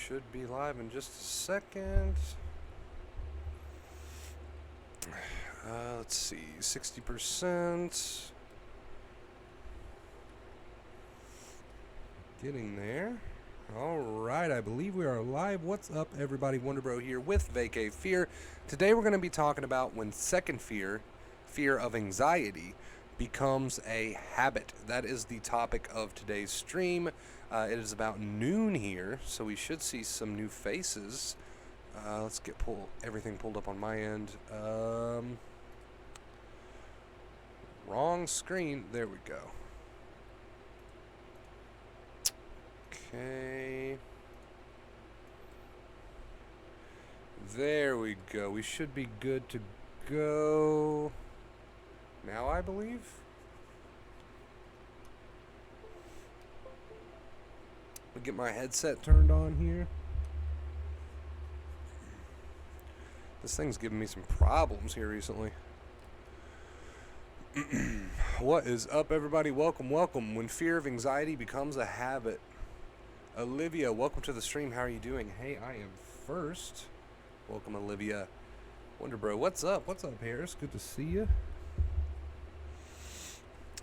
Should be live in just a second. Let's see, 60%. Getting there. All right, I believe we are live. What's up, everybody? WonderBro here with Vacay Fear. Today we're going to be talking about when second fear of anxiety, becomes a habit. That is the topic of today's stream. It is about noon here, so we should see some new faces. Let's get everything pulled up on my end. Wrong screen. There we go. Okay. There we go. We should be good to go now, I believe. Let me get my headset turned on here. This thing's giving me some problems here recently. What is up, everybody? Welcome. When fear of anxiety becomes a habit. Olivia, welcome to the stream. How are you doing? Hey, I am first. Welcome, Olivia. WonderBro, what's up? What's up, Harris? Good to see you.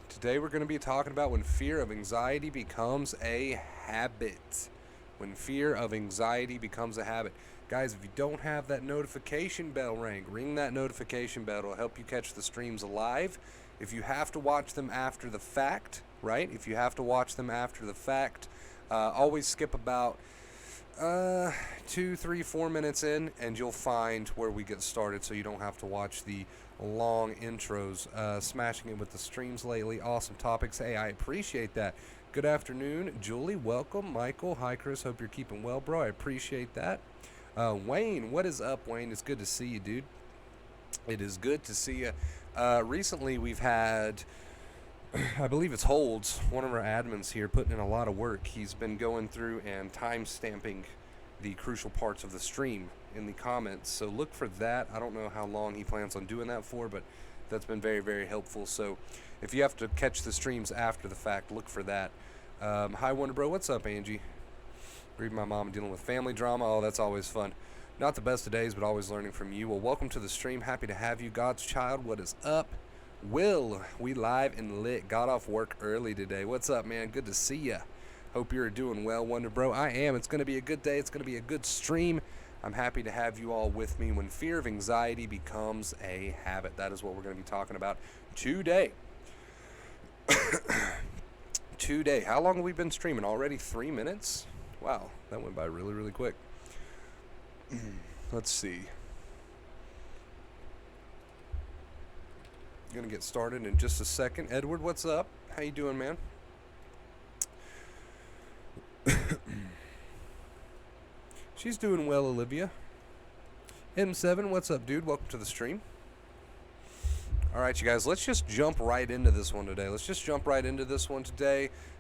Today we're going to be talking about when fear of anxiety becomes a habit. When fear of anxiety becomes a habit. Guys, if you don't have that notification bell ring that notification bell. It'll help you catch the streams live. If you have to watch them after the fact, right? If you have to watch them after the fact, always skip about 2, 3, 4 minutes in, and you'll find where we get started, so you don't have to watch the long intros. Smashing it with the streams lately. Awesome topics. Hey, I appreciate that. Good afternoon, Julie. Welcome. Michael. Hi, Chris. Hope you're keeping well, bro. I appreciate that. Wayne, what is up, Wayne? It's good to see you, dude. It is good to see you. Recently, we've had, I believe it's Holds, one of our admins here, putting in a lot of work. He's been going through and time-stamping the crucial parts of the stream in the comments, so look for that. I don't know how long he plans on doing that for, but that's been very, very helpful. So if you have to catch the streams after the fact, look for that. Hi, WonderBro. What's up, Angie? Reading my mom dealing with family drama. Oh, that's always fun. Not the best of days, but always learning from you. Well, welcome to the stream. Happy to have you. God's child, what is up? Will, we live and lit. Got off work early today. What's up, man? Good to see ya. Hope you're doing well, WonderBro. I am. It's going to be a good day. It's going to be a good stream. I'm happy to have you all with me when fear of anxiety becomes a habit. That is what we're going to be talking about today. Today. How long have we been streaming? Already 3 minutes? Wow, that went by really, really quick. Let's see. Gonna get started in just a second. Edward, what's up? How you doing, man? She's doing well, Olivia. M7, what's up, dude? Welcome to the stream. All right, you guys, let's just jump right into this one today.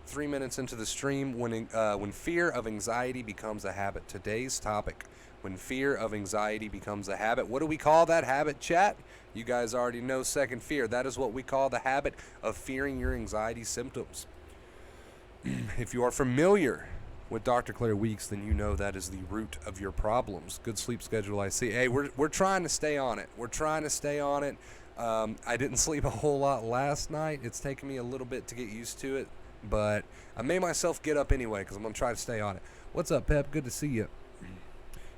3 minutes into the stream, when fear of anxiety becomes a habit. Today's topic, when fear of anxiety becomes a habit. What do we call that habit, chat? You guys already know second fear. That is what we call the habit of fearing your anxiety symptoms. If you are familiar with Dr. Claire Weeks, then you know that is the root of your problems. Good sleep schedule, I see. Hey, we're trying to stay on it. I didn't sleep a whole lot last night. It's taken me a little bit to get used to it, but I made myself get up anyway because I'm going to try to stay on it. What's up, Pep? Good to see you.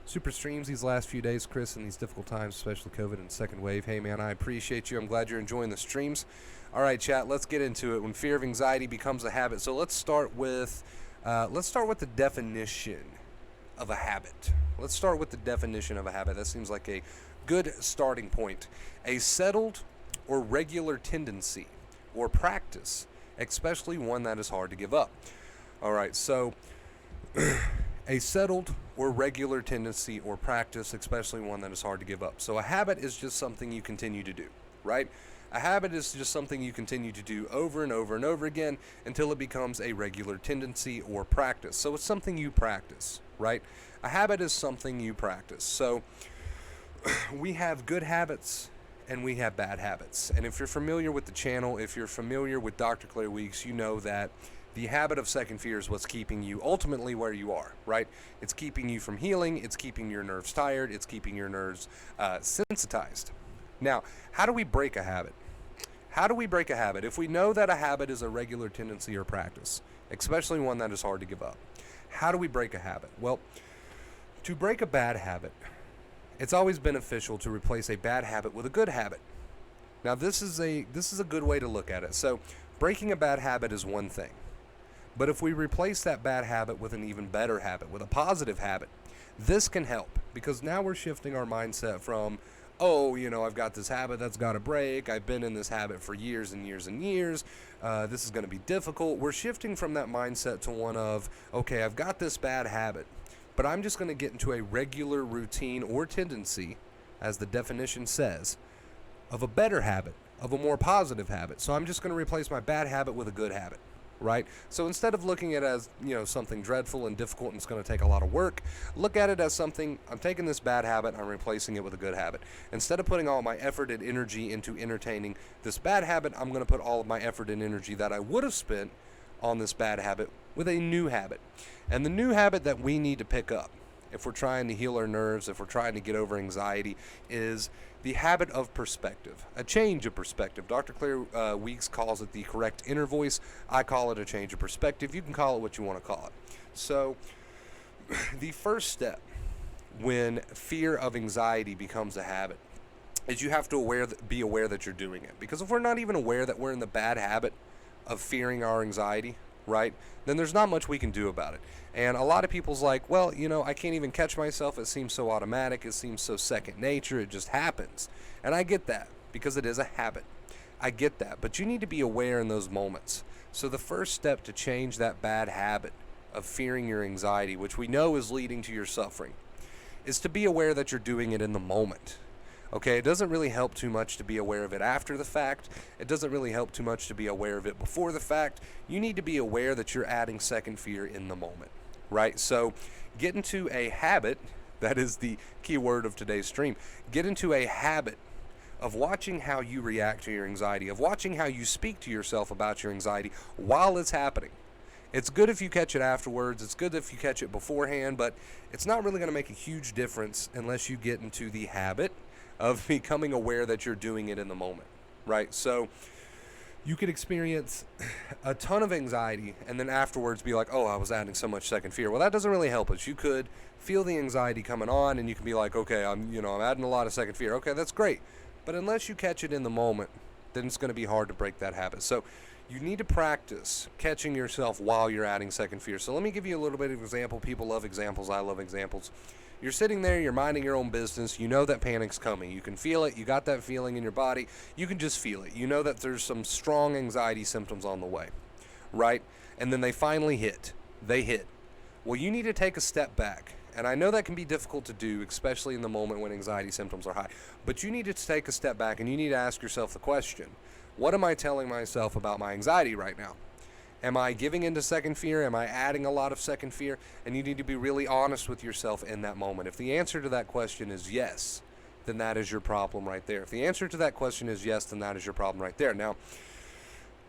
Super streams these last few days, Chris, in these difficult times, especially COVID and second wave. Hey, man, I appreciate you. I'm glad you're enjoying the streams. All right, chat, let's get into it. When fear of anxiety becomes a habit. So let's start with the definition of a habit. Let's start with the definition of a habit. That seems like a good starting point. A settled or regular tendency or practice, especially one that is hard to give up. All right, so a settled or regular tendency or practice, especially one that is hard to give up. So a habit is just something you continue to do, right? A habit is just something you continue to do over and over and over again until it becomes a regular tendency or practice. So it's something you practice, right? A habit is something you practice. So we have good habits and we have bad habits. And if you're familiar with the channel, if you're familiar with Dr. Claire Weeks, you know that The habit of second fear is what's keeping you ultimately where you are, right? It's keeping you from healing. It's keeping your nerves tired. It's keeping your nerves sensitized. Now, how do we break a habit? How do we break a habit? If we know that a habit is a regular tendency or practice, especially one that is hard to give up, how do we break a habit? Well, to break a bad habit, it's always beneficial to replace a bad habit with a good habit. Now, this is a good way to look at it. So, breaking a bad habit is one thing. But if we replace that bad habit with an even better habit, with a positive habit, this can help, because now we're shifting our mindset from, oh, I've got this habit that's got to break. I've been in this habit for years and years and years. This is going to be difficult. We're shifting from that mindset to one of, okay, I've got this bad habit, but I'm just going to get into a regular routine or tendency, as the definition says, of a better habit, of a more positive habit. So I'm just going to replace my bad habit with a good habit. Right? So instead of looking at it as, something dreadful and difficult and it's going to take a lot of work, look at it as something, I'm taking this bad habit, I'm replacing it with a good habit. Instead of putting all my effort and energy into entertaining this bad habit, I'm going to put all of my effort and energy that I would have spent on this bad habit with a new habit. And the new habit that we need to pick up, if we're trying to heal our nerves, if we're trying to get over anxiety, is the habit of perspective, a change of perspective. Dr. Claire Weeks calls it the correct inner voice. I call it a change of perspective. You can call it what you want to call it. So the first step when fear of anxiety becomes a habit is you have to be aware that you're doing it. Because if we're not even aware that we're in the bad habit of fearing our anxiety, right, then there's not much we can do about it. And a lot of people's like, well, I can't even catch myself. It seems so automatic. It seems so second nature. It just happens. And I get that, because it is a habit. I get that. But you need to be aware in those moments. So the first step to change that bad habit of fearing your anxiety, which we know is leading to your suffering, is to be aware that you're doing it in the moment. Okay, it doesn't really help too much to be aware of it after the fact. It doesn't really help too much to be aware of it before the fact. You need to be aware that you're adding second fear in the moment, right? So get into a habit, that is the key word of today's stream, get into a habit of watching how you react to your anxiety, of watching how you speak to yourself about your anxiety while it's happening. It's good if you catch it afterwards. It's good if you catch it beforehand, but it's not really going to make a huge difference unless you get into the habit of becoming aware that you're doing it in the moment, right? So you could experience a ton of anxiety and then afterwards be like, oh, I was adding so much second fear. Well, that doesn't really help us. You could feel the anxiety coming on and you can be like, okay, I'm adding a lot of second fear. Okay, that's great. But unless you catch it in the moment, then it's going to be hard to break that habit. So you need to practice catching yourself while you're adding second fear. So let me give you a little bit of example. People love examples. I love examples. You're sitting there, you're minding your own business, you know that panic's coming. You can feel it, you got that feeling in your body, you can just feel it. You know that there's some strong anxiety symptoms on the way, right? And then they finally hit. They hit. Well, you need to take a step back. And I know that can be difficult to do, especially in the moment when anxiety symptoms are high. But you need to take a step back and you need to ask yourself the question, what am I telling myself about my anxiety right now? Am I giving into second fear? Am I adding a lot of second fear? And you need to be really honest with yourself in that moment. If the answer to that question is yes, then that is your problem right there. If the answer to that question is yes, then that is your problem right there. Now,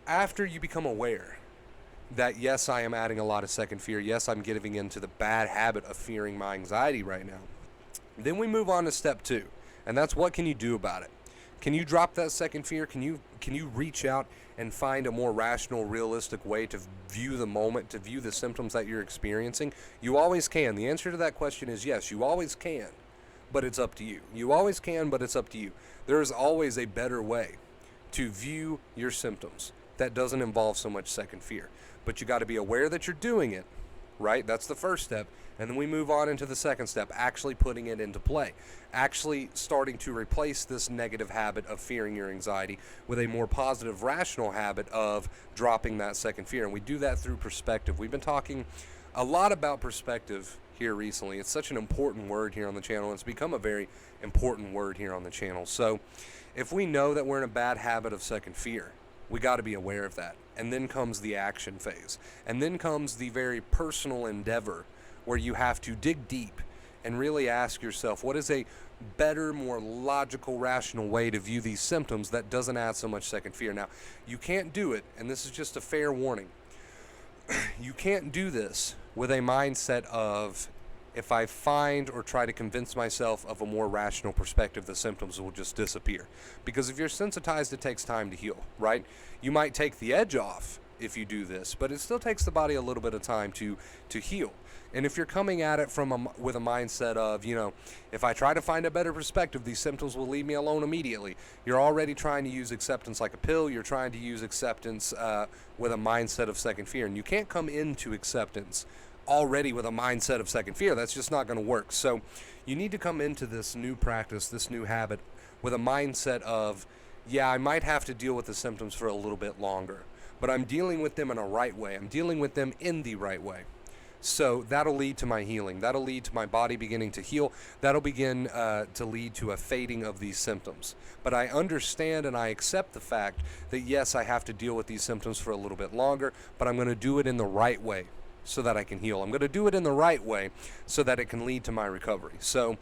after you become aware that yes, I am adding a lot of second fear, yes, I'm giving into the bad habit of fearing my anxiety right now, then we move on to step 2. And that's, what can you do about it? Can you drop that second fear? Can you reach out and find a more rational, realistic way to view the moment, to view the symptoms that you're experiencing? You always can. The answer to that question is yes, you always can, but it's up to you. You always can, but it's up to you. There is always a better way to view your symptoms that doesn't involve so much second fear. But you got to be aware that you're doing it, right? That's the first step. And then we move on into the second step, actually putting it into play, actually starting to replace this negative habit of fearing your anxiety with a more positive, rational habit of dropping that second fear. And we do that through perspective. We've been talking a lot about perspective here recently. It's such an important word here on the channel. It's become a very important word here on the channel. So if we know that we're in a bad habit of second fear, we got to be aware of that. And then comes the action phase. And then comes the very personal endeavor where you have to dig deep and really ask yourself, what is a better, more logical, rational way to view these symptoms that doesn't add so much second fear? Now, you can't do it, and this is just a fair warning. You can't do this with a mindset of, if I find or try to convince myself of a more rational perspective, the symptoms will just disappear. Because if you're sensitized, it takes time to heal, right? You might take the edge off if you do this, but it still takes the body a little bit of time to heal. And if you're coming at it with a mindset of, if I try to find a better perspective, these symptoms will leave me alone immediately. You're already trying to use acceptance like a pill. You're trying to use acceptance with a mindset of second fear. And you can't come into acceptance already with a mindset of second fear. That's just not going to work. So you need to come into this new practice, this new habit, with a mindset of, yeah, I might have to deal with the symptoms for a little bit longer, but I'm dealing with them in a right way. I'm dealing with them in the right way. So that'll lead to my healing. That'll lead to my body beginning to heal. That'll begin to lead to a fading of these symptoms. But I understand and I accept the fact that, yes, I have to deal with these symptoms for a little bit longer, but I'm going to do it in the right way so that I can heal. I'm going to do it in the right way so that it can lead to my recovery. So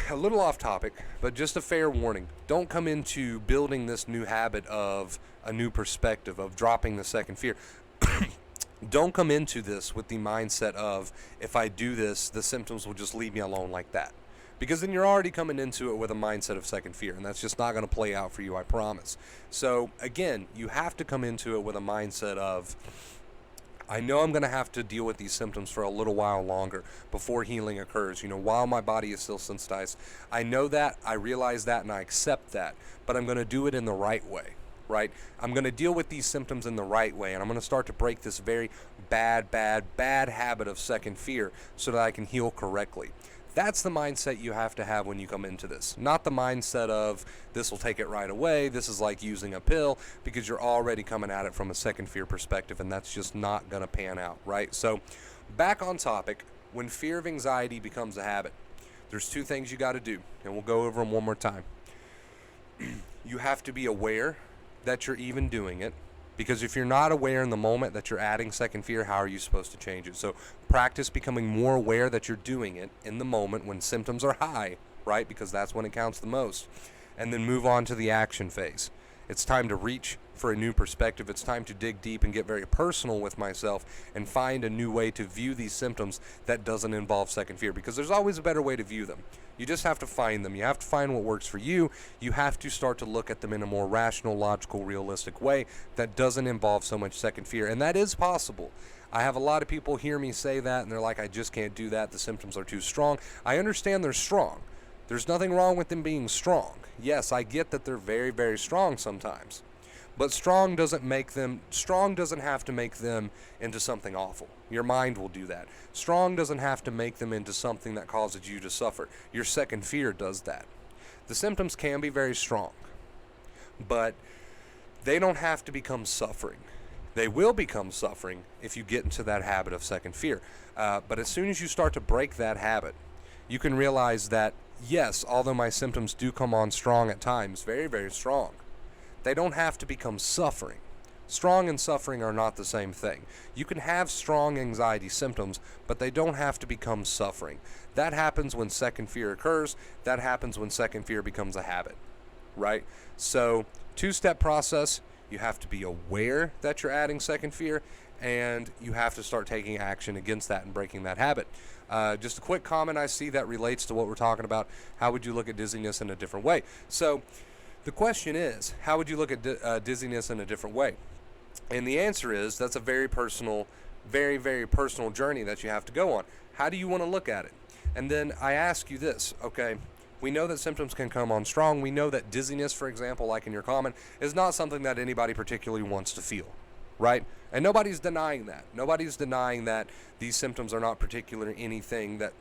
a little off topic, but just a fair warning. Don't come into building this new habit of a new perspective, of dropping the second fear. Don't come into this with the mindset of, if I do this, the symptoms will just leave me alone like that. Because then you're already coming into it with a mindset of second fear, and that's just not going to play out for you, I promise. So again, you have to come into it with a mindset of, I know I'm going to have to deal with these symptoms for a little while longer before healing occurs, while my body is still sensitized. I know that, I realize that, and I accept that, but I'm going to do it in the right way. Right? I'm going to deal with these symptoms in the right way, and I'm going to start to break this very bad habit of second fear so that I can heal correctly. That's the mindset you have to have when you come into this. Not the mindset of, this will take it right away, this is like using a pill, because you're already coming at it from a second fear perspective, and that's just not going to pan out, right? So, back on topic, when fear of anxiety becomes a habit, there's two things you got to do, and we'll go over them one more time. You have to be aware that you're even doing it, because if you're not aware in the moment that you're adding second fear, how are you supposed to change it? So practice becoming more aware that you're doing it in the moment when symptoms are high, right? Because that's when it counts the most. And then move on to the action phase. It's time to reach for a new perspective. It's time to dig deep and get very personal with myself and find a new way to view these symptoms that doesn't involve second fear, because there's always a better way to view them. You just have to find them. You have to find what works for you. You have to start to look at them in a more rational, logical, realistic way that doesn't involve so much second fear. And that is possible. I have a lot of people hear me say that, and they're like, I just can't do that. The symptoms are too strong. I understand they're strong. There's nothing wrong with them being strong. Yes, I get that they're very, very strong sometimes. But strong doesn't have to make them into something awful. Your mind will do that. Strong doesn't have to make them into something that causes you to suffer. Your second fear does that. The symptoms can be very strong, but they don't have to become suffering. They will become suffering if you get into that habit of second fear. But as soon as you start to break that habit, you can realize that, yes, although my symptoms do come on strong at times, very, very strong, they don't have to become suffering. Strong and suffering are not the same thing. You can have strong anxiety symptoms, but they don't have to become suffering. That happens when second fear occurs. That happens when second fear becomes a habit, right? So, two-step process. You have to be aware that you're adding second fear, and you have to start taking action against that and breaking that habit. Just a quick comment I see that relates to what we're talking about. How would you look at dizziness in a different way? So, the question is, how would you look at dizziness in a different way? And the answer is, that's a very personal, very, very personal journey that you have to go on. How do you want to look at it? And then I ask you this, okay, we know that symptoms can come on strong. We know that dizziness, for example, like in your comment, is not something that anybody particularly wants to feel, right? And nobody's denying that. Nobody's denying that these symptoms are not particularly anything that,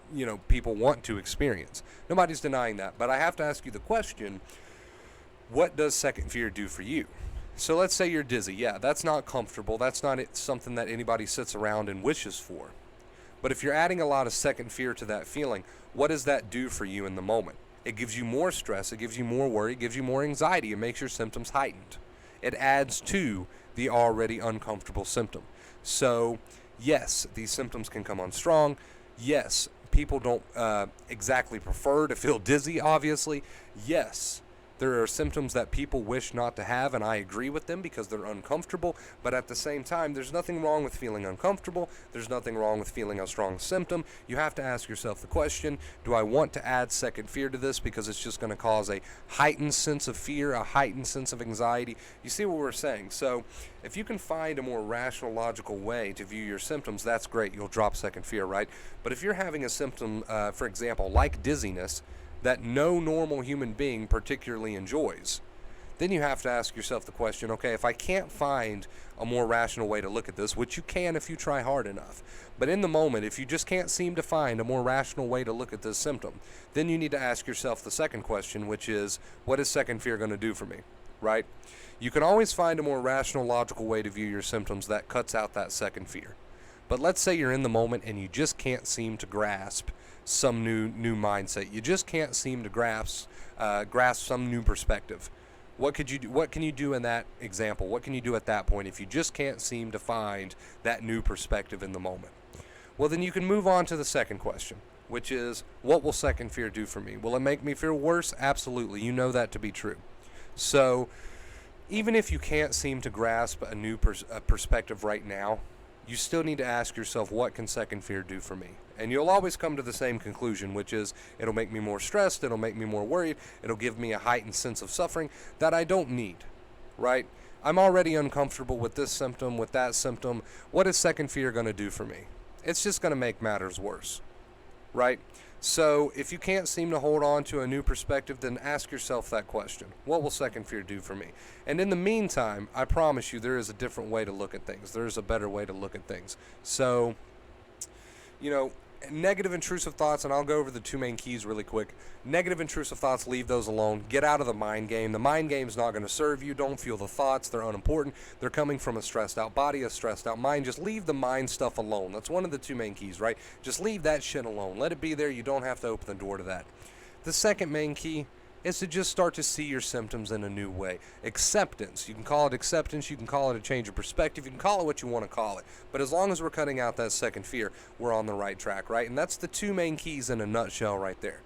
people want to experience. Nobody's denying that. But I have to ask you the question, what does second fear do for you? So let's say you're dizzy. Yeah, that's not comfortable. That's not something that anybody sits around and wishes for. But if you're adding a lot of second fear to that feeling, what does that do for you in the moment? It gives you more stress. It gives you more worry. It gives you more anxiety. It makes your symptoms heightened. It adds to the already uncomfortable symptom. So, yes, these symptoms can come on strong. Yes, people don't exactly prefer to feel dizzy, obviously. Yes, There are symptoms that people wish not to have, and I agree with them because they're uncomfortable, but at the same time, there's nothing wrong with feeling uncomfortable. There's nothing wrong with feeling a strong symptom. You have to ask yourself the question, do I want to add second fear to this because it's just going to cause a heightened sense of fear, a heightened sense of anxiety? You see what we're saying? So if you can find a more rational, logical way to view your symptoms, that's great. You'll drop second fear, right? But if you're having a symptom, for example, like dizziness, that no normal human being particularly enjoys, then you have to ask yourself the question, okay, if I can't find a more rational way to look at this, which you can if you try hard enough, but in the moment, if you just can't seem to find a more rational way to look at this symptom, then you need to ask yourself the second question, which is, what is second fear going to do for me, right? You can always find a more rational, logical way to view your symptoms that cuts out that second fear. But let's say you're in the moment and you just can't seem to grasp some new mindset. You just can't seem to grasp some new perspective. What could you do? What can you do in that example? What can you do at that point if you just can't seem to find that new perspective in the moment? Well, then you can move on to the second question, which is, what will second fear do for me? Will it make me feel worse? Absolutely. You know that to be true. So even if you can't seem to grasp a new perspective right now, you still need to ask yourself, what can second fear do for me? And you'll always come to the same conclusion, which is, it'll make me more stressed, it'll make me more worried, it'll give me a heightened sense of suffering that I don't need, right? I'm already uncomfortable with this symptom, with that symptom. What is second fear going to do for me? It's just going to make matters worse, right? So if you can't seem to hold on to a new perspective, then ask yourself that question. What will second fear do for me? And in the meantime, I promise you there is a different way to look at things. There is a better way to look at things. So, negative intrusive thoughts, and I'll go over the two main keys really quick. Negative intrusive thoughts, leave those alone. Get out of the mind game. The mind game's not going to serve you. Don't feel the thoughts. They're unimportant. They're coming from a stressed out body, a stressed out mind. Just leave the mind stuff alone. That's one of the two main keys, right? Just leave that shit alone. Let it be there. You don't have to open the door to that. The second main key is to just start to see your symptoms in a new way. Acceptance. You can call it acceptance. You can call it a change of perspective. You can call it what you want to call it. But as long as we're cutting out that second fear, we're on the right track, right? And that's the two main keys in a nutshell right there.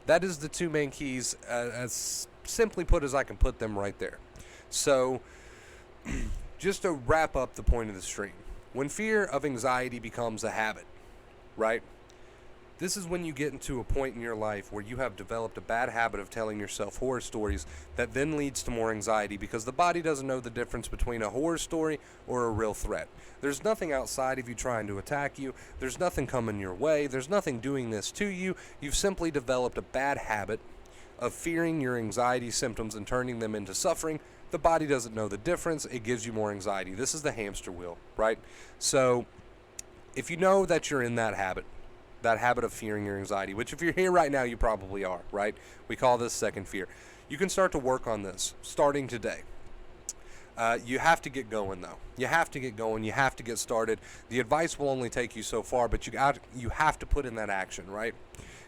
That is the two main keys, as simply put as I can put them right there. So, just to wrap up the point of the stream, when fear of anxiety becomes a habit, right? This is when you get into a point in your life where you have developed a bad habit of telling yourself horror stories that then leads to more anxiety because the body doesn't know the difference between a horror story or a real threat. There's nothing outside of you trying to attack you. There's nothing coming your way. There's nothing doing this to you. You've simply developed a bad habit of fearing your anxiety symptoms and turning them into suffering. The body doesn't know the difference. It gives you more anxiety. This is the hamster wheel, right? So if you know that you're in that habit of fearing your anxiety, which if you're here right now, you probably are, right? We call this second fear. You can start to work on this starting today. You have to get going, though. You have to get going. You have to get started. The advice will only take you so far, but you have to put in that action, right?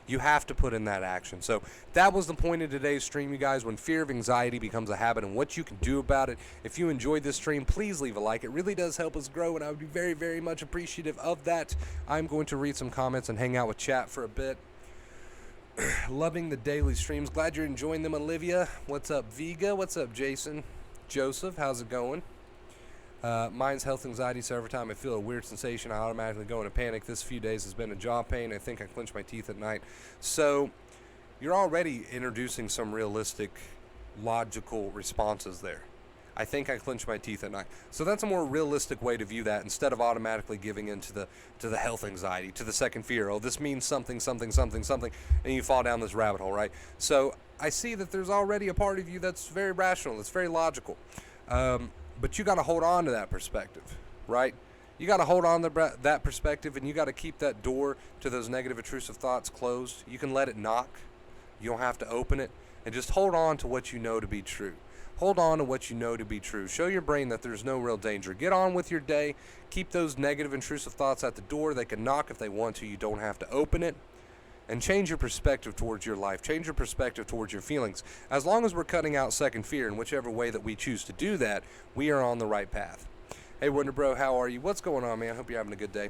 You have to put in that action. So that was the point of today's stream, you guys, when fear of anxiety becomes a habit and what you can do about it. If you enjoyed this stream, please leave a like. It really does help us grow, and I would be very, very much appreciative of that. I'm going to read some comments and hang out with chat for a bit. Loving the daily streams. Glad you're enjoying them, Olivia. What's up, Viga? What's up, Jason? Joseph, how's it going? Mine's health anxiety, so every time I feel a weird sensation, I automatically go into panic. This few days has been a jaw pain. I think I clench my teeth at night. So you're already introducing some realistic, logical responses there. I think I clench my teeth at night. So that's a more realistic way to view that instead of automatically giving into the health anxiety, to the second fear. Oh, this means something, something, something, something, and you fall down this rabbit hole, right? So I see that there's already a part of you that's very rational, that's very logical. But you got to hold on to that perspective, right? You got to hold on to that perspective, and you got to keep that door to those negative intrusive thoughts closed. You can let it knock. You don't have to open it. And just hold on to what you know to be true. Hold on to what you know to be true. Show your brain that there's no real danger. Get on with your day. Keep those negative intrusive thoughts at the door. They can knock if they want to. You don't have to open it. And change your perspective towards your life. Change your perspective towards your feelings. As long as we're cutting out second fear in whichever way that we choose to do that, we are on the right path. Hey, Wonder Bro, how are you? What's going on, man? Hope you're having a good day.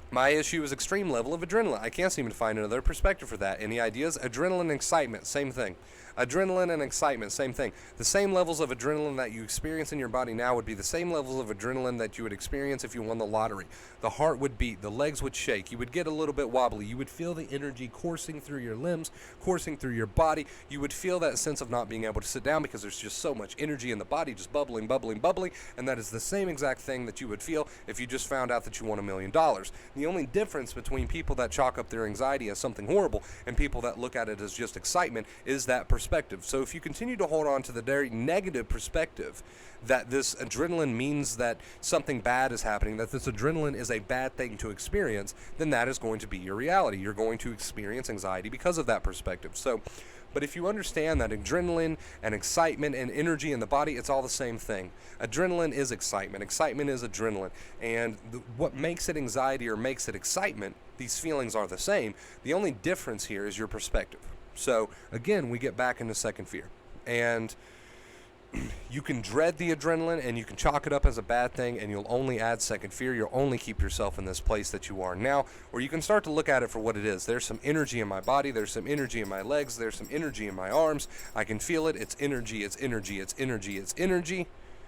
My issue is extreme level of adrenaline. I can't seem to find another perspective for that. Any ideas? Adrenaline and excitement, same thing. Adrenaline and excitement, same thing. The same levels of adrenaline that you experience in your body now would be the same levels of adrenaline that you would experience if you won the lottery. The heart would beat, the legs would shake, you would get a little bit wobbly, you would feel the energy coursing through your limbs, coursing through your body. You would feel that sense of not being able to sit down because there's just so much energy in the body, just bubbling, bubbling, bubbling, and that is the same exact thing that you would feel if you just found out that you won $1 million. The only difference between people that chalk up their anxiety as something horrible and people that look at it as just excitement is that perspective. So if you continue to hold on to the very negative perspective that this adrenaline means that something bad is happening, that this adrenaline is a bad thing to experience, then that is going to be your reality. You're going to experience anxiety because of that perspective. So, but if you understand that adrenaline and excitement and energy in the body, it's all the same thing. Adrenaline is excitement. Excitement is adrenaline. And what makes it anxiety or makes it excitement, these feelings are the same. The only difference here is your perspective. So, again, we get back into second fear. And you can dread the adrenaline and you can chalk it up as a bad thing and you'll only add second fear. You'll only keep yourself in this place that you are now. Or you can start to look at it for what it is. There's some energy in my body. There's some energy in my legs. There's some energy in my arms. I can feel it. It's energy. It's energy. It's energy. It's energy.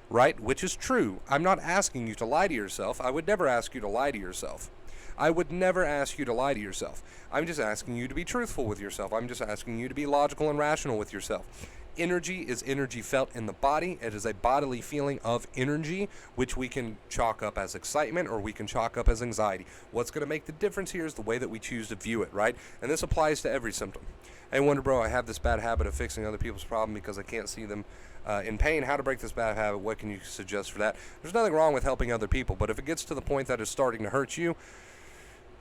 Right? Which is true. I'm not asking you to lie to yourself. I would never ask you to lie to yourself. I would never ask you to lie to yourself. I'm just asking you to be truthful with yourself. I'm just asking you to be logical and rational with yourself. Energy is energy felt in the body. It is a bodily feeling of energy, which we can chalk up as excitement or we can chalk up as anxiety. What's going to make the difference here is the way that we choose to view it, right? And this applies to every symptom. Hey, Wonder Bro, I have this bad habit of fixing other people's problem because I can't see them in pain. How to break this bad habit? What can you suggest for that? There's nothing wrong with helping other people, but if it gets to the point that it's starting to hurt you,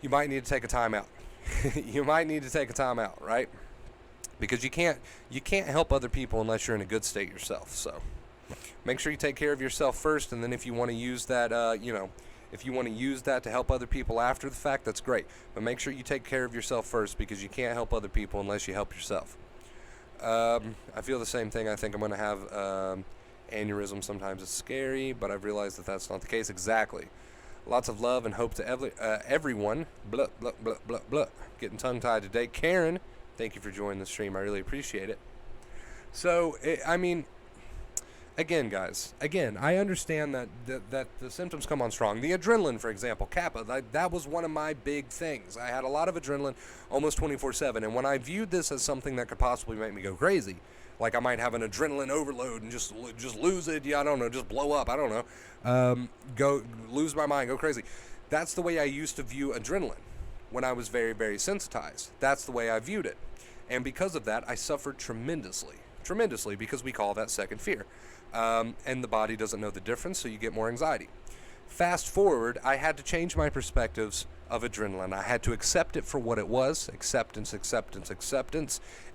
you might need to take a time out. You might need to take a time out, right? Because you can't help other people unless you're in a good state yourself. So make sure you take care of yourself first, and then if you want to use that, if you want to use that to help other people after the fact, that's great. But make sure you take care of yourself first because you can't help other people unless you help yourself. I feel the same thing. I think I'm going to have aneurysm. Sometimes it's scary, but I've realized that that's not the case. Exactly. Lots of love and hope to everyone. Blah, blah, blah, blah, blah. Getting tongue-tied today. Karen, thank you for joining the stream. I really appreciate it. So, again, guys, I understand that the symptoms come on strong. The adrenaline, for example, Kappa, that was one of my big things. I had a lot of adrenaline almost 24/7, and when I viewed this as something that could possibly make me go crazy, like I might have an adrenaline overload and just lose it, I don't know, just blow up, I don't know, go lose my mind, go crazy. That's the way I used to view adrenaline when I was very, very sensitized. That's the way I viewed it. And because of that, I suffered tremendously, because we call that second fear. And the body doesn't know the difference, so you get more anxiety. Fast forward, I had to change my perspectives of adrenaline. I had to accept it for what it was, acceptance,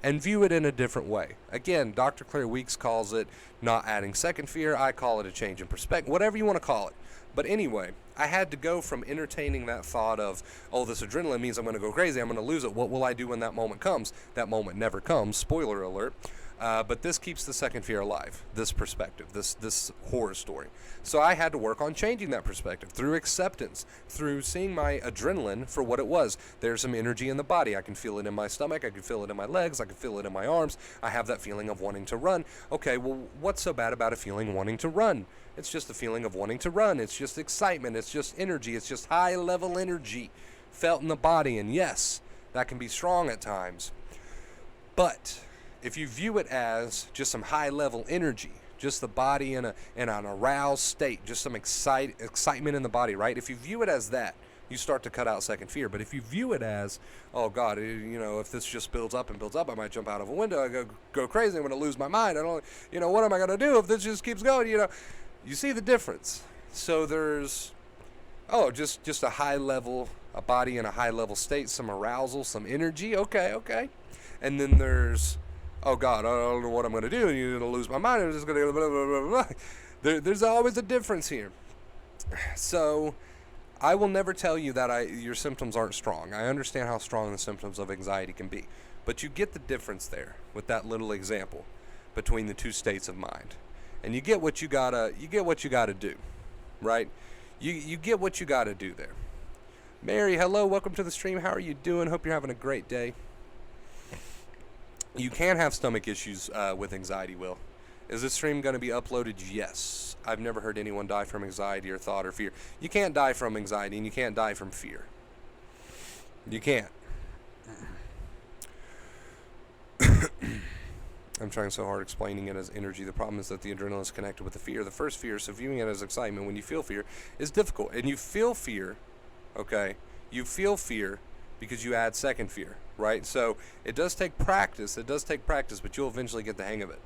and view it in a different way. Again, Dr. Claire Weeks calls it not adding second fear. I call it a change in perspective, whatever you want to call it. But anyway, I had to go from entertaining that thought of, oh, this adrenaline means I'm going to go crazy, I'm going to lose it. What will I do when that moment comes? That moment never comes, spoiler alert. But this keeps the second fear alive, this perspective, this horror story. So I had to work on changing that perspective through acceptance, through seeing my adrenaline for what it was. There's some energy in the body. I can feel it in my stomach. I can feel it in my legs. I can feel it in my arms. I have that feeling of wanting to run. Okay, well, what's so bad about a feeling wanting to run? It's just a feeling of wanting to run. It's just excitement. It's just energy. It's just high-level energy felt in the body. And yes, that can be strong at times. But if you view it as just some high-level energy, just the body in an aroused state, just some excitement in the body, right? If you view it as that, you start to cut out second fear. But if you view it as, oh God, if this just builds up, I might jump out of a window, I go crazy, I'm going to lose my mind. What am I going to do if this just keeps going? You see the difference. So there's, just a high level, a body in a high level state, some arousal, some energy. Okay. And then there's, oh God, I don't know what I'm going to do. You're going to lose my mind. I'm just going to blah, blah, blah, blah. There's always a difference here. So I will never tell you that your symptoms aren't strong. I understand how strong the symptoms of anxiety can be. But you get the difference there with that little example between the two states of mind. And you get what you gotta do, right? You get what you gotta do there. Mary, hello, welcome to the stream. How are you doing? Hope you're having a great day. You can have stomach issues with anxiety, Will. Is this stream going to be uploaded? Yes. I've never heard anyone die from anxiety or thought or fear. You can't die from anxiety and you can't die from fear. You can't. I'm trying so hard explaining it as energy. The problem is that the adrenaline is connected with the fear. The first fear, so viewing it as excitement when you feel fear is difficult. And you feel fear, okay? You feel fear because you add second fear, right? So it does take practice. It does take practice, but you'll eventually get the hang of it.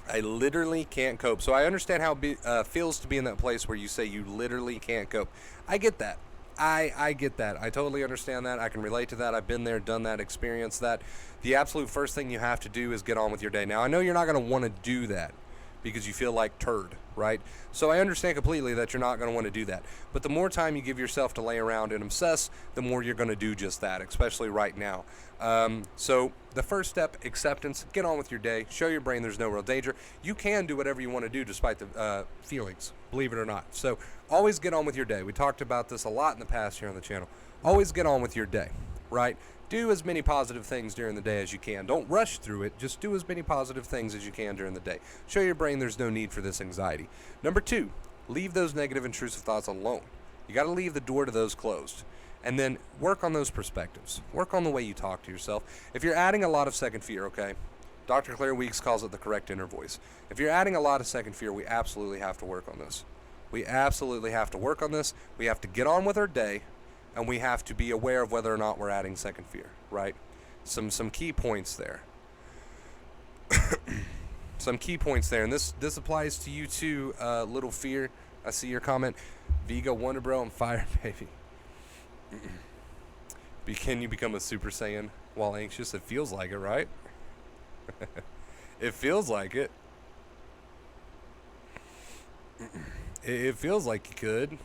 I literally can't cope. So I understand how it feels to be in that place where you say you literally can't cope. I get that. I get that. I totally understand that. I can relate to that. I've been there, done that, experienced that. The absolute first thing you have to do is get on with your day. Now, I know you're not going to want to do that because you feel like turd, right? So I understand completely that you're not going to want to do that. But the more time you give yourself to lay around and obsess, the more you're going to do just that, especially right now. So the first step, acceptance, get on with your day, show your brain there's no real danger. You can do whatever you want to do despite the feelings, believe it or not. So always get on with your day. We talked about this a lot in the past here on the channel. Always get on with your day, right? Do as many positive things during the day as you can. Don't rush through it. Just do as many positive things as you can during the day. Show your brain there's no need for this anxiety. Number 2, leave those negative intrusive thoughts alone. You got to leave the door to those closed. And then work on those perspectives. Work on the way you talk to yourself. If you're adding a lot of second fear, okay, Dr. Claire Weeks calls it the correct inner voice. If you're adding a lot of second fear, we absolutely have to work on this. We absolutely have to work on this. We have to get on with our day, and we have to be aware of whether or not we're adding second fear, right? Some key points there. Some key points there, and this applies to you too, Little Fear. I see your comment. Vigo, Wonder Bro, and Fire Baby. Can you become a Super Saiyan while anxious? It feels like it, right? It feels like it. It feels like you could.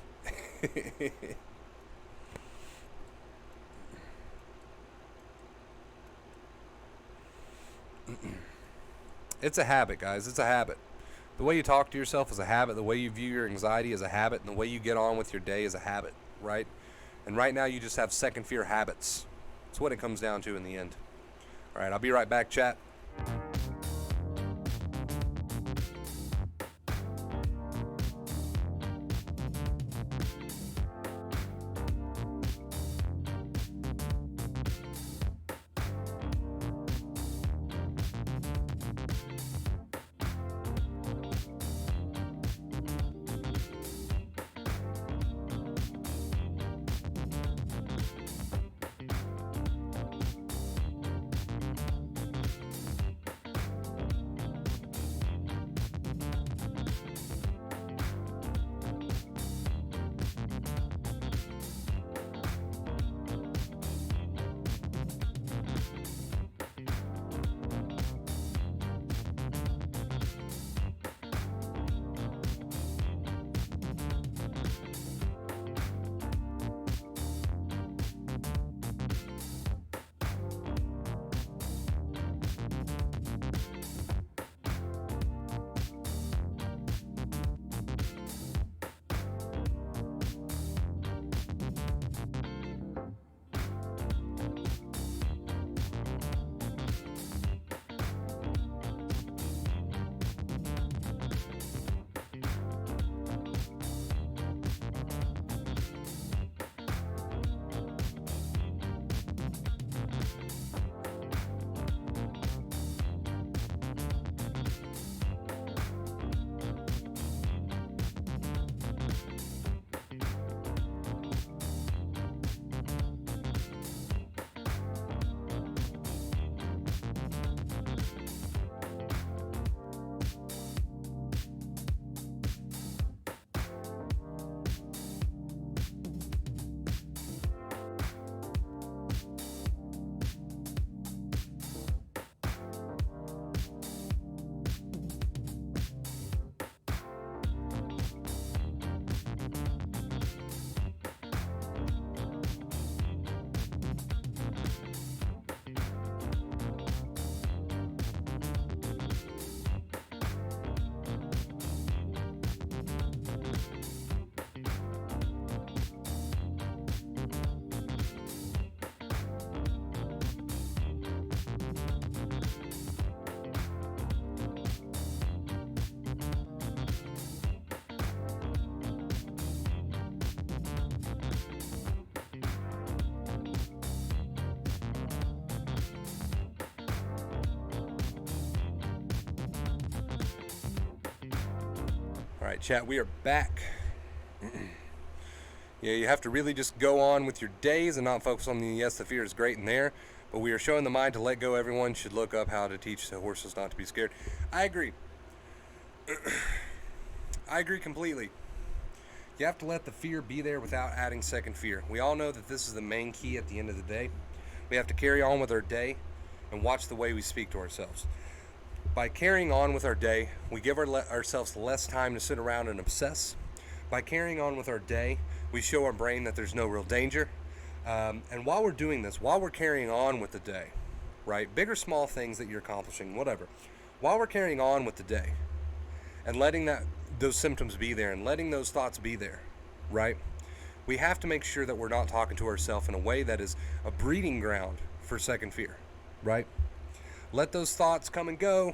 It's a habit, guys. It's a habit. The way you talk to yourself is a habit. The way you view your anxiety is a habit. And the way you get on with your day is a habit, right? And right now you just have second fear habits. That's what it comes down to in the end. All right, I'll be right back, chat. Alright, chat, we are back. Yeah, you have to really just go on with your days and not focus on the yes, the fear is great in there. But we are showing the mind to let go. Everyone should look up how to teach the horses not to be scared. I agree. I agree completely. You have to let the fear be there without adding second fear. We all know that this is the main key at the end of the day. We have to carry on with our day and watch the way we speak to ourselves. By carrying on with our day, we give ourselves less time to sit around and obsess. By carrying on with our day, we show our brain that there's no real danger. And while we're doing this, while we're carrying on with the day, right, big or small things that you're accomplishing, whatever, while we're carrying on with the day and letting those symptoms be there and letting those thoughts be there, right, we have to make sure that we're not talking to ourselves in a way that is a breeding ground for second fear, right? Let those thoughts come and go.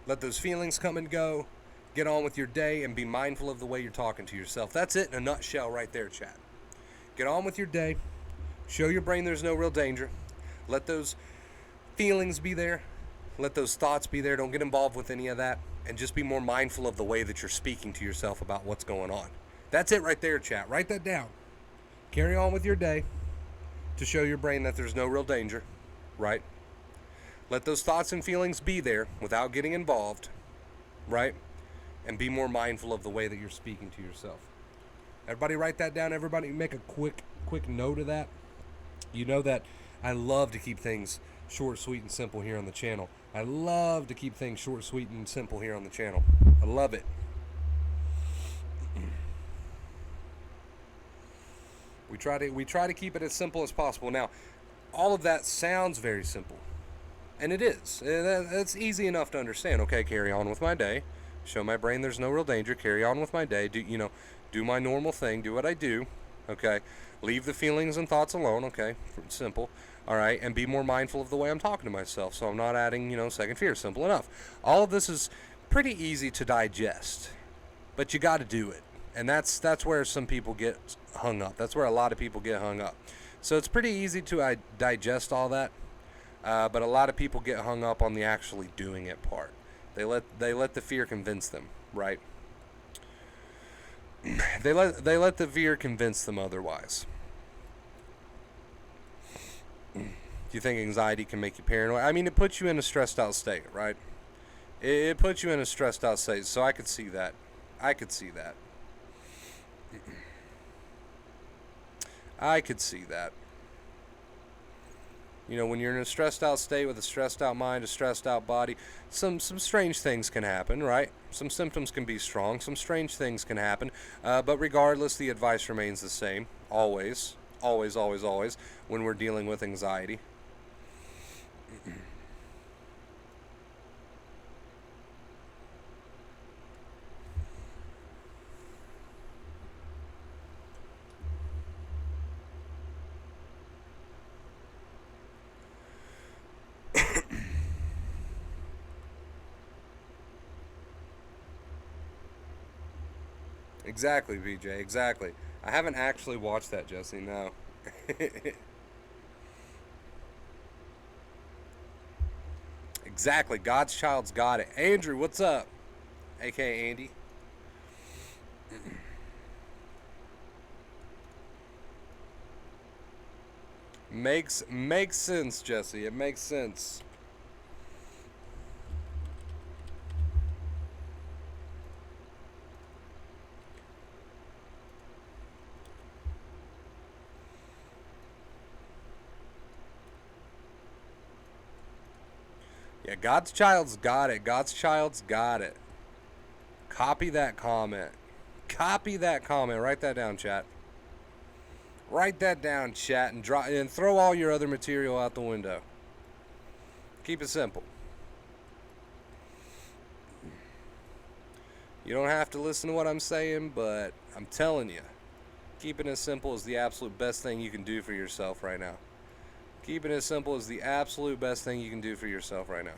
Let those feelings come and go. Get on with your day and be mindful of the way you're talking to yourself. That's it in a nutshell right there, chat. Get on with your day. Show your brain there's no real danger. Let those feelings be there. Let those thoughts be there. Don't get involved with any of that. And just be more mindful of the way that you're speaking to yourself about what's going on. That's it right there, chat. Write that down. Carry on with your day to show your brain that there's no real danger, right? Let those thoughts and feelings be there without getting involved, right? And be more mindful of the way that you're speaking to yourself. Everybody write that down. Everybody make a quick note of that. You know that I love to keep things short, sweet, and simple here on the channel. I love to keep things short, sweet, and simple here on the channel. I love it. We try to keep it as simple as possible. Now, all of that sounds very simple, and it is. It's easy enough to understand. Okay, carry on with my day. Show my brain there's no real danger. Carry on with my day. Do my normal thing. Do what I do. Okay. Leave the feelings and thoughts alone. Okay. Simple. All right. And be more mindful of the way I'm talking to myself, so I'm not adding, second fear. Simple enough. All of this is pretty easy to digest, but you got to do it. And that's where some people get hung up. That's where a lot of people get hung up. So it's pretty easy to digest all that, but a lot of people get hung up on the actually doing it part. They let the fear convince them, right? They let the fear convince them otherwise. Do you think anxiety can make you paranoid? I mean, it puts you in a stressed out state, right? It puts you in a stressed out state, so I could see that. I could see that. When you're in a stressed out state with a stressed out mind, a stressed out body, some strange things can happen, right? Some symptoms can be strong, some strange things can happen, but regardless, the advice remains the same, always, always, always, always, when we're dealing with anxiety. Exactly, BJ, exactly. I haven't actually watched that, Jesse, no. Exactly, God's child's got it. Andrew, what's up? AKA Andy. Makes sense, Jesse. It makes sense. Yeah, God's child's got it. God's child's got it. Copy that comment. Copy that comment. Write that down, chat. Write that down, chat, and throw all your other material out the window. Keep it simple. You don't have to listen to what I'm saying, but I'm telling you, keeping it simple is the absolute best thing you can do for yourself right now. Keeping it simple is the absolute best thing you can do for yourself right now.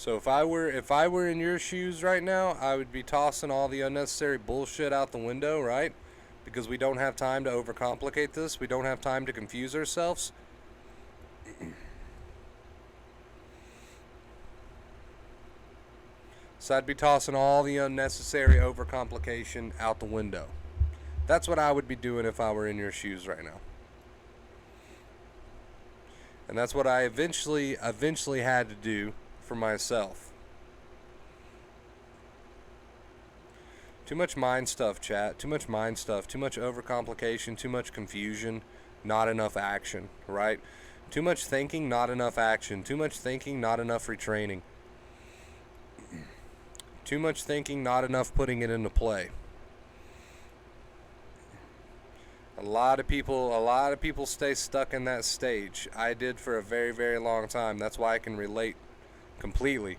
So if I were in your shoes right now, I would be tossing all the unnecessary bullshit out the window, right? because we don't have time to overcomplicate this. We don't have time to confuse ourselves. So I'd be tossing all the unnecessary overcomplication out the window. That's what I would be doing if I were in your shoes right now. And that's what I eventually had to do for myself. Too much mind stuff, chat. Too much mind stuff. Too much overcomplication. Too much confusion. Not enough action, right? Too much thinking, not enough action. Too much thinking, not enough retraining. Too much thinking, not enough putting it into play. A lot of people stay stuck in that stage. I did for a very, very long time. That's why I can relate completely.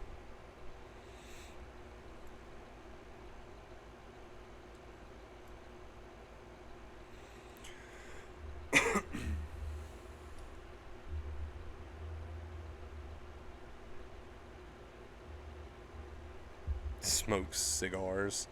Smokes cigars.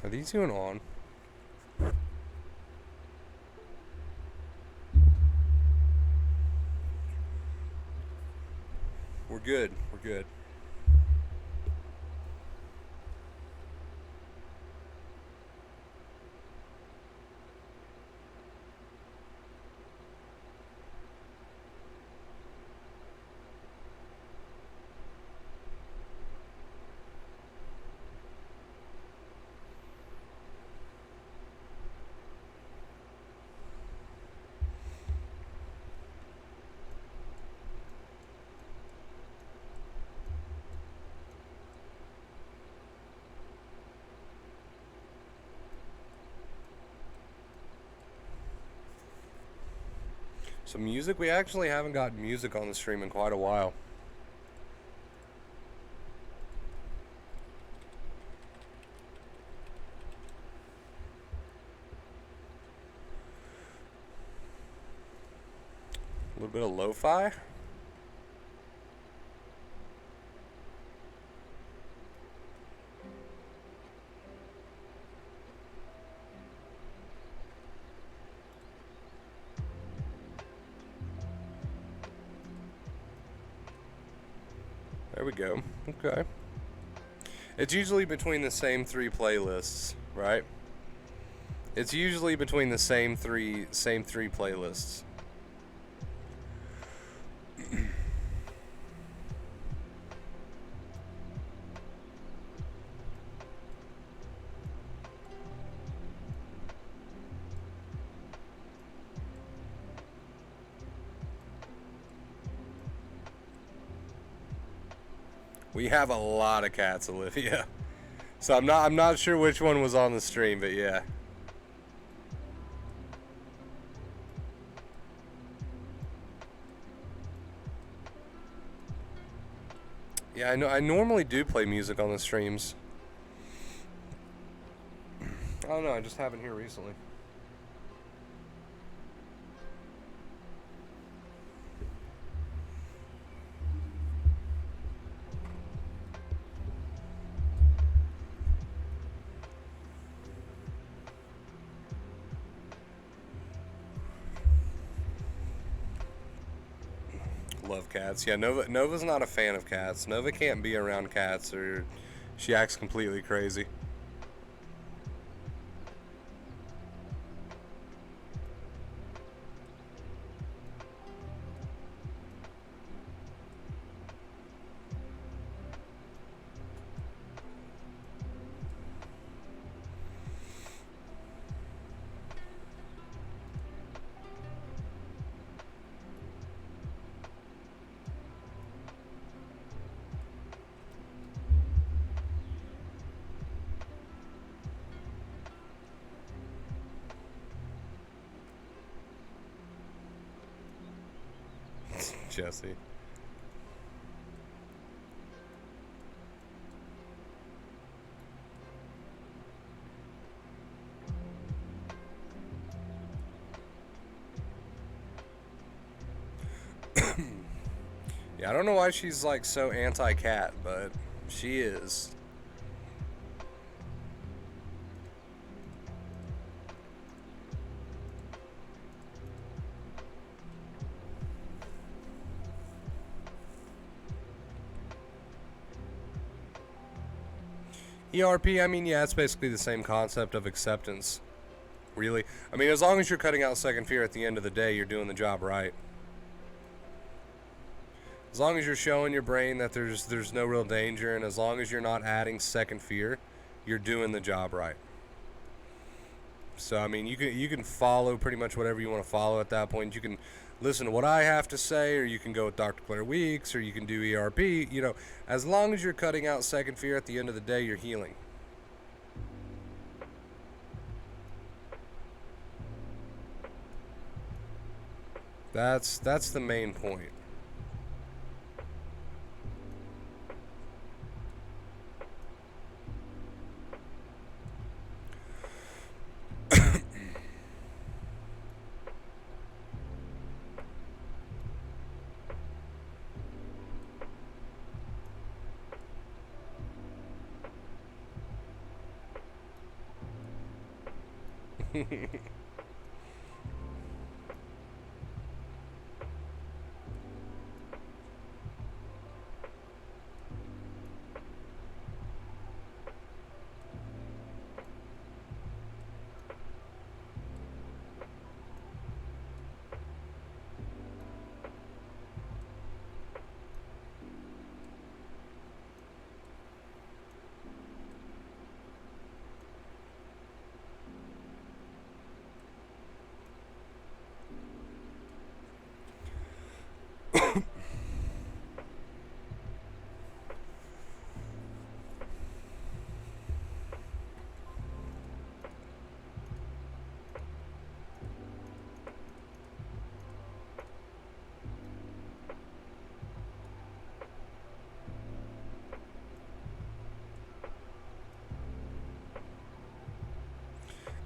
Are these even on? We're good. We're good. So music, we actually haven't got music on the stream in quite a while. A little bit of lo-fi. There we go. Okay. It's usually between the same three playlists, right? It's usually between the same three playlists. We have a lot of cats, Olivia. So I'm not sure which one was on the stream, but yeah. Yeah, I know. I normally do play music on the streams. I don't know. I just haven't here recently. Love cats. Yeah, Nova's not a fan of cats. Nova can't be around cats or she acts completely crazy. Jesse. Yeah, I don't know why she's like so anti-cat, but she is. ERP, I mean, yeah, it's basically the same concept of acceptance. Really. I mean, as long as you're cutting out second fear at the end of the day, you're doing the job right. As long as you're showing your brain that there's no real danger, and as long as you're not adding second fear, you're doing the job right. So I mean, you can follow pretty much whatever you want to follow at that point. You can listen to what I have to say, or you can go with Dr. Claire Weeks, or you can do ERP. You know, as long as you're cutting out second fear at the end of the day, you're healing. That's the main point.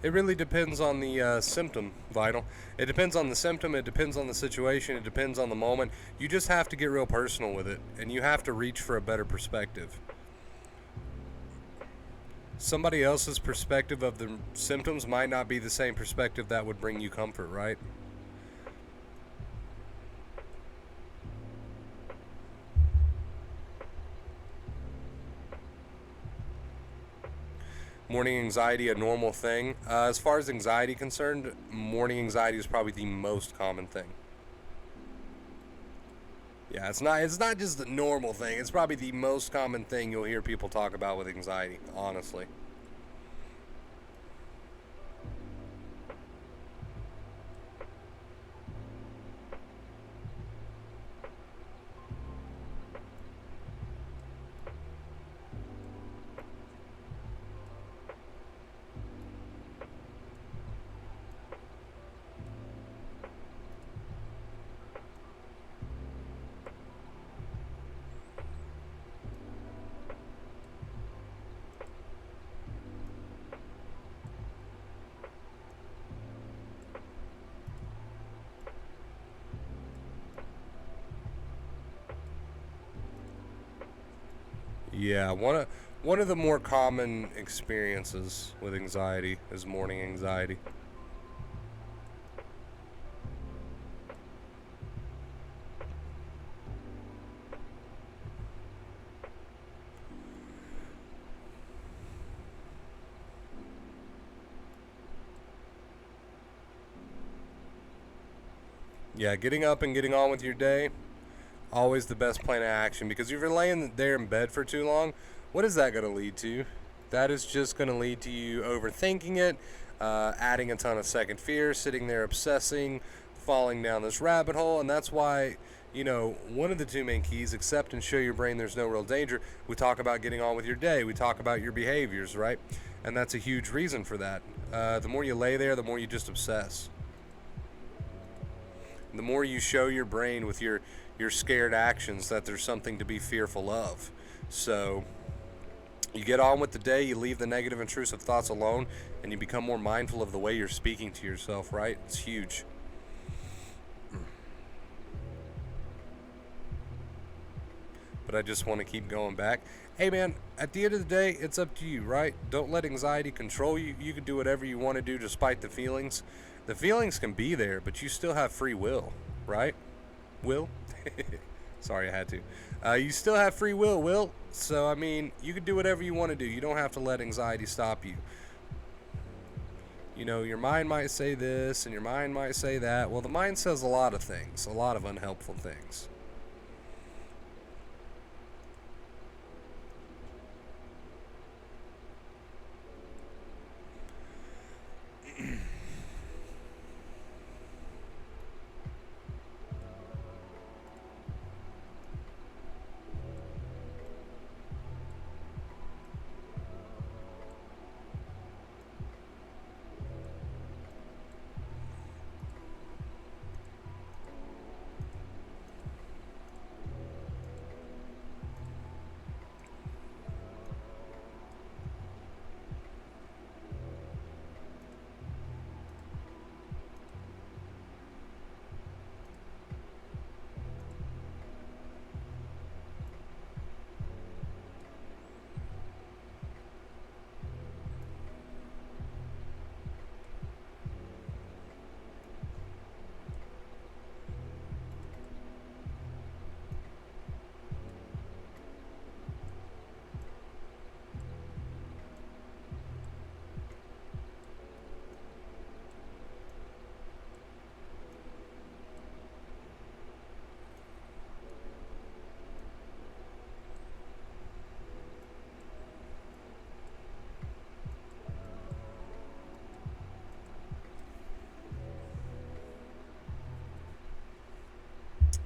It really depends on the symptom, Vital. It depends on the symptom, it depends on the situation, it depends on the moment. You just have to get real personal with it, and you have to reach for a better perspective. Somebody else's perspective of the symptoms might not be the same perspective that would bring you comfort, right? Morning anxiety a normal thing? As far as anxiety concerned, morning anxiety is probably the most common thing. Yeah, it's not just the normal thing. It's probably the most common thing you'll hear people talk about with anxiety, honestly. Yeah, one of the more common experiences with anxiety is morning anxiety. Yeah, getting up and getting on with your day, always the best plan of action, because if you're laying there in bed for too long, what is that going to lead to? That is just going to lead to you overthinking it, adding a ton of second fear, sitting there obsessing, falling down this rabbit hole, and that's why, one of the two main keys, accept and show your brain there's no real danger. We talk about getting on with your day. We talk about your behaviors, right? And that's a huge reason for that. The more you lay there, the more you just obsess. The more you show your brain with your your scared actions that there's something to be fearful of. So you get on with the day, you leave the negative intrusive thoughts alone, and you become more mindful of the way you're speaking to yourself, right? It's huge. But I just want to keep going back. Hey man, at the end of the day, it's up to you, right? Don't let anxiety control you. You can do whatever you want to do despite the feelings. The feelings can be there, but you still have free will, right? Will? Sorry, I had to. You still have free will. So, I mean, you can do whatever you want to do. You don't have to let anxiety stop you. You know, your mind might say this and your mind might say that. Well, the mind says a lot of things, a lot of unhelpful things.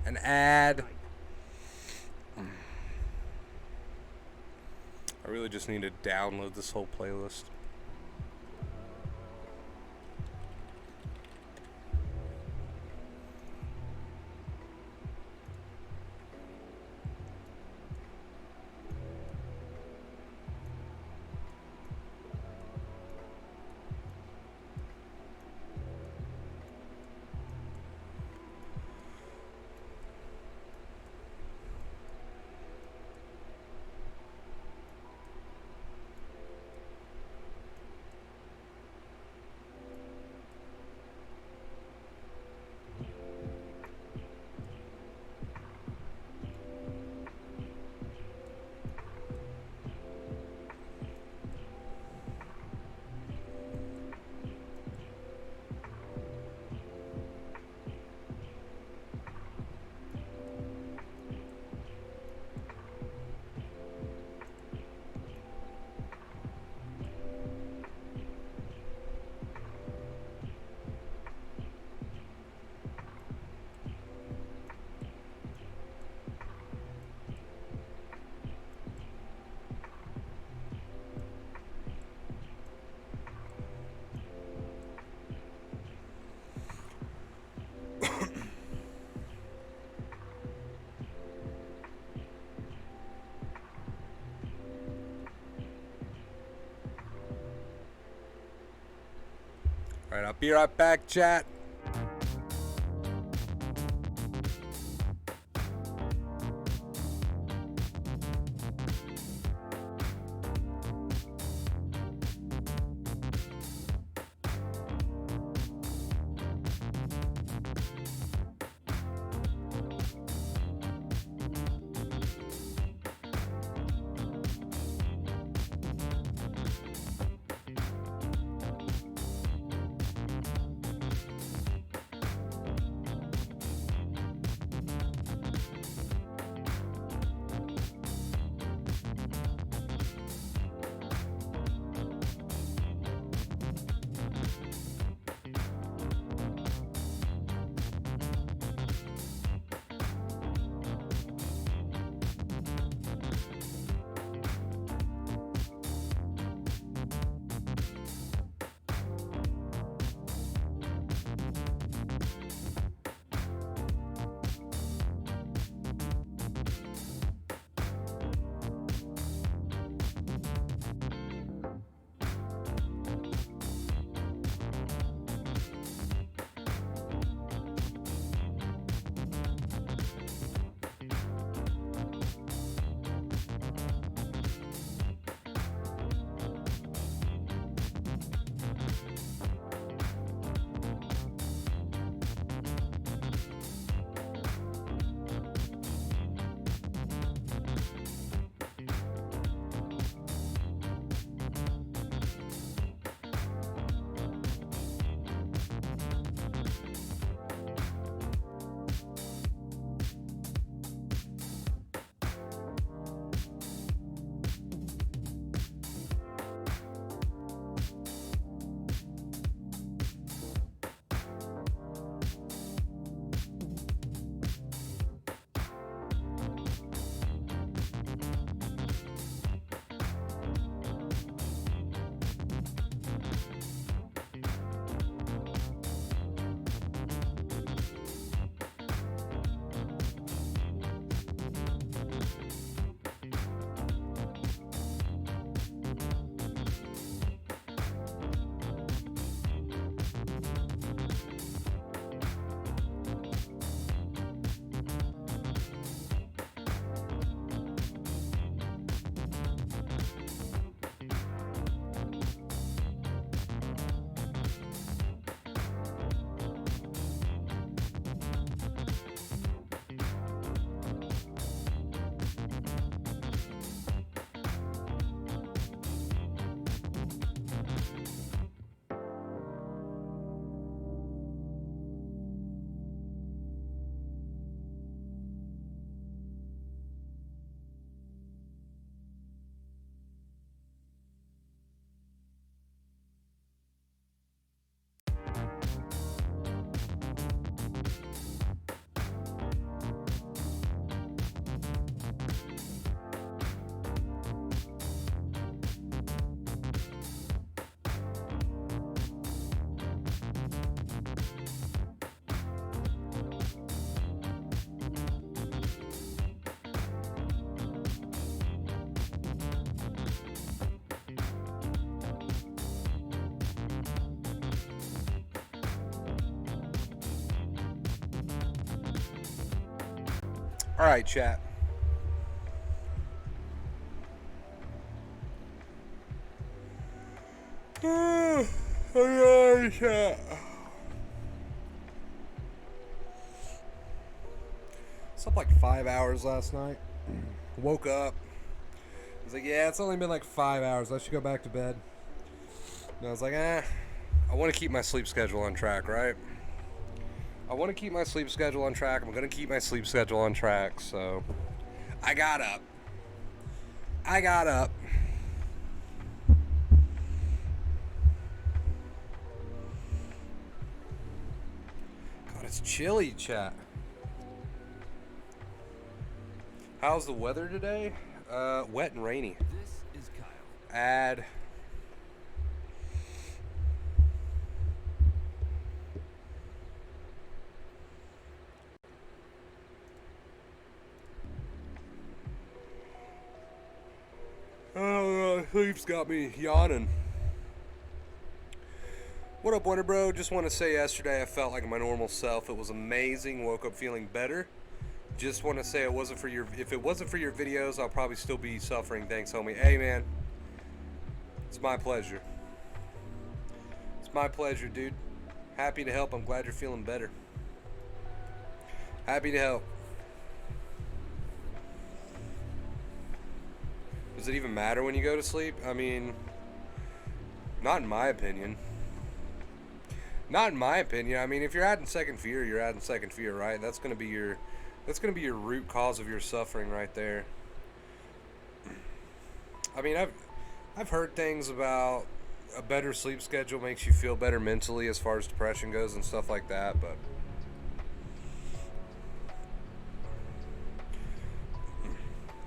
An ad. I really just need to download this whole playlist. All right, I'll be right back, chat. All right, chat. All right, chat. Slept like 5 hours last night. Woke up. I was like, yeah, it's only been like 5 hours. I should go back to bed. And I was like, I want to keep my sleep schedule on track, right? I want to keep my sleep schedule on track. I'm going to keep my sleep schedule on track. So I got up. God, it's chilly, chat. How's the weather today? Wet and rainy. This is Kyle. Add. Oh, sleep's got me yawning. What up, Winter Bro? Just want to say yesterday I felt like my normal self. It was amazing. Woke up feeling better. Just want to say if it wasn't for your videos, I'll probably still be suffering. Thanks, homie. Hey, man. It's my pleasure. It's my pleasure, dude. Happy to help. I'm glad you're feeling better. Happy to help. Does it even matter when you go to sleep? I mean, not in my opinion. Not in my opinion. I mean, if you're adding second fear, you're adding second fear, right? That's gonna be your root cause of your suffering right there. I mean, I've heard things about a better sleep schedule makes you feel better mentally as far as depression goes and stuff like that, but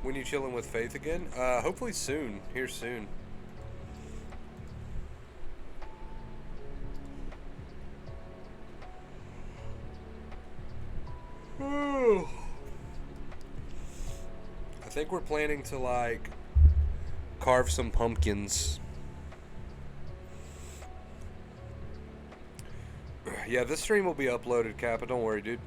when you chilling with Faith again? Hopefully soon. Here soon. I think we're planning to like carve some pumpkins. Yeah, this stream will be uploaded, Kappa. Don't worry, dude.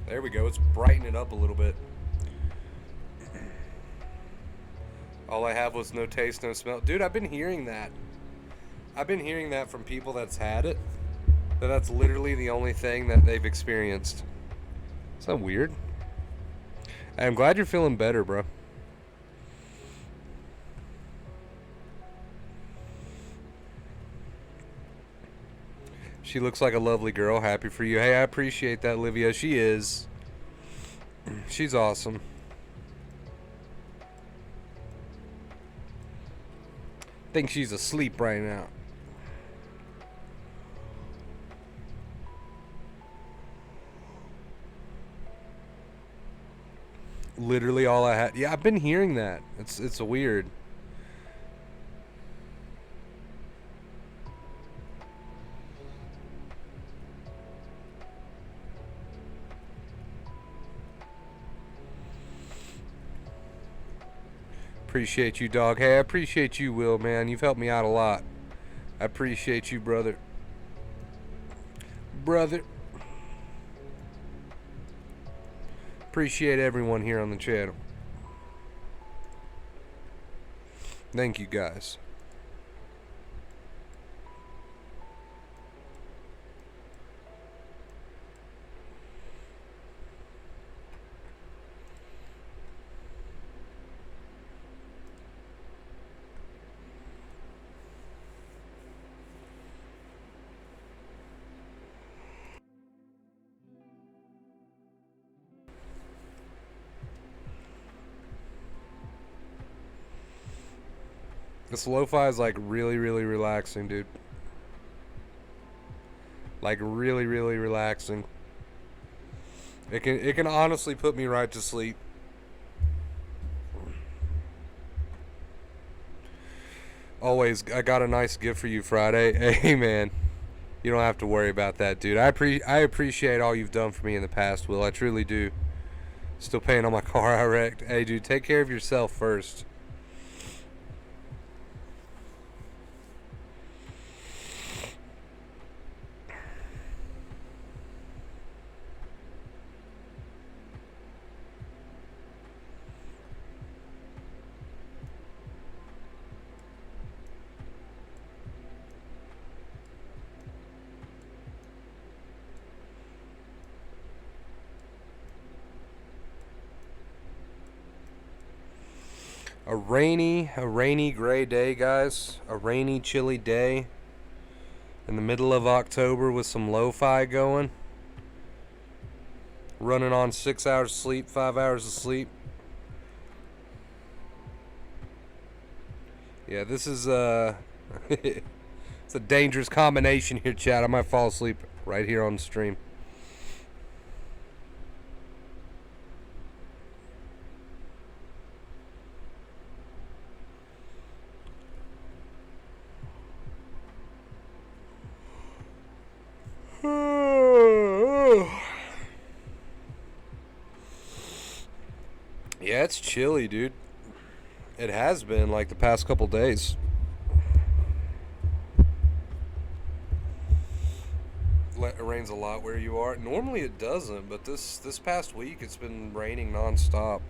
There we go. It's brightening it up a little bit. All I have was no taste, no smell. Dude, I've been hearing that. I've been hearing that from people that's had it. That's literally the only thing that they've experienced. Is that weird? I'm glad you're feeling better, bro. She looks like a lovely girl. Happy for you. Hey, I appreciate that, Livia. She is. She's awesome. Think she's asleep right now. Literally all I had. Yeah, I've been hearing that. It's weird. Appreciate you, dog. Hey, I appreciate you, Will, man. You've helped me out a lot. I appreciate you, brother. Brother. Appreciate everyone here on the channel. Thank you, guys. This lo-fi is like really, really relaxing, dude. Like really, really relaxing. It can honestly put me right to sleep. Always, I got a nice gift for you Friday. Hey man, you don't have to worry about that, dude. I appreciate all you've done for me in the past, Will. I truly do. Still paying on my car I wrecked. Hey dude, take care of yourself first. A rainy gray day, guys. A rainy, chilly day in the middle of October with some lo-fi going. Running on 6 hours of sleep, 5 hours of sleep. Yeah, this is it's a dangerous combination here, chat. I might fall asleep right here on the stream. Yeah, it's chilly, dude. It has been like the past couple days. It rains a lot where you are. Normally it doesn't, but this past week it's been raining nonstop.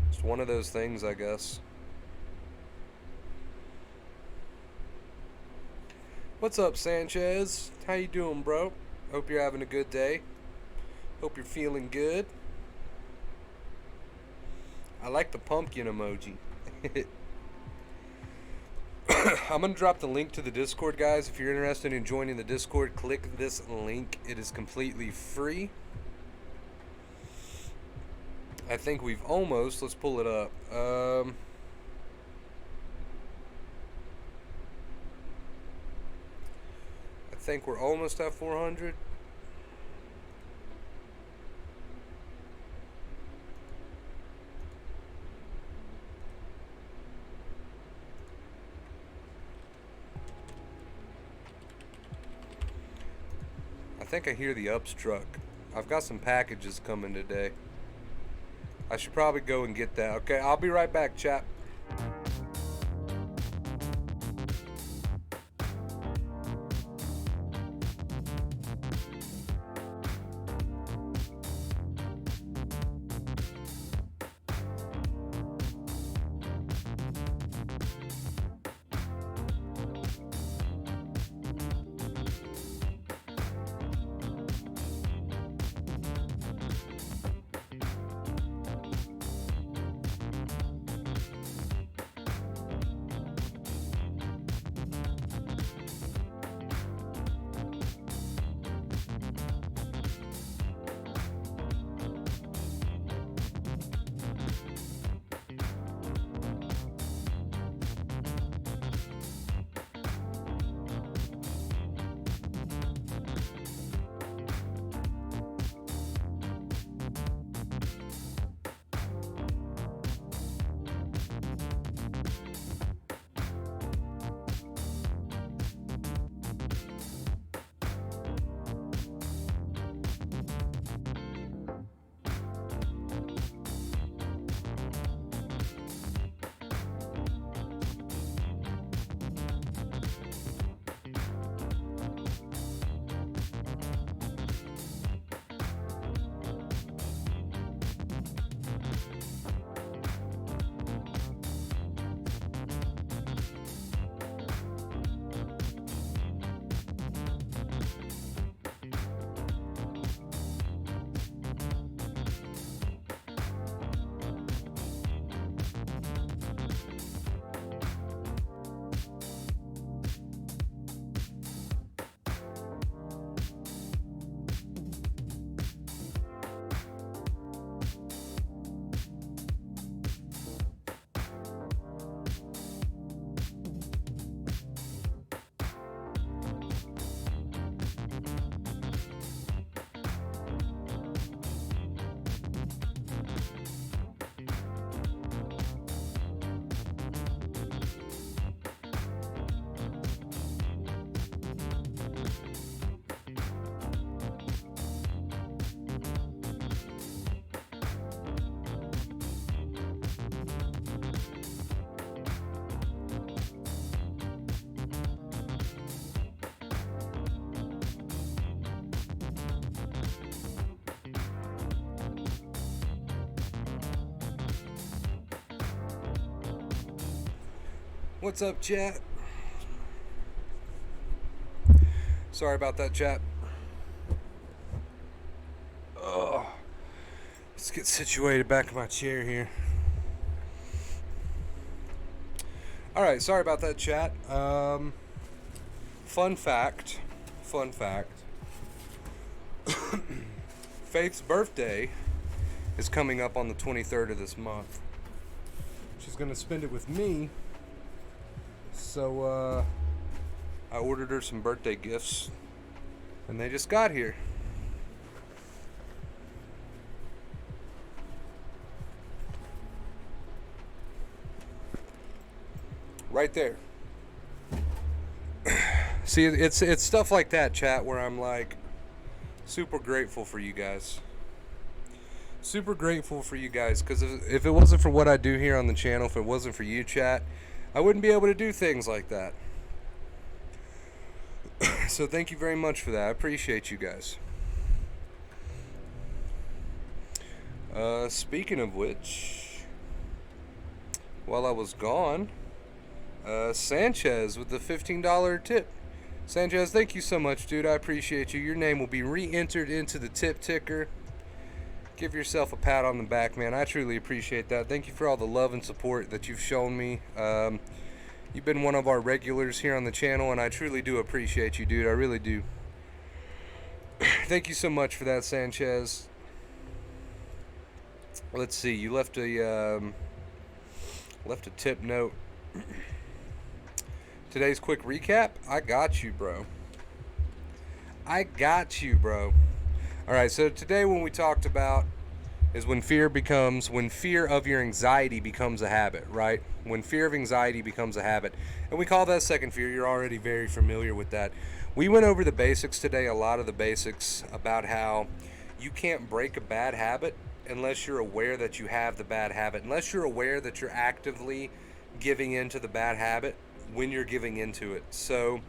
It's one of those things, I guess. What's up, Sanchez? How you doing, bro? Hope you're having a good day. Hope you're feeling good. I like the pumpkin emoji. I'm going to drop the link to the Discord, guys. If you're interested in joining the Discord, click this link. It is completely free. I think we've almost... Let's pull it up. I think we're almost at 400. I think I hear the ups truck. I've got some packages coming today. I should probably go and get that. Okay, I'll be right back, chat. What's up, chat? Sorry about that, chat. Oh, let's get situated back in my chair here. Alright, sorry about that, chat. Fun fact. Faith's birthday is coming up on the 23rd of this month. She's going to spend it with me. So, I ordered her some birthday gifts. And they just got here. Right there. See, it's stuff like that, chat, where I'm like super grateful for you guys. Super grateful for you guys, because if it wasn't for what I do here on the channel, if it wasn't for you, chat, I wouldn't be able to do things like that. So thank you very much for that. I appreciate you guys. Speaking of which, while I was gone, Sanchez with the $15 tip. Sanchez, thank you so much, dude. I appreciate you. Your name will be re-entered into the tip ticker. Give yourself a pat on the back, man. I truly appreciate that. Thank you for all the love and support that you've shown me. You've been one of our regulars here on the channel, and I truly do appreciate you, dude. I really do. Thank you so much for that, Sanchez. Let's see. You left a tip note. Today's quick recap. I got you, bro. Alright, so today when we talked about is when fear of your anxiety becomes a habit, right? When fear of anxiety becomes a habit. And we call that second fear. You're already very familiar with that. We went over the basics today, a lot of the basics about how you can't break a bad habit unless you're aware that you have the bad habit, unless you're aware that you're actively giving into the bad habit when you're giving into it. So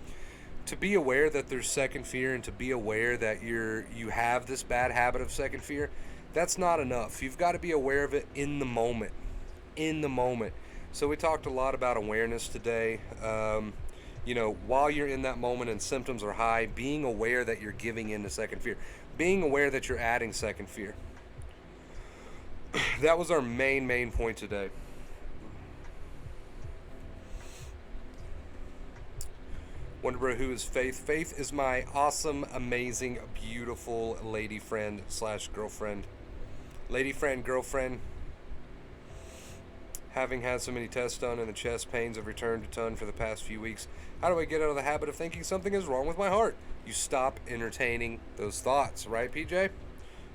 to be aware that there's second fear and to be aware that you have this bad habit of second fear, that's not enough. You've got to be aware of it in the moment. So we talked a lot about awareness today. While you're in that moment and symptoms are high, being aware that you're giving into second fear, being aware that you're adding second fear. That was our main point today. Wonder Bro, who is Faith? Faith is my awesome, amazing, beautiful lady friend / girlfriend. Lady friend, girlfriend. Having had so many tests done and the chest pains have returned a ton for the past few weeks, how do I get out of the habit of thinking something is wrong with my heart? You stop entertaining those thoughts, right, PJ?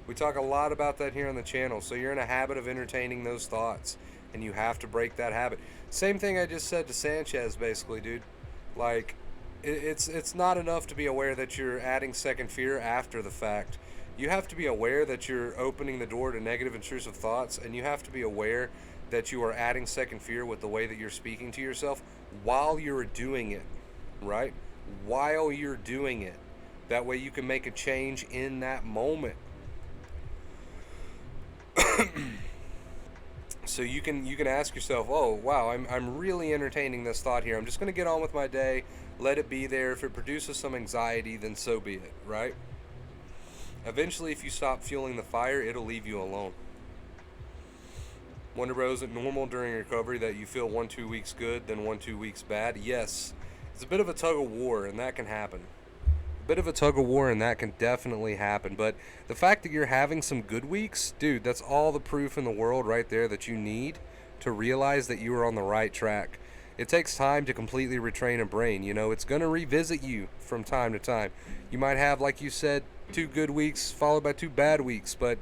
We talk a lot about that here on the channel. So you're in a habit of entertaining those thoughts, and you have to break that habit. Same thing I just said to Sanchez, basically, dude. Like, it's not enough to be aware that you're adding second fear after the fact. You have to be aware that you're opening the door to negative intrusive thoughts, and you have to be aware that you are adding second fear with the way that you're speaking to yourself while you're doing it, right? While you're doing it. That way you can make a change in that moment. So you can ask yourself, oh wow, I'm really entertaining this thought here. I'm just going to get on with my day, let it be there. If it produces some anxiety, then so be it, right? Eventually, if you stop fueling the fire, it'll leave you alone. Wonder Bro, is it normal during recovery that you feel 1-2 weeks good, then 1-2 weeks bad? Yes. It's a bit of a tug of war, and that can happen. That can definitely happen. But the fact that you're having some good weeks, dude, that's all the proof in the world right there that you need to realize that you are on the right track. It takes time to completely retrain a brain. It's going to revisit you from time to time. You might have, like you said, 2 good weeks followed by 2 bad weeks, but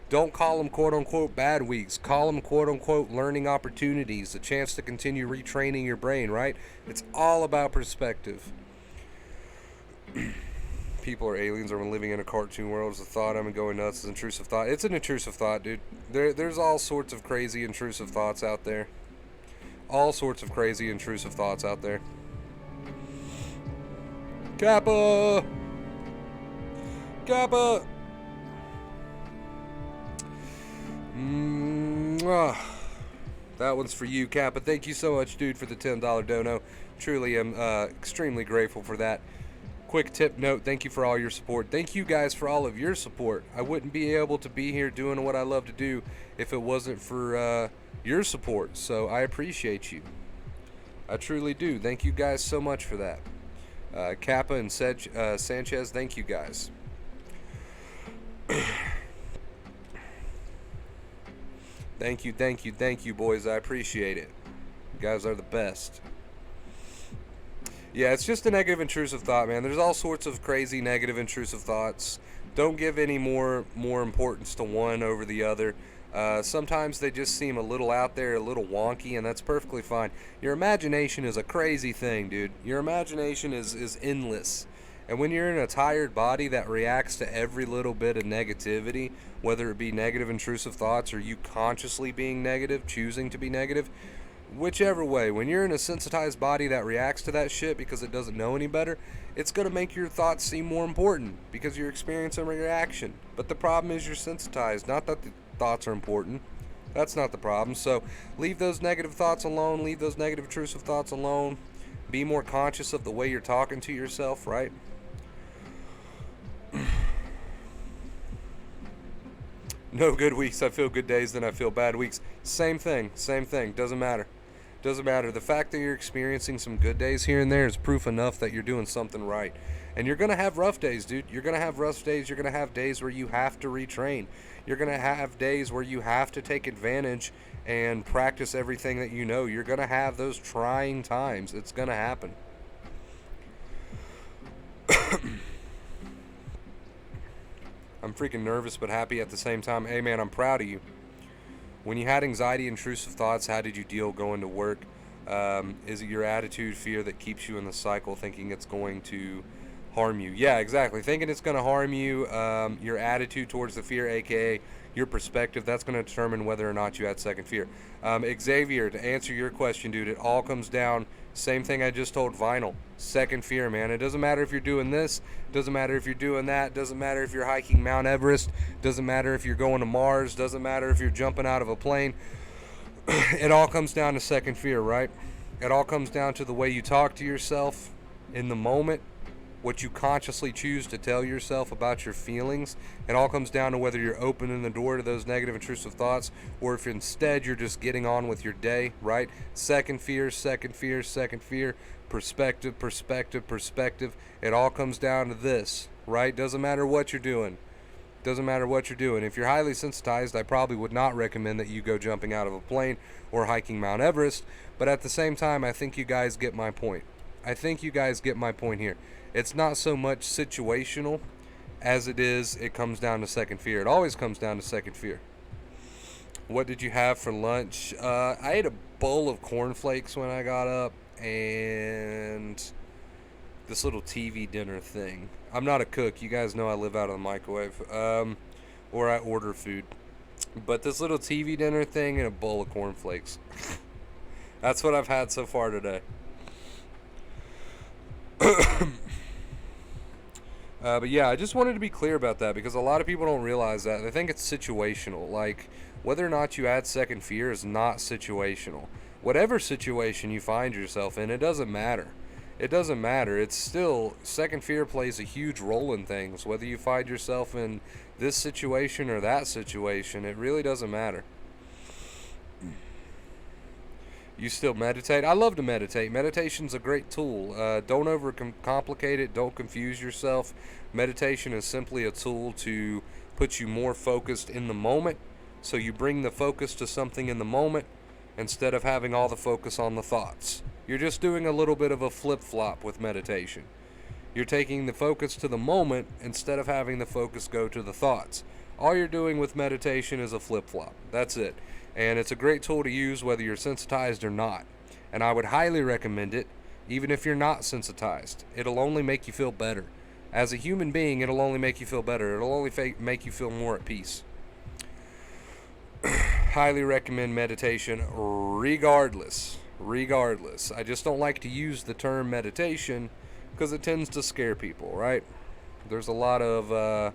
don't call them quote-unquote bad weeks. Call them quote-unquote learning opportunities, a chance to continue retraining your brain, right? It's all about perspective. People are aliens, or I'm living in a cartoon world. Is a thought. I'm going nuts. It's an intrusive thought. It's an intrusive thought, dude. There's all sorts of crazy intrusive thoughts out there. Kappa! That one's for you, Kappa. Thank you so much, dude, for the $10 dono. Truly am extremely grateful for that. Quick tip note, thank you for all your support. Thank you guys for all of your support. I wouldn't be able to be here doing what I love to do if it wasn't for your support. So I appreciate you. I truly do. Thank you guys so much for that. Kappa and Sanchez, thank you guys. Thank you, boys. I appreciate it. You guys are the best. Yeah, it's just a negative intrusive thought, man. There's all sorts of crazy negative intrusive thoughts. Don't give any more importance to one over the other. Sometimes they just seem a little out there, a little wonky, and that's perfectly fine. Your imagination is a crazy thing, dude. Your imagination is endless. And when you're in a tired body that reacts to every little bit of negativity, whether it be negative intrusive thoughts or you consciously being negative, choosing to be negative, whichever way, when you're in a sensitized body that reacts to that shit because it doesn't know any better, it's going to make your thoughts seem more important because you're experiencing a reaction. But the problem is you're sensitized, not that the thoughts are important. That's not the problem. So leave those negative thoughts alone, leave those negative intrusive thoughts alone. Be more conscious of the way you're talking to yourself, right? No good weeks, I feel good days, then I feel bad weeks. Same thing, doesn't matter. The fact that you're experiencing some good days here and there is proof enough that you're doing something right. And you're going to have rough days, dude. You're going to have rough days. You're going to have days where you have to retrain. You're going to have days where you have to take advantage and practice everything that you know. You're going to have those trying times. It's going to happen. I'm freaking nervous but happy at the same time. Hey, man, I'm proud of you. When you had anxiety, intrusive thoughts, how did you deal going to work? Is it your attitude, fear that keeps you in the cycle, thinking it's going to harm you? Yeah, exactly. Thinking it's going to harm you, your attitude towards the fear, aka your perspective, that's going to determine whether or not you had second fear. Xavier, to answer your question, dude, it all comes down, same thing I just told Vinyl, second fear, man. It doesn't matter if you're doing this, doesn't matter if you're doing that, doesn't matter if you're hiking Mount Everest, doesn't matter if you're going to Mars, doesn't matter if you're jumping out of a plane. It all comes down to second fear, right? It all comes down to the way you talk to yourself in the moment, what you consciously choose to tell yourself about your feelings. It all comes down to whether you're opening the door to those negative intrusive thoughts or if instead you're just getting on with your day, right? Second fear, perspective. It all comes down to this, right? Doesn't matter what you're doing. If you're highly sensitized, I probably would not recommend that you go jumping out of a plane or hiking Mount Everest, but at the same time, I think you guys get my point. Here. It's not so much situational as it comes down to second fear. It always comes down to second fear. What did you have for lunch? I ate a bowl of cornflakes when I got up and this little TV dinner thing. I'm not a cook. You guys know I live out of the microwave. Or I order food. But this little TV dinner thing and a bowl of cornflakes. That's what I've had so far today. But yeah, I just wanted to be clear about that because a lot of people don't realize that. They think it's situational. Like, whether or not you add second fear is not situational. Whatever situation you find yourself in, it doesn't matter. It's still, second fear plays a huge role in things. Whether you find yourself in this situation or that situation, it really doesn't matter. You still meditate? I love to meditate. Meditation's a great tool. Don't overcomplicate it. Don't confuse yourself. Meditation is simply a tool to put you more focused in the moment. So you bring the focus to something in the moment instead of having all the focus on the thoughts. You're just doing a little bit of a flip-flop with meditation. You're taking the focus to the moment instead of having the focus go to the thoughts. All you're doing with meditation is a flip-flop. That's it. And it's a great tool to use whether you're sensitized or not. And I would highly recommend it, even if you're not sensitized. It'll only make you feel better. As a human being, it'll only make you feel better. It'll only make you feel more at peace. Highly recommend meditation regardless. I just don't like to use the term meditation because it tends to scare people, right? There's a lot of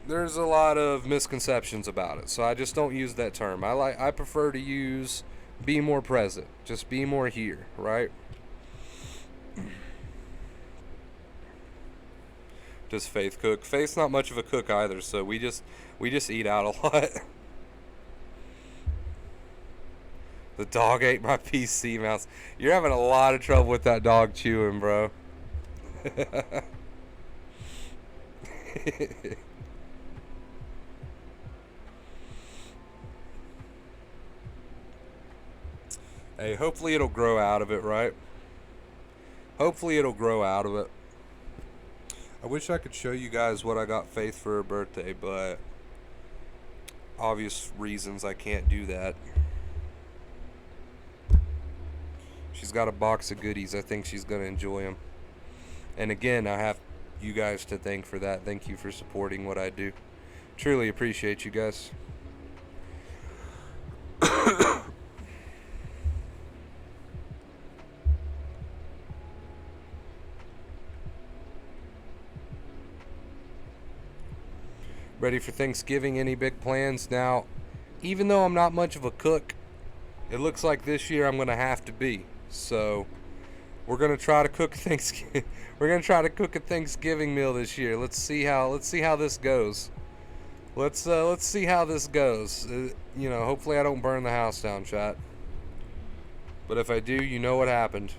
there's a lot of misconceptions about it, so I just don't use that term. I prefer to use be more present. Just be more here, right? Does Faith cook? Faith's not much of a cook either, so we just eat out a lot. The dog ate my PC mouse. You're having a lot of trouble with that dog chewing, bro. Hey, hopefully it'll grow out of it, right? Hopefully it'll grow out of it. I wish I could show you guys what I got Faith for her birthday, but obvious reasons I can't do that. She's got a box of goodies. I think she's going to enjoy them. And again, I have you guys to thank for that. Thank you for supporting what I do. Truly appreciate you guys. Ready for Thanksgiving? Any big plans? Now, even though I'm not much of a cook, it looks like this year I'm going to have to be. So, we're going to try to cook Thanksgiving. We're going to try to cook a Thanksgiving meal this year. Let's see how this goes. Let's see how this goes. You know, hopefully I don't burn the house down, chat. But if I do, you know what happened.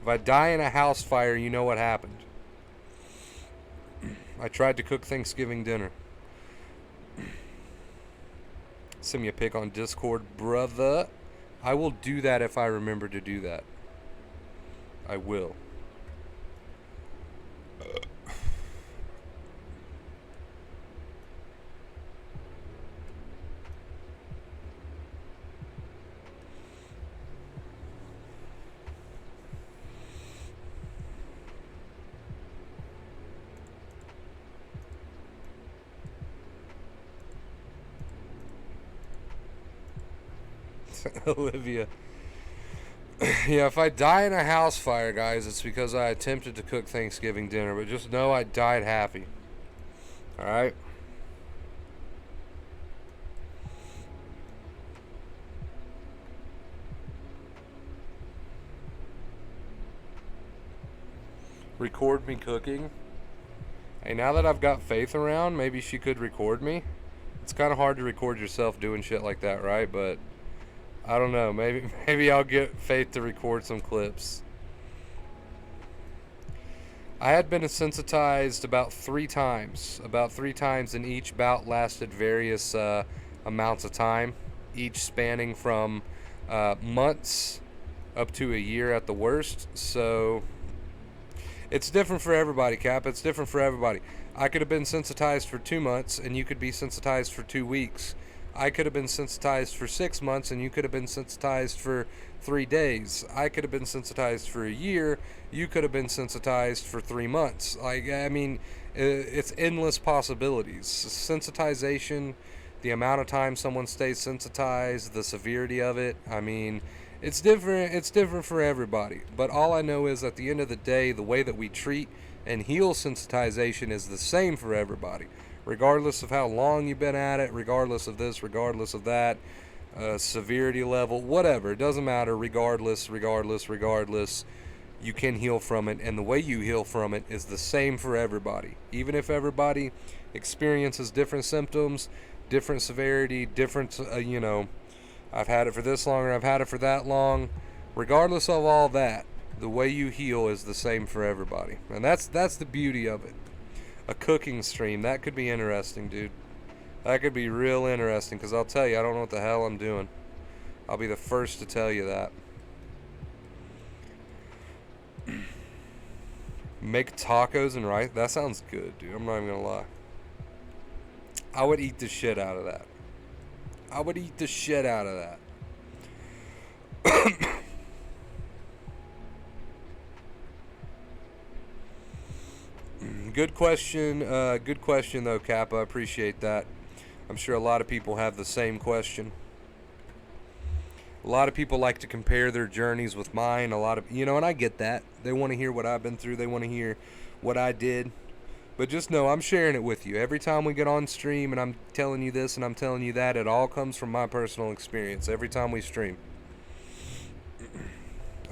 If I die in a house fire, you know what happened. I tried to cook Thanksgiving dinner. Send me a pic on Discord, brother. I will do that if I remember to do that. I will. Olivia. Yeah, if I die in a house fire, guys, it's because I attempted to cook Thanksgiving dinner, but just know I died happy. Alright? Record me cooking. Hey, now that I've got Faith around, maybe she could record me. It's kind of hard to record yourself doing shit like that, right? But I don't know. Maybe I'll get Faith to record some clips. I had been sensitized about 3 times. About 3 times, and each bout lasted various amounts of time, each spanning from months up to a year at the worst. So it's different for everybody, Cap. It's different for everybody. I could have been sensitized for 2 months, and you could be sensitized for 2 weeks. I could have been sensitized for 6 months, and you could have been sensitized for 3 days. I could have been sensitized for a year. You could have been sensitized for 3 months. Like, I mean, it's endless possibilities. Sensitization, the amount of time someone stays sensitized, the severity of it. I mean, it's different. It's different for everybody. But all I know is, at the end of the day, the way that we treat and heal sensitization is the same for everybody. Regardless of how long you've been at it, regardless of this, regardless of that, severity level, whatever. It doesn't matter. Regardless, you can heal from it. And the way you heal from it is the same for everybody. Even if everybody experiences different symptoms, different severity, different, I've had it for this long or I've had it for that long. Regardless of all that, the way you heal is the same for everybody. And that's the beauty of it. A cooking stream, that could be interesting, dude. That could be real interesting, because I'll tell you, I don't know what the hell I'm doing. I'll be the first to tell you that. Make tacos and rice. That sounds good, dude. I'm not even gonna lie. I would eat the shit out of that. I would eat the shit out of that. Good question. Good question, though, Kappa. I appreciate that. I'm sure a lot of people have the same question. A lot of people like to compare their journeys with mine. And I get that. They want to hear what I've been through. They want to hear what I did. But just know I'm sharing it with you. Every time we get on stream and I'm telling you this and I'm telling you that, it all comes from my personal experience. Every time we stream,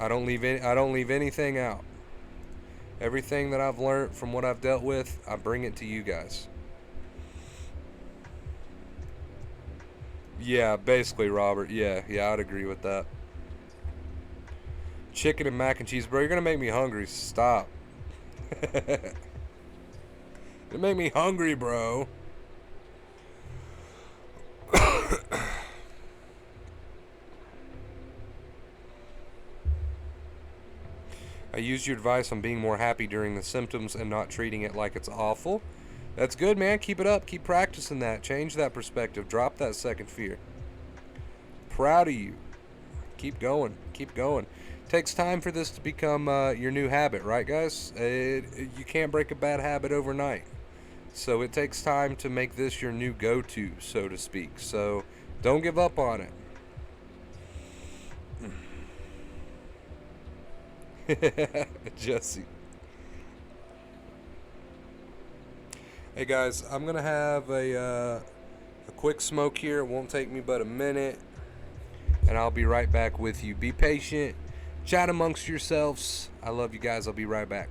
I don't leave anything out. Everything that I've learned from what I've dealt with, I bring it to you guys. Yeah, basically, Robert. Yeah, I'd agree with that. Chicken and mac and cheese, bro. You're gonna make me hungry. Stop. You make me hungry, bro. I used your advice on being more happy during the symptoms and not treating it like it's awful. That's good, man. Keep it up. Keep practicing that. Change that perspective. Drop that second fear. Proud of you. Keep going. Keep going. Takes time for this to become your new habit, right, guys? You can't break a bad habit overnight. So it takes time to make this your new go-to, so to speak. So don't give up on it. Jesse. Hey guys, I'm gonna have a quick smoke here. It won't take me but a minute, and I'll be right back with you. Be patient, chat amongst yourselves. I love you guys. I'll be right back.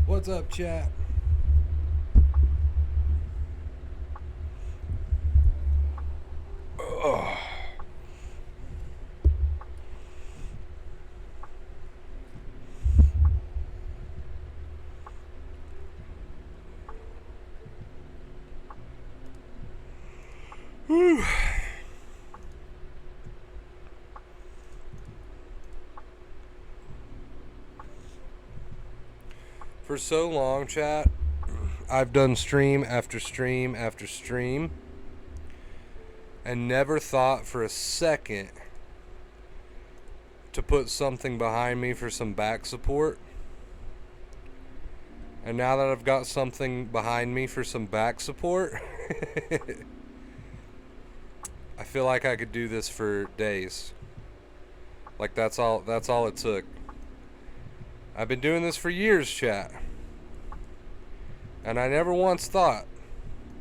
What's up, chat? Ugh. Whew. For so long, chat, I've done stream after stream after stream and never thought for a second to put something behind me for some back support. And now that I've got something behind me for some back support, I feel like I could do this for days. Like that's all it took. I've been doing this for years, chat. And I never once thought,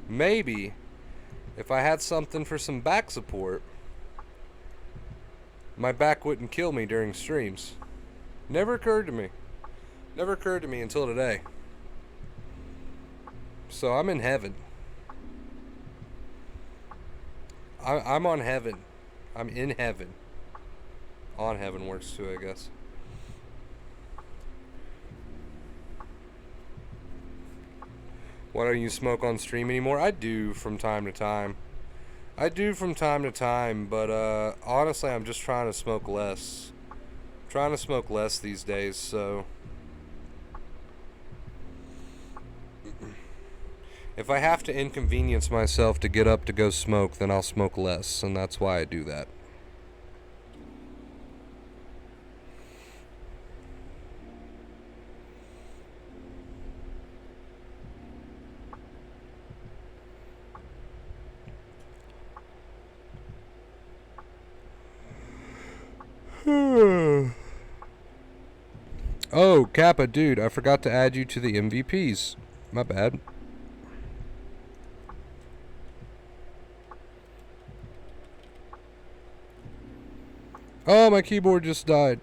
maybe, if I had something for some back support, my back wouldn't kill me during streams. Never occurred to me. Never occurred to me until today. So I'm in heaven. I'm on heaven. I'm in heaven. On heaven works too, I guess. Why don't you smoke on stream anymore? I do from time to time. But honestly, I'm just trying to smoke less. I'm trying to smoke less these days, so if I have to inconvenience myself to get up to go smoke, then I'll smoke less, and that's why I do that. Oh, Kappa, dude, I forgot to add you to the MVPs. My bad. Oh, my keyboard just died.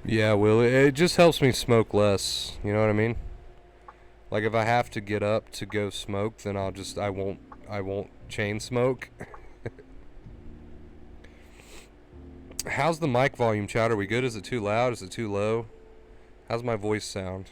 Yeah, Will, it just helps me smoke less. You know what I mean? Like if I have to get up to go smoke, then I won't chain smoke. How's the mic volume, chat? Are we good? Is it too loud? Is it too low? How's my voice sound?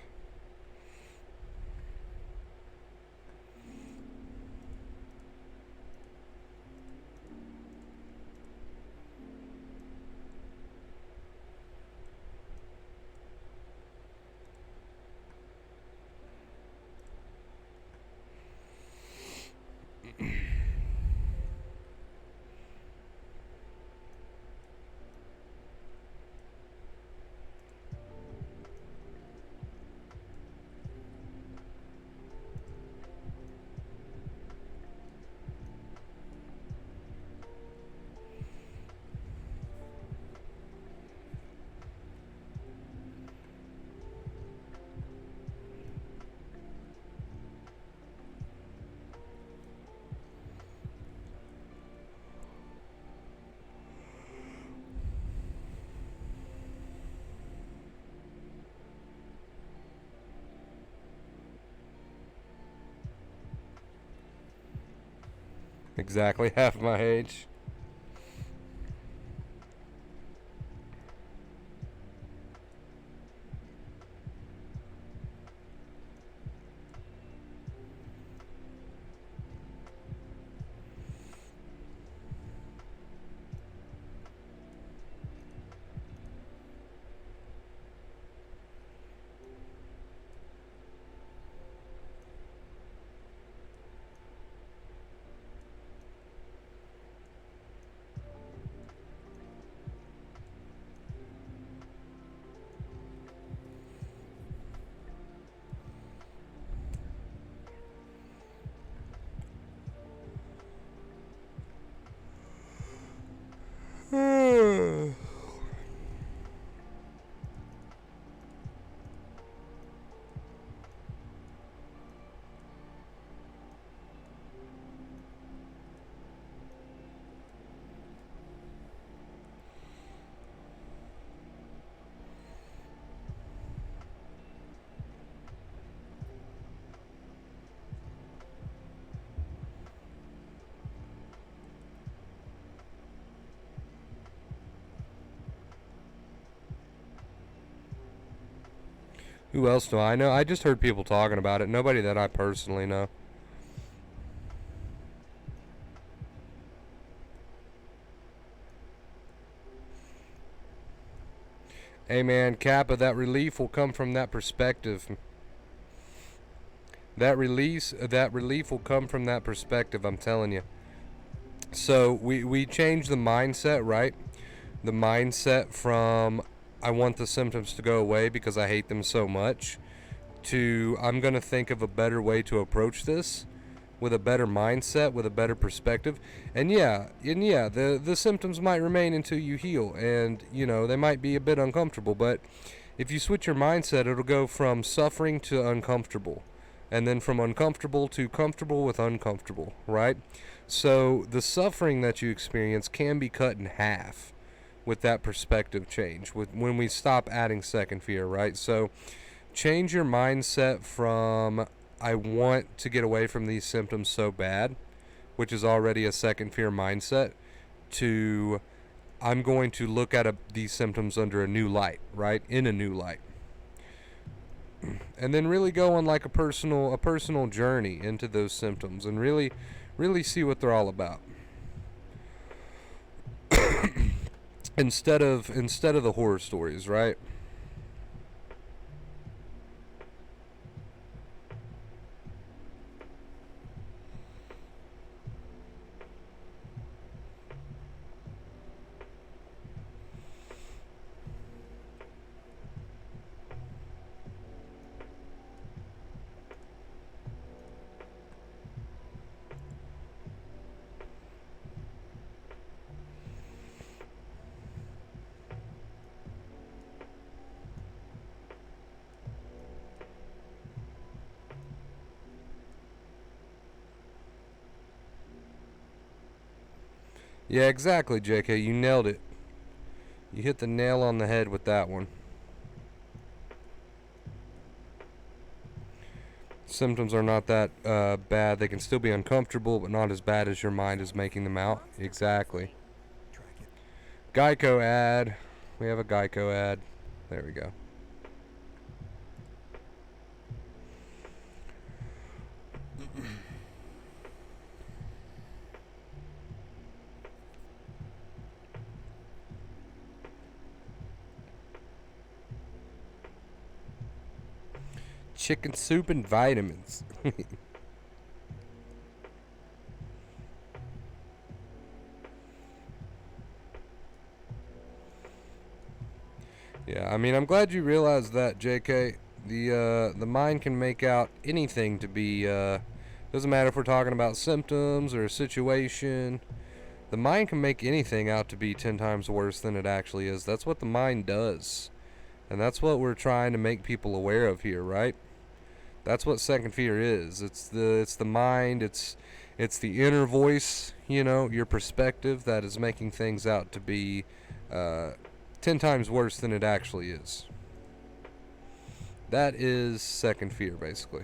Exactly half my age. Who else do I know? I just heard people talking about it. Nobody that I personally know. Hey man, Kappa, that relief will come from that perspective. That relief will come from that perspective, I'm telling you. So we change the mindset, right? The mindset from I want the symptoms to go away because I hate them so much to I'm going to think of a better way to approach this with a better mindset, with a better perspective. And the symptoms might remain until you heal, and they might be a bit uncomfortable, but if you switch your mindset, it'll go from suffering to uncomfortable, and then from uncomfortable to comfortable with uncomfortable, right? So the suffering that you experience can be cut in half with that perspective change, when we stop adding second fear, right? So change your mindset from I want to get away from these symptoms so bad, which is already a second fear mindset, to I'm going to look at these symptoms under a new light, right? In a new light. And then really go on like a personal journey into those symptoms and really see what they're all about. instead of the horror stories, right? Yeah, exactly, JK. You nailed it. You hit the nail on the head with that one. Symptoms are not that bad. They can still be uncomfortable, but not as bad as your mind is making them out. Exactly. Geico ad. We have a Geico ad. There we go. Chicken soup and vitamins. Yeah, I mean, I'm glad you realized that, JK. The mind can make out anything to be doesn't matter if we're talking about symptoms or a situation. The mind can make anything out to be 10 times worse than it actually is. That's what the mind does. And that's what we're trying to make people aware of here, right? That's what second fear is. It's the mind, it's the inner voice, your perspective that is making things out to be 10 times worse than it actually is. That is second fear, basically.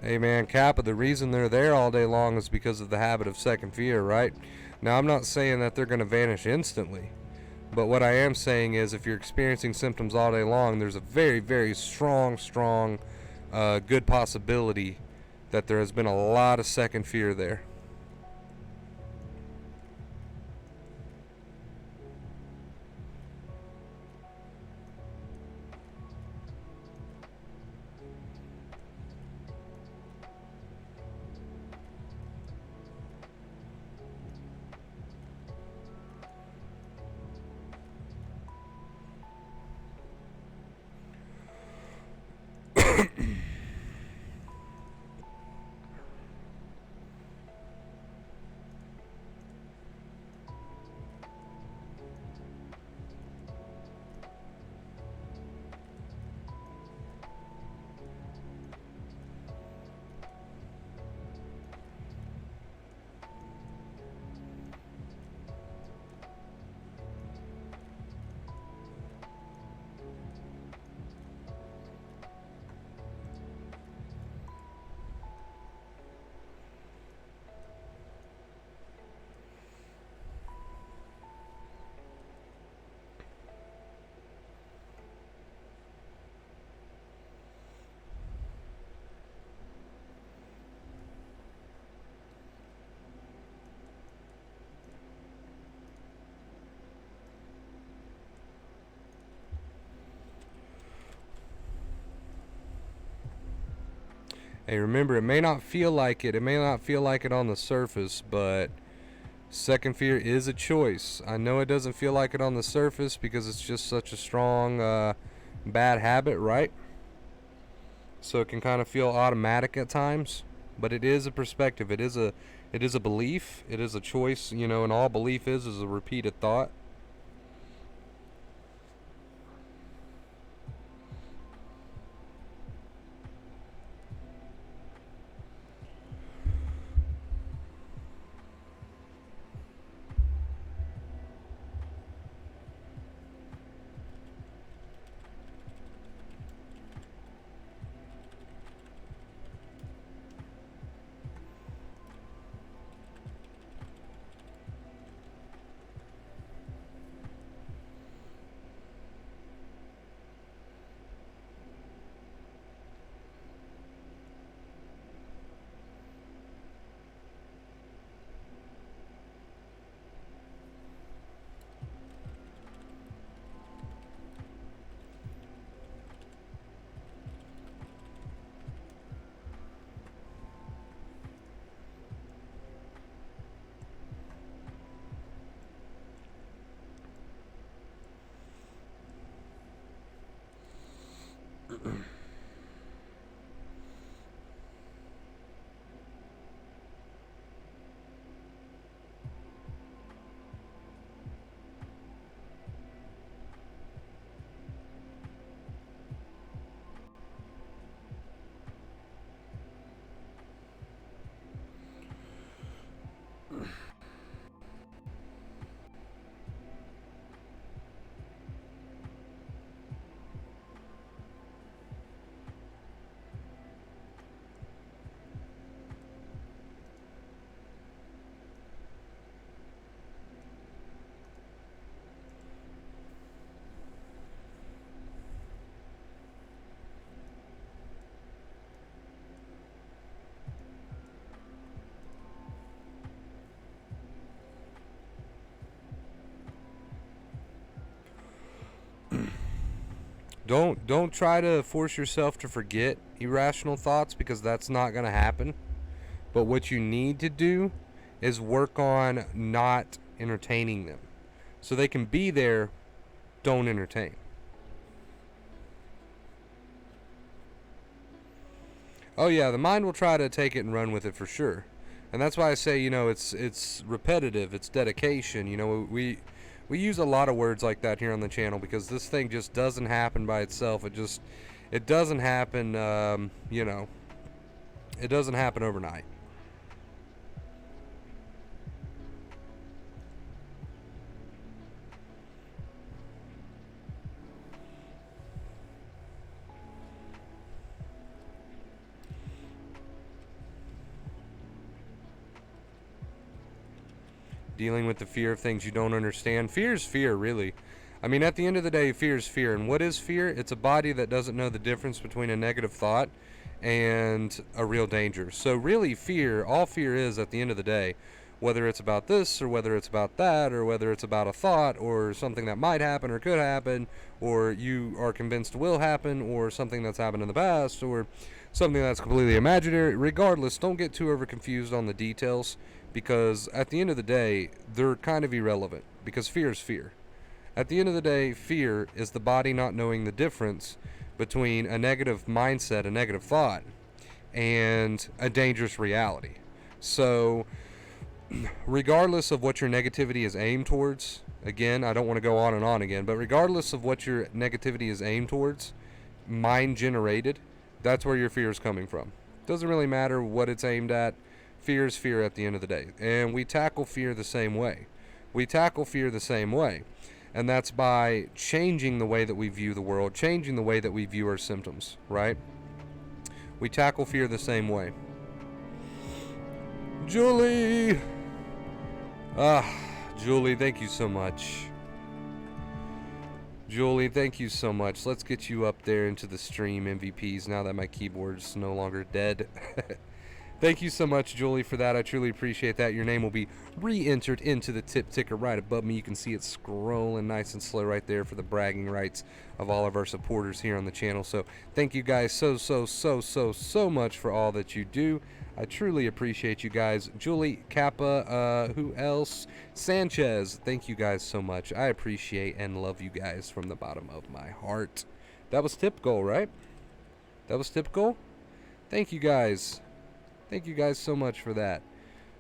Hey man, Kappa, the reason they're there all day long is because of the habit of second fear, right? Now, I'm not saying that they're going to vanish instantly, but what I am saying is if you're experiencing symptoms all day long, there's a very, very strong, good possibility that there has been a lot of second fear there. Hey, remember, it may not feel like it. It may not feel like it on the surface, but second fear is a choice. I know it doesn't feel like it on the surface because it's just such a strong, bad habit, right? So it can kind of feel automatic at times, but it is a perspective. It is a belief. It is a choice, you know, and all belief is a repeated thought. Don't try to force yourself to forget irrational thoughts because that's not going to happen. But what you need to do is work on not entertaining them. So they can be there, don't entertain. Oh yeah, the mind will try to take it and run with it for sure. And that's why I say, you know, it's repetitive, it's dedication. You know, we use a lot of words like that here on the channel because this thing just doesn't happen by itself. It doesn't happen, you know, it doesn't happen overnight. dealing with the fear of things you don't understand. Fear is fear, really. I mean, at the end of the day, fear is fear. And what is fear? It's a body that doesn't know the difference between a negative thought and a real danger. So really, fear, all fear is at the end of the day, whether it's about this or whether it's about that or whether it's about a thought or something that might happen or could happen or you are convinced will happen or something that's happened in the past or something that's completely imaginary. Regardless, don't get too over confused on the details, because at the end of the day, they're kind of irrelevant, because fear is fear. At the end of the day, fear is the body not knowing the difference between a negative mindset, a negative thought, and a dangerous reality. So regardless of what your negativity is aimed towards, again, I don't want to go on and on again, but regardless of what your negativity is aimed towards, mind generated, that's where your fear is coming from. Doesn't really matter what it's aimed at. Fear is fear at the end of the day. And we tackle fear the same way. And that's by changing the way that we view the world, changing the way that we view our symptoms, right? We tackle fear the same way. Julie! Julie, thank you so much. Julie, thank you so much. Let's get you up there into the stream MVPs now that my keyboard's no longer dead. Thank you so much, Julie, for that. I truly appreciate that. Your name will be re-entered into the tip ticker right above me. You can see it scrolling nice and slow right there for the bragging rights of all of our supporters here on the channel. So thank you guys so much for all that you do. I truly appreciate you guys. Julie, Kappa, who else? Sanchez, thank you guys so much. I appreciate and love you guys from the bottom of my heart. That was tip goal, right? That was tip goal? Thank you guys. Thank you guys so much for that.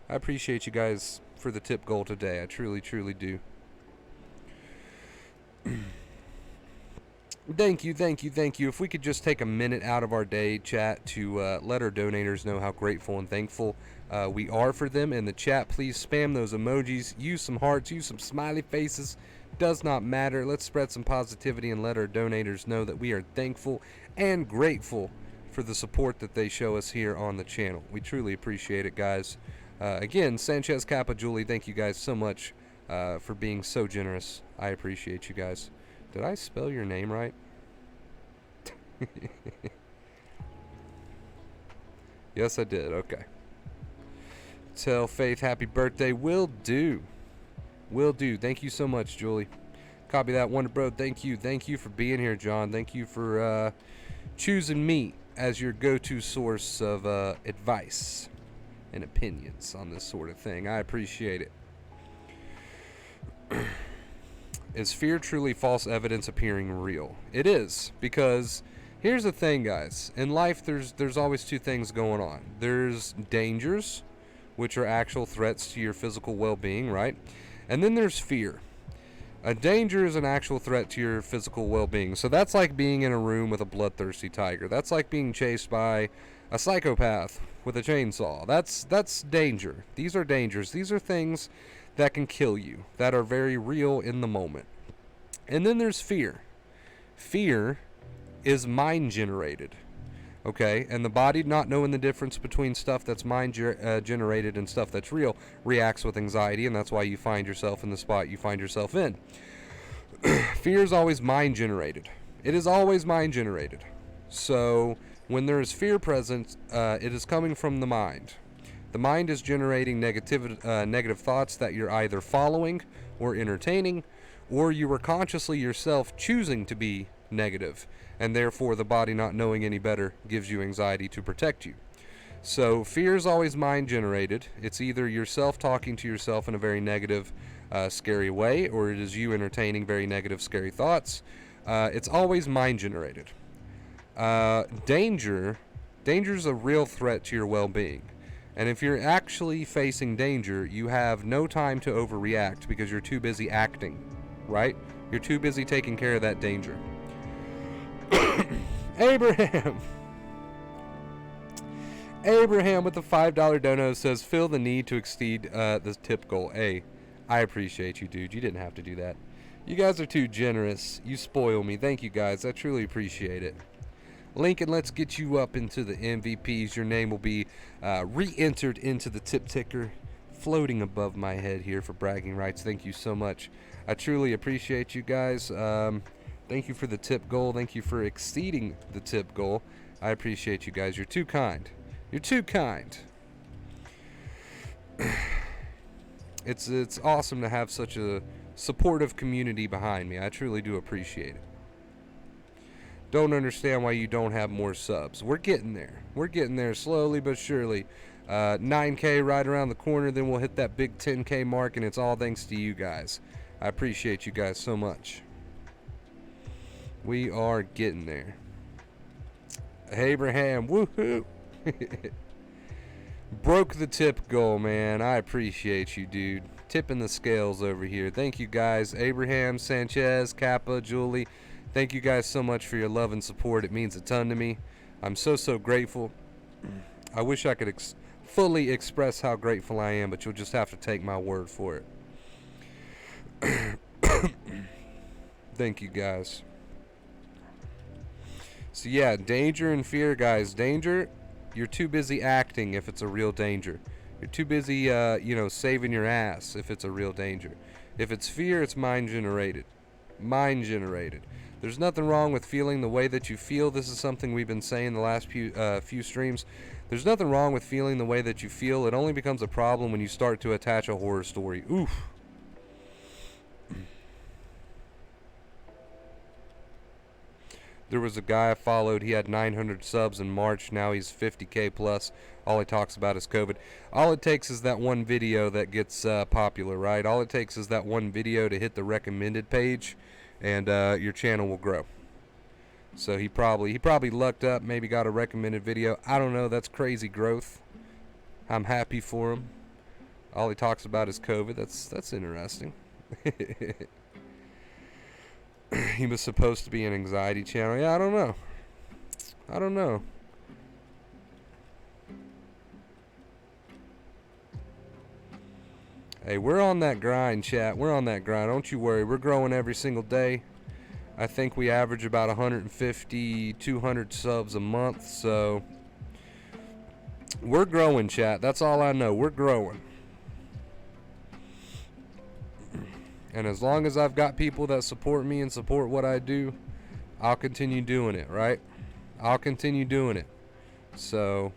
I appreciate you guys for the tip goal today. I truly do. Thank you. If we could just take a minute out of our day, chat, to let our donators know how grateful and thankful we are for them in the chat. Please spam those emojis, use some hearts, use some smiley faces. Does not matter. Let's spread some positivity and let our donators know that we are thankful and grateful for the support that they show us here on the channel. We truly appreciate it, guys. Again, Sanchez, Kappa, Julie, thank you guys so much for being so generous. I appreciate you guys. Did I spell your name right? Yes, I did. Okay. Tell Faith happy birthday. Will do. Thank you so much, Julie. Copy that, Wonder Bro. Thank you for being here, John. Thank you for choosing me as your go-to source of advice and opinions on this sort of thing. I appreciate it. Is fear truly false evidence appearing real? It is, because here's the thing, guys. In life, there's always two things going on. There's dangers, which are actual threats to your physical well-being, right? And then there's fear. A danger is an actual threat to your physical well-being. So that's like being in a room with a bloodthirsty tiger. That's like being chased by a psychopath with a chainsaw. That's danger. These are dangers. These are things that can kill you, that are very real in the moment. And then there's fear. Fear is mind-generated. Okay, and the body, not knowing the difference between stuff that's mind-generated and stuff that's real, reacts with anxiety, and that's why you find yourself in the spot you find yourself in. Fear is always mind-generated. It is always mind-generated. So when there is fear present, it is coming from the mind. The mind is generating negative thoughts that you're either following or entertaining, or you are consciously yourself choosing to be negative, and therefore the body, not knowing any better, gives you anxiety to protect you. So fear is always mind generated. It's either yourself talking to yourself in a very negative, scary way, or it is you entertaining very negative, scary thoughts. It's always mind generated. Danger is a real threat to your well-being. And if you're actually facing danger, you have no time to overreact because you're too busy acting, right? You're too busy taking care of that danger. Abraham with the $5 dono says, feel the need to exceed the tip goal. Hey, I appreciate you, dude. You didn't have to do that. You guys are too generous. You spoil me. Thank you, guys. I truly appreciate it. Lincoln, let's get you up into the MVPs. Your name will be re-entered into the tip ticker floating above my head here for bragging rights. Thank you so much. I truly appreciate you guys. Thank you for the tip goal. Thank you for exceeding the tip goal. I appreciate you guys. You're too kind. You're too kind. It's awesome to have such a supportive community behind me. I truly do appreciate it. Don't understand why you don't have more subs. We're getting there. We're getting there slowly but surely. 9K right around the corner, then we'll hit that big 10K mark, and it's all thanks to you guys. I appreciate you guys so much. We are getting there. Abraham, woohoo! Broke the tip goal, man. I appreciate you, dude. Tipping the scales over here. Thank you guys. Abraham, Sanchez, Kappa, Julie. Thank you guys so much for your love and support. It means a ton to me. I'm so grateful. I wish I could fully express how grateful I am, but you'll just have to take my word for it. Thank you guys. So yeah, danger and fear, guys. Danger, you're too busy acting if it's a real danger. You're too busy, saving your ass if it's a real danger. If it's fear, it's mind generated. Mind generated. There's nothing wrong with feeling the way that you feel. This is something we've been saying the last few streams. There's nothing wrong with feeling the way that you feel. It only becomes a problem when you start to attach a horror story. Oof. There was a guy I followed. He had 900 subs in March. Now he's 50K plus. All he talks about is COVID. All it takes is that one video that gets popular, right? All it takes is that one video to hit the recommended page, and your channel will grow. So he probably lucked up, maybe got a recommended video. I don't know. That's crazy growth. I'm happy for him. All he talks about is COVID. That's interesting. He was supposed to be an anxiety channel. Yeah, I don't know. I don't know. Hey, we're on that grind, chat. We're on that grind. Don't you worry. We're growing every single day. I think we average about 150, 200 subs a month. So we're growing, chat. That's all I know. We're growing. And as long as I've got people that support me and support what I do, I'll continue doing it, right? I'll continue doing it. So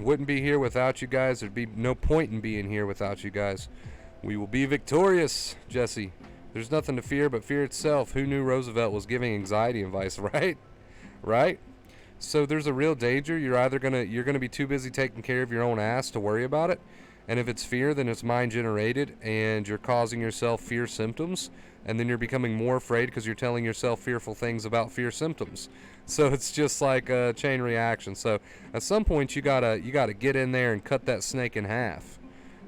wouldn't be here without you guys. There'd be no point in being here without you guys. We will be victorious, Jesse. There's nothing to fear but fear itself. Who knew Roosevelt was giving anxiety advice, right? Right? So there's a real danger. You're gonna be too busy taking care of your own ass to worry about it. And if it's fear, then it's mind generated, and you're causing yourself fear symptoms, and then you're becoming more afraid because you're telling yourself fearful things about fear symptoms. So it's just like a chain reaction. So at some point you gotta get in there and cut that snake in half.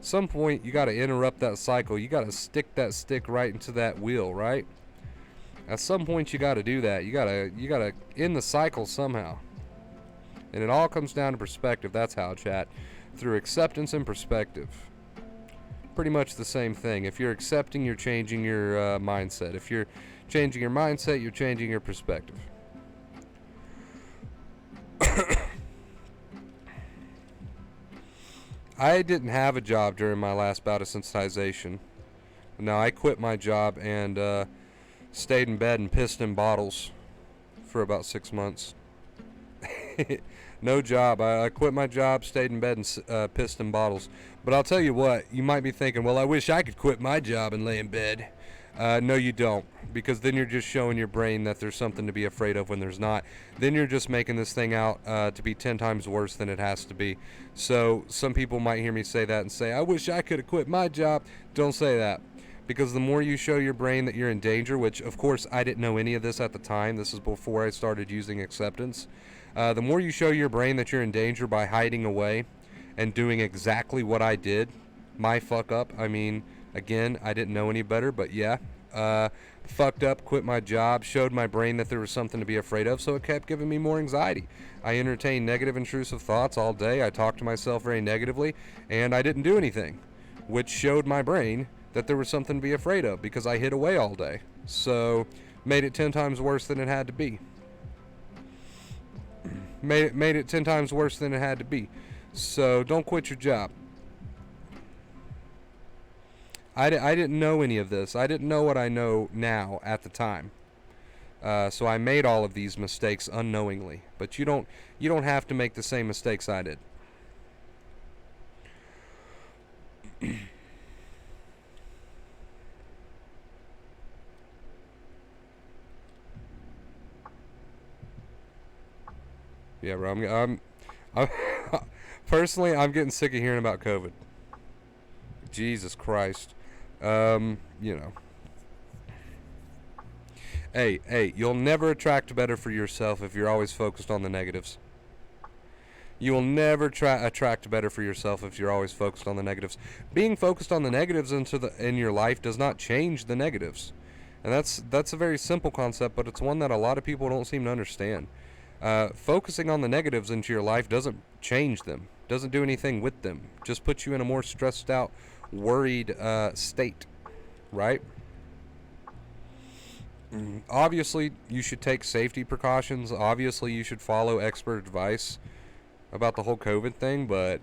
Some point you got to interrupt that cycle. You got to stick that stick right into that wheel, right? At some point you got to do that. You got to end the cycle somehow. And it all comes down to perspective. That's how, chat. Through acceptance and perspective. Pretty much the same thing. If you're accepting, you're changing your mindset. If you're changing your mindset, you're changing your perspective. I didn't have a job during my last bout of sensitization. Now, I quit my job and stayed in bed and pissed in bottles for about 6 months. No job. I quit my job, stayed in bed, and pissed in bottles. But I'll tell you what, you might be thinking, well, I wish I could quit my job and lay in bed. No, you don't, because then you're just showing your brain that there's something to be afraid of when there's not. Then you're just making this thing out to be 10 times worse than it has to be. So some people might hear me say that and say, I wish I could have quit my job. Don't say that, because the more you show your brain that you're in danger, which of course I didn't know any of this at the time. This is before I started using acceptance. The more you show your brain that you're in danger by hiding away and doing exactly what I did, my fuck up, I mean, again, I didn't know any better, but yeah, fucked up, quit my job, showed my brain that there was something to be afraid of, so it kept giving me more anxiety. I entertained negative, intrusive thoughts all day. I talked to myself very negatively, and I didn't do anything, which showed my brain that there was something to be afraid of because I hid away all day. So, made it 10 times worse than it had to be. Made it 10 times worse than it had to be. So, don't quit your job. I didn't know any of this. I didn't know what I know now at the time. So I made all of these mistakes unknowingly. But you don't have to make the same mistakes I did. Yeah, bro. I'm personally, I'm getting sick of hearing about COVID. Jesus Christ. You know. Hey, you'll never attract better for yourself if you're always focused on the negatives. You will never attract better for yourself if you're always focused on the negatives. Being focused on the negatives in your life does not change the negatives. And that's a very simple concept, but it's one that a lot of people don't seem to understand. Focusing on the negatives into your life doesn't change them, doesn't do anything with them. Just puts you in a more stressed out, worried state, right? Obviously, you should take safety precautions. Obviously, you should follow expert advice about the whole COVID thing, but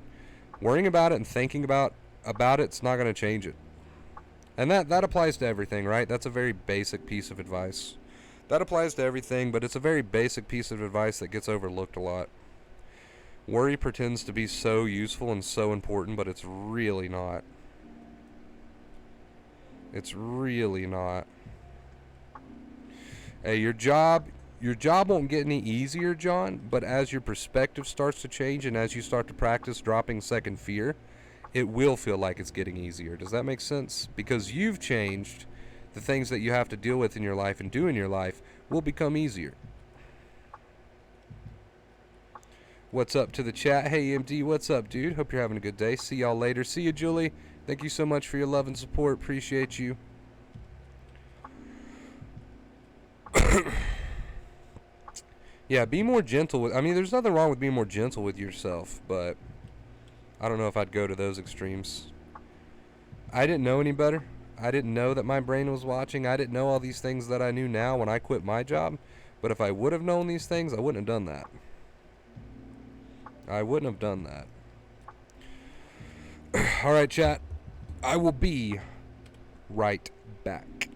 worrying about it and thinking about it's not going to change it. And that applies to everything, right? That's a very basic piece of advice. That applies to everything, but it's a very basic piece of advice that gets overlooked a lot. Worry pretends to be so useful and so important, but it's really not. It's really not. Hey, your job won't get any easier, John, but as your perspective starts to change and as you start to practice dropping second fear, it will feel like it's getting easier. Does that make sense? Because you've changed, the things that you have to deal with in your life and do in your life will become easier. What's up to the chat? Hey, MD, what's up, dude? Hope you're having a good day. See y'all later. See you, Julie. Thank you so much for your love and support. Appreciate you. Yeah, be more gentle with... I mean, there's nothing wrong with being more gentle with yourself, but I don't know if I'd go to those extremes. I didn't know any better. I didn't know that my brain was watching. I didn't know all these things that I knew now when I quit my job. But if I would have known these things, I wouldn't have done that. I wouldn't have done that. All right, chat. I will be right back.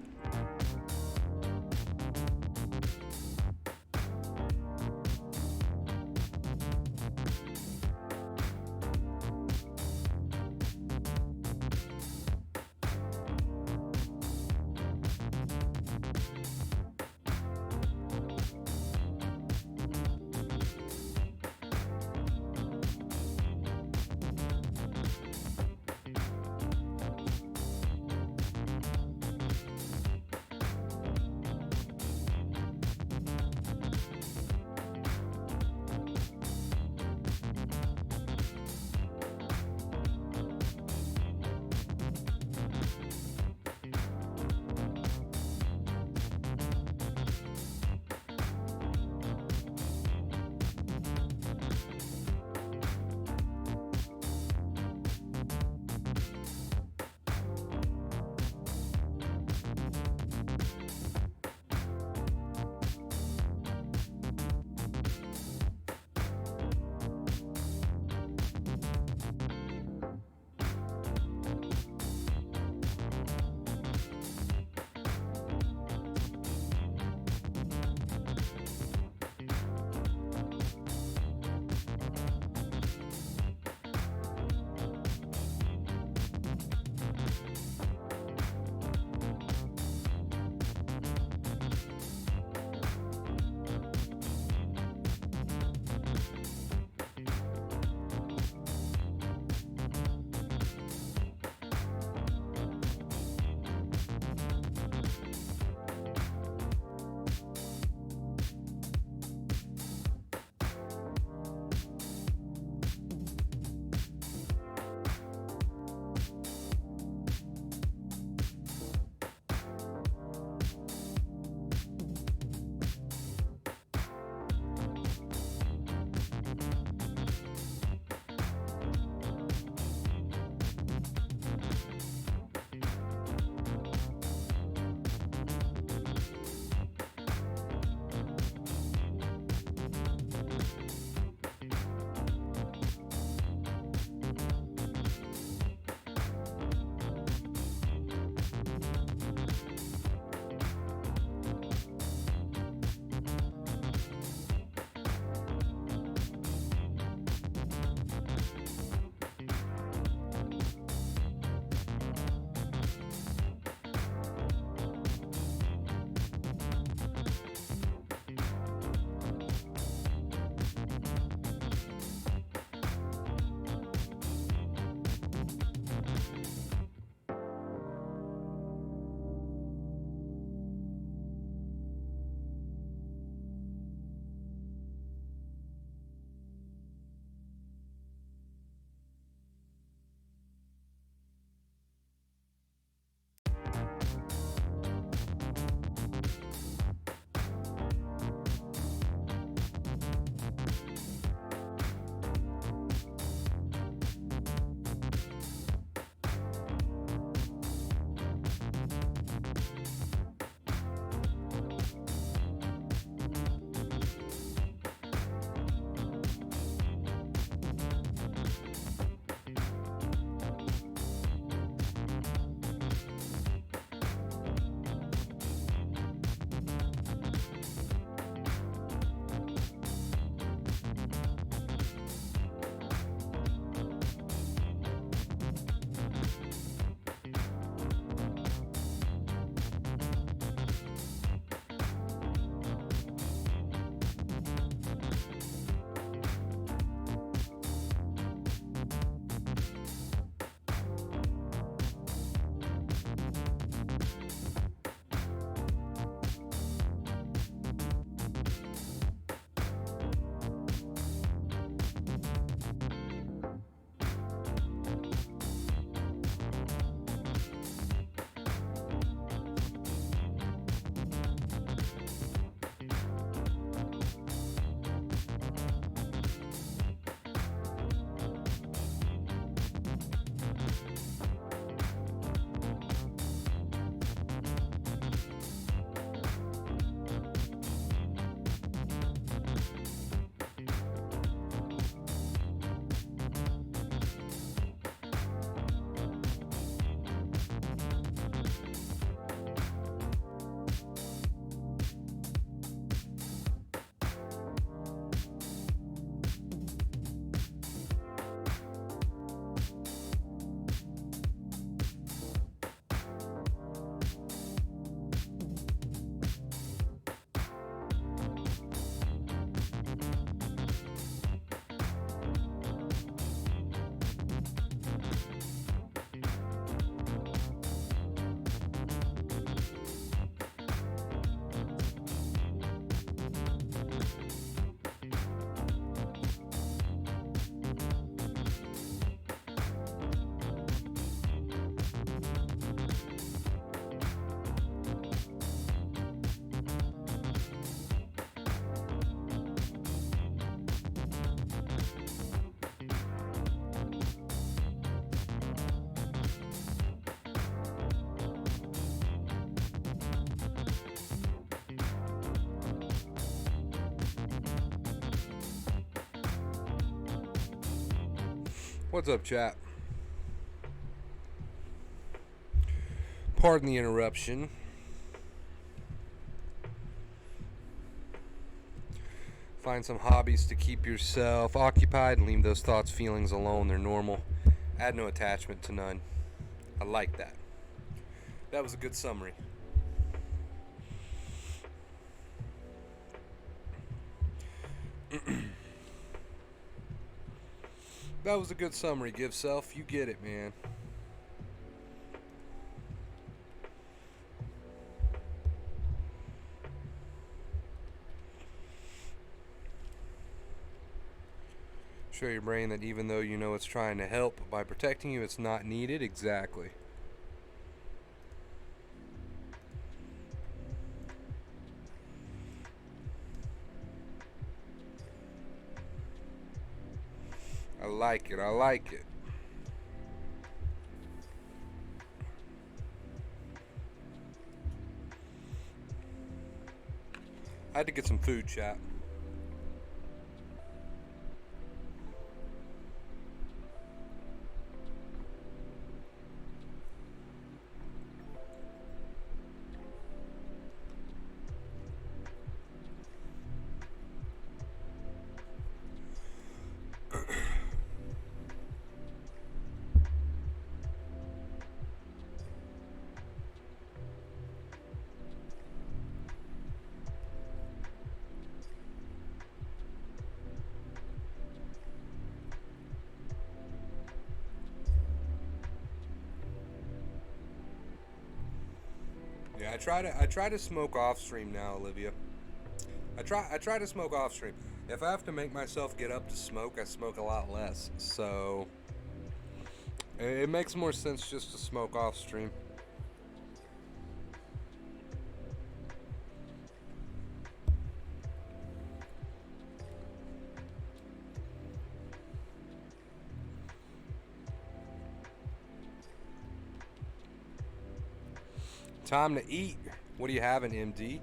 What's up, chat? Pardon the interruption. Find some hobbies to keep yourself occupied and leave those thoughts, feelings alone. They're normal. Add no attachment to none. I like that. That was a good summary. That was a good summary, Give Self. You get it, man. Show your brain that even though you know it's trying to help by protecting you, it's not needed. Exactly. I like it. I like it. I had to get some food, chat. Yeah, I try to smoke off stream now, Olivia. I try to smoke off stream. If I have to make myself get up to smoke, I smoke a lot less. So it makes more sense just to smoke off stream. Time to eat. What do you have in MD?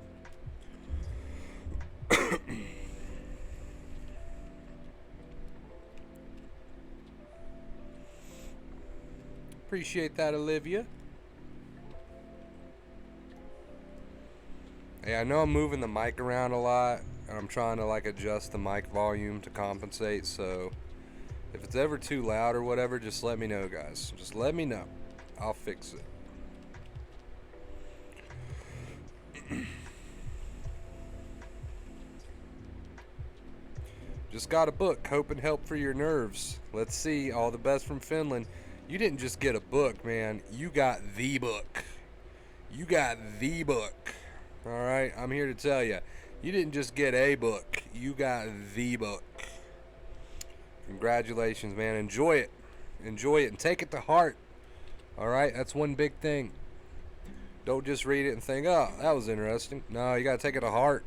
Appreciate that, Olivia. Hey, I know I'm moving the mic around a lot, and I'm trying to like adjust the mic volume to compensate, so if it's ever too loud or whatever, just let me know, guys. Just let me know. I'll fix it. Just got a book, Hope and Help for Your Nerves. Let's see, all the best from Finland. You didn't just get a book, man. You got the book. You got the book. All right, I'm here to tell you. You didn't just get a book. You got the book. Congratulations, man. Enjoy it. Enjoy it and take it to heart. All right, that's one big thing. Don't just read it and think, oh, that was interesting. No, you got to take it to heart.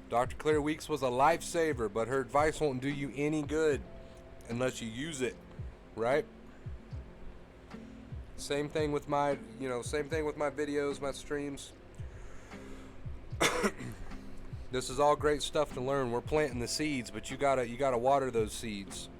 Dr. Claire Weeks was a lifesaver, but her advice won't do you any good unless you use it, right? Same thing with my, same thing with my videos, my streams. This is all great stuff to learn. We're planting the seeds, but you gotta water those seeds.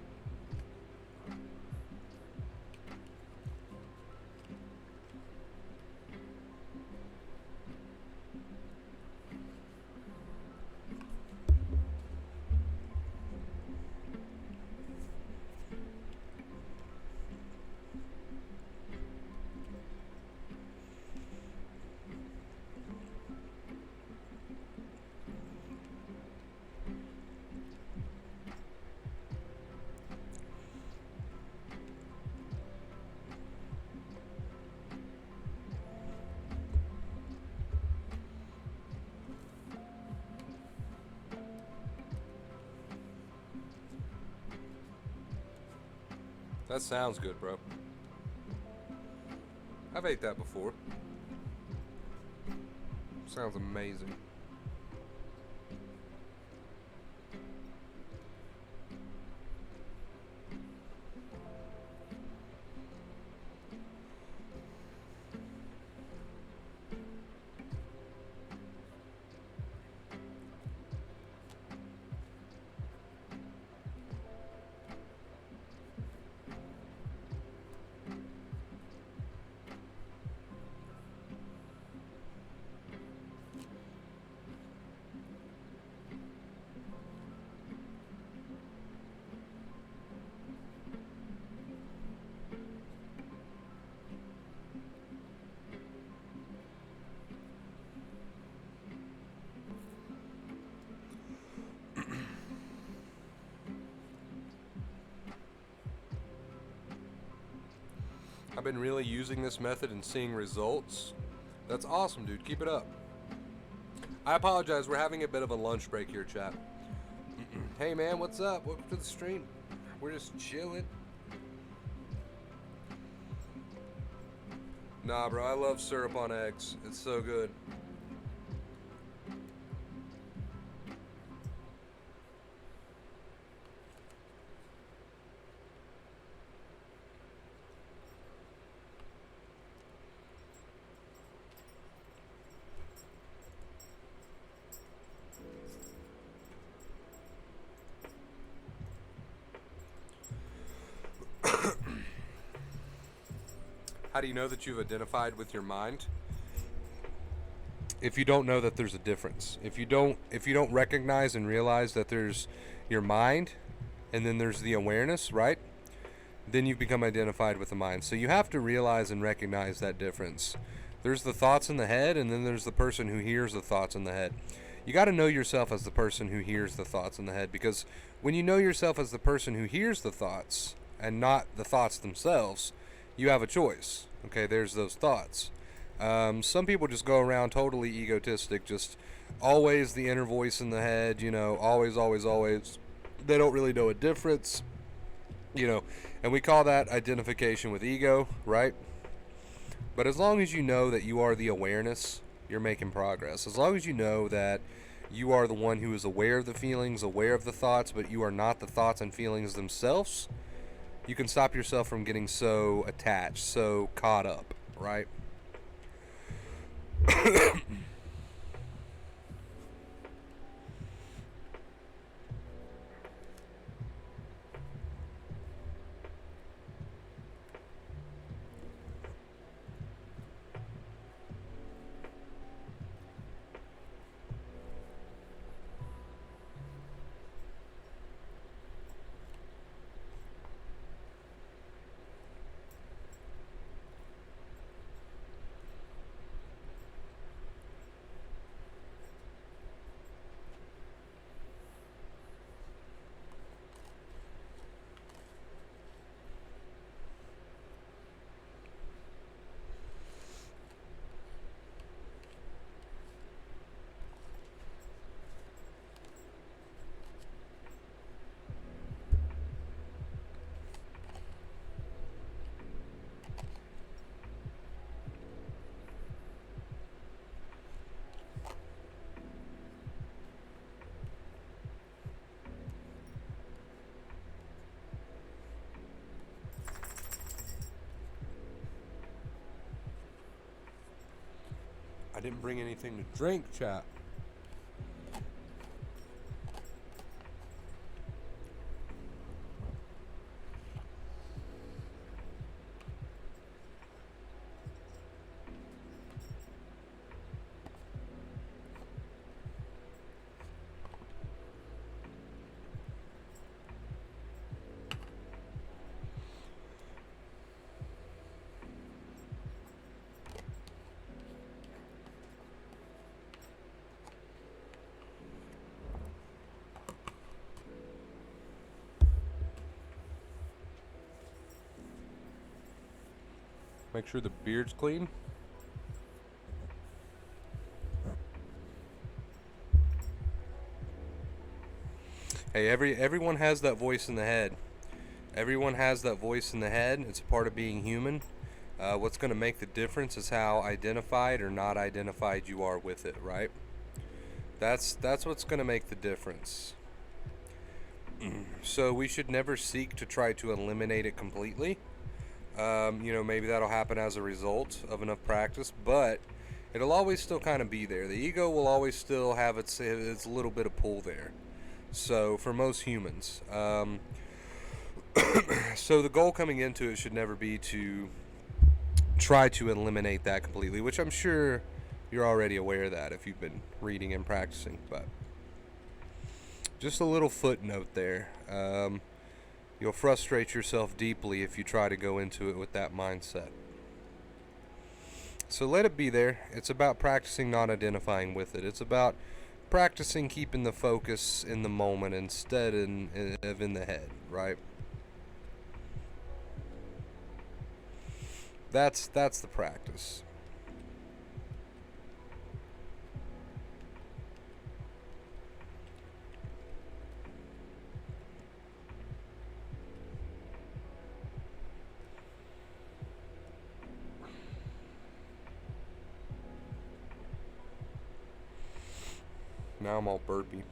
That sounds good, bro. I've ate that before. Sounds amazing. I've been really using this method and seeing results. That's awesome, dude. Keep it up. I apologize. We're having a bit of a lunch break here, chat. Hey, man, what's up? Welcome to the stream. We're just chilling. Nah, bro, I love syrup on eggs. It's so good. How do you know that you've identified with your mind? If you don't know that there's a difference, if you don't recognize and realize that there's your mind and then there's the awareness, right? Then you've become identified with the mind. So you have to realize and recognize that difference. There's the thoughts in the head, and then there's the person who hears the thoughts in the head. You got to know yourself as the person who hears the thoughts in the head, because when you know yourself as the person who hears the thoughts and not the thoughts themselves, you have a choice. Okay, there's those thoughts. Some people just go around totally egotistic, just always the inner voice in the head, you know, always, always, always. They don't really know a difference, you know, and we call that identification with ego, right? But as long as you know that you are the awareness, you're making progress. As long as you know that you are the one who is aware of the feelings, aware of the thoughts, but you are not the thoughts and feelings themselves, you can stop yourself from getting so attached, so caught up, right? I didn't bring anything to drink, chat. Make sure the beard's clean. Hey, everyone has that voice in the head. Everyone has that voice in the head. It's a part of being human. What's going to make the difference is how identified or not identified you are with it, right? That's what's going to make the difference. So we should never seek to try to eliminate it completely. Maybe that'll happen as a result of enough practice, but it'll always still kind of be there. The ego will always still have its little bit of pull there. So for most humans, so the goal coming into it should never be to try to eliminate that completely, which I'm sure you're already aware of that if you've been reading and practicing, but just a little footnote there. You'll frustrate yourself deeply if you try to go into it with that mindset. So let it be there. It's about practicing not identifying with it. It's about practicing keeping the focus in the moment instead of in the head, right? That's the practice. Now I'm all burpy.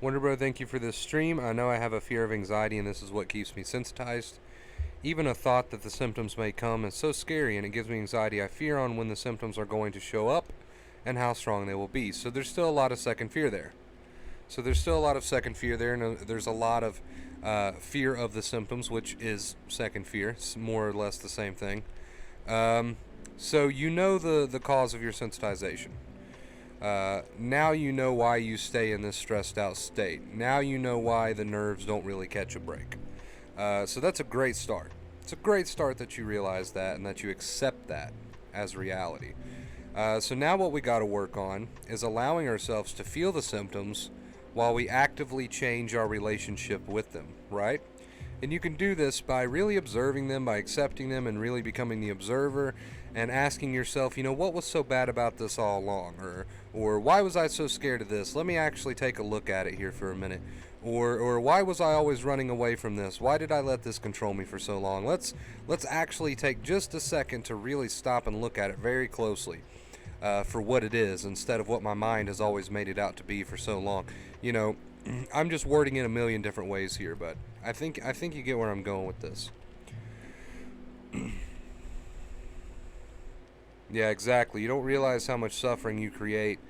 Wonder Bro, thank you for this stream. I know I have a fear of anxiety, and this is what keeps me sensitized. Even a thought that the symptoms may come is so scary, and it gives me anxiety. I fear on when the symptoms are going to show up and how strong they will be. So there's still a lot of second fear there. And there's a lot of fear of the symptoms, which is second fear. It's more or less the same thing. So you know the cause of your sensitization. Now you know why you stay in this stressed out state. Now you know why the nerves don't really catch a break. So that's a great start. It's a great start that you realize that and that you accept that as reality. So now what we got to work on is allowing ourselves to feel the symptoms while we actively change our relationship with them, right? And you can do this by really observing them, by accepting them, and really becoming the observer and asking yourself, what was so bad about this all along? Or why was I so scared of this? Let me actually take a look at it here for a minute. Or why was I always running away from this? Why did I let this control me for so long? Let's actually take just a second to really stop and look at it very closely for what it is instead of what my mind has always made it out to be for so long. I'm just wording it a million different ways here, but I think you get where I'm going with this. Yeah, exactly. You don't realize how much suffering you create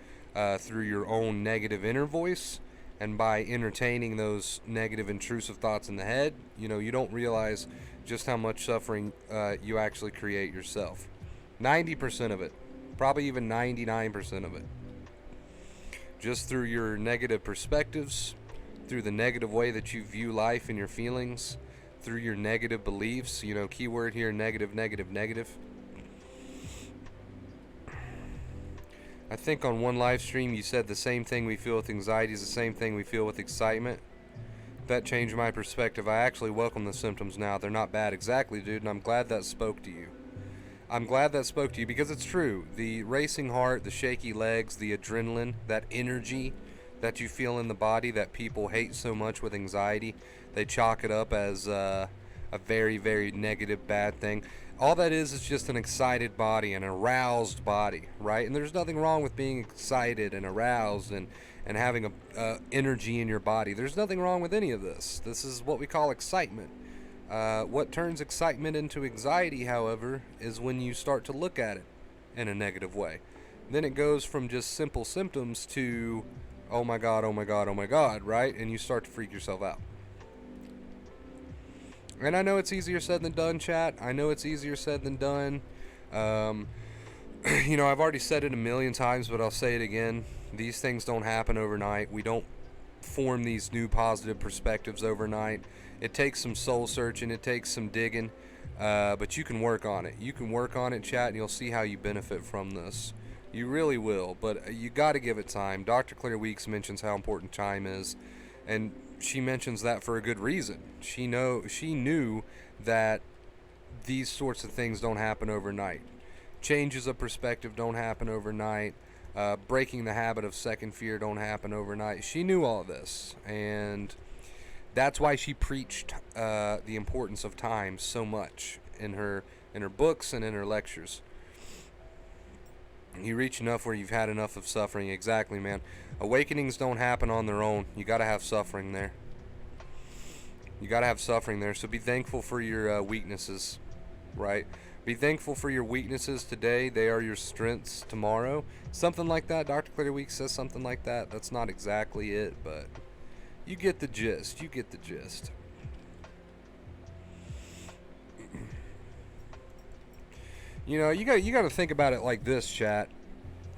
through your own negative inner voice, and by entertaining those negative intrusive thoughts in the head, you don't realize just how much suffering you actually create yourself. 90% of it, probably even 99% of it. Just through your negative perspectives, through the negative way that you view life and your feelings, through your negative beliefs, keyword here, negative, negative, negative. I think on one live stream you said the same thing we feel with anxiety is the same thing we feel with excitement. That changed my perspective. I actually welcome the symptoms now. They're not bad. Exactly, dude, and I'm glad that spoke to you. I'm glad that spoke to you because it's true. The racing heart, the shaky legs, the adrenaline, that energy that you feel in the body that people hate so much with anxiety, they chalk it up as a very, very negative, bad thing. All that is just an excited body, an aroused body, right? And there's nothing wrong with being excited and aroused and having a energy in your body. There's nothing wrong with any of this. This is what we call excitement. What turns excitement into anxiety, however, is when you start to look at it in a negative way. Then it goes from just simple symptoms to, oh my God, oh my God, oh my God, right? And you start to freak yourself out. And I know it's easier said than done, chat. I know it's easier said than done. I've already said it a million times, but I'll say it again. These things don't happen overnight. We don't form these new positive perspectives overnight. It takes some soul searching. It takes some digging. But you can work on it. You can work on it, chat, and you'll see how you benefit from this. You really will, but you got to give it time. Dr. Claire Weeks mentions how important time is, and she mentions that for a good reason. She knew that these sorts of things don't happen overnight. Changes of perspective don't happen overnight. Breaking the habit of second fear don't happen overnight. She knew all this, and that's why she preached the importance of time so much in her books and in her lectures. You reach enough where you've had enough of suffering. Exactly, man. Awakenings don't happen on their own. You got to have suffering there. You got to have suffering there. So be thankful for your weaknesses, right? Be thankful for your weaknesses today. They are your strengths tomorrow. Something like that. Dr. Claire Weeks says something like that. That's not exactly it, but you get the gist. You get the gist. You know, you got to think about it like this, chat.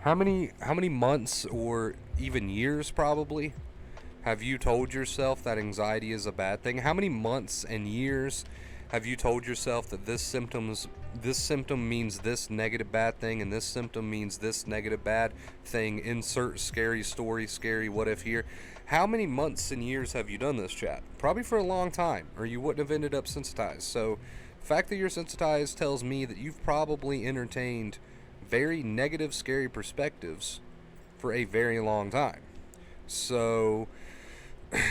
How many months or even years probably have you told yourself that anxiety is a bad thing? How many months and years have you told yourself that this symptom means this negative bad thing, and this symptom means this negative bad thing? Insert scary story, scary what if here. How many months and years have you done this, chat? Probably for a long time, or you wouldn't have ended up sensitized. So the fact that you're sensitized tells me that you've probably entertained very negative, scary perspectives for a very long time. So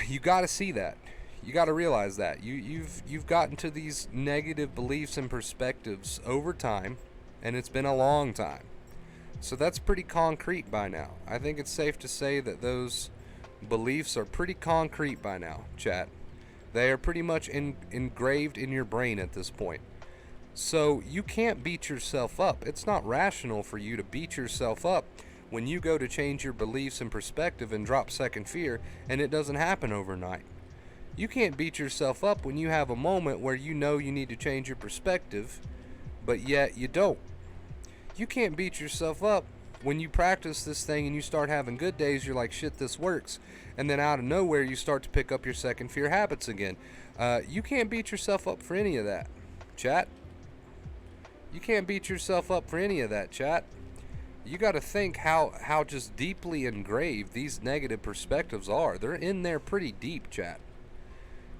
you got to see that. You got to realize that you've gotten to these negative beliefs and perspectives over time, and it's been a long time. So that's pretty concrete by now. I think it's safe to say that those beliefs are pretty concrete by now, chat. They are pretty much engraved in your brain at this point. So you can't beat yourself up. It's not rational for you to beat yourself up when you go to change your beliefs and perspective and drop second fear, and it doesn't happen overnight. You can't beat yourself up when you have a moment where you know you need to change your perspective, but yet you don't. You can't beat yourself up when you practice this thing and you start having good days. You're like, shit, this works. And then out of nowhere, you start to pick up your second fear habits again. You can't beat yourself up for any of that, chat. You can't beat yourself up for any of that, chat. You got to think how just deeply engraved these negative perspectives are. They're in there pretty deep, chat.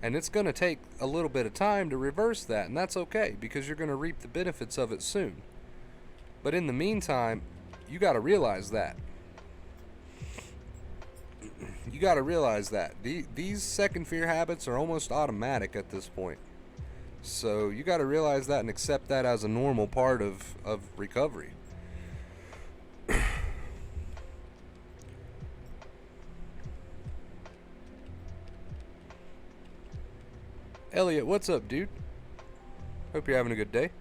And it's going to take a little bit of time to reverse that, and that's okay, because you're going to reap the benefits of it soon. But in the meantime, you got to realize that. You got to realize that. These second fear habits are almost automatic at this point. So you got to realize that and accept that as a normal part of recovery. Elliot, what's up, dude? Hope you're having a good day.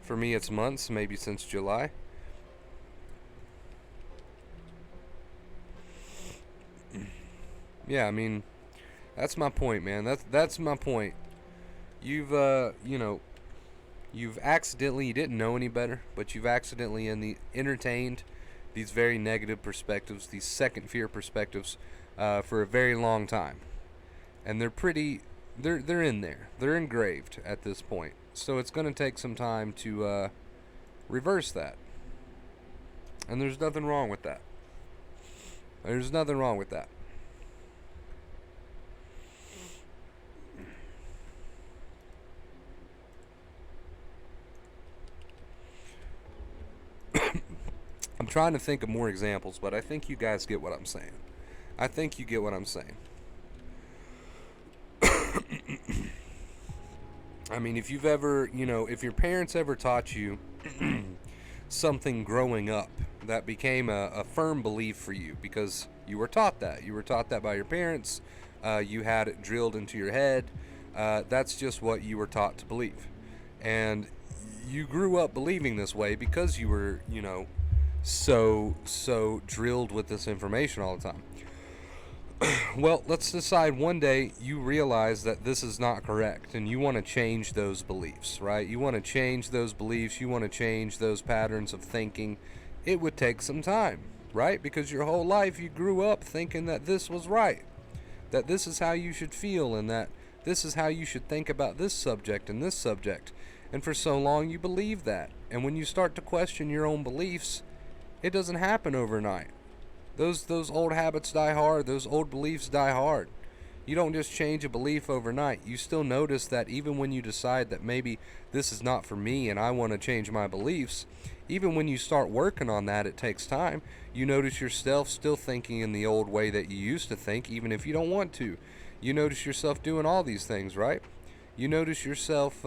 For me, it's months, maybe since July. Yeah, I mean, that's my point, man. That's my point. You've accidentally, you didn't know any better, but you've accidentally entertained these very negative perspectives, these second fear perspectives, for a very long time, and they're in there. They're engraved at this point. So it's going to take some time to reverse that. And there's nothing wrong with that. There's nothing wrong with that. I'm trying to think of more examples, but I think you guys get what I'm saying. I think you get what I'm saying. I mean, if you've ever, if your parents ever taught you something growing up that became a firm belief for you because you were taught that. You were taught that by your parents. You had it drilled into your head. That's just what you were taught to believe. And you grew up believing this way because you were, so drilled with this information all the time. Well, let's decide one day you realize that this is not correct and you want to change those beliefs, right? You want to change those beliefs. You want to change those patterns of thinking. It would take some time, right? Because your whole life you grew up thinking that this was right, that this is how you should feel, and that this is how you should think about this subject and this subject. And for so long you believe that. And when you start to question your own beliefs, it doesn't happen overnight. Those old habits die hard. Those old beliefs die hard. You don't just change a belief overnight. You still notice that even when you decide that maybe this is not for me and I want to change my beliefs, even when you start working on that, it takes time. You notice yourself still thinking in the old way that you used to think, even if you don't want to. You notice yourself doing all these things, right? You notice yourself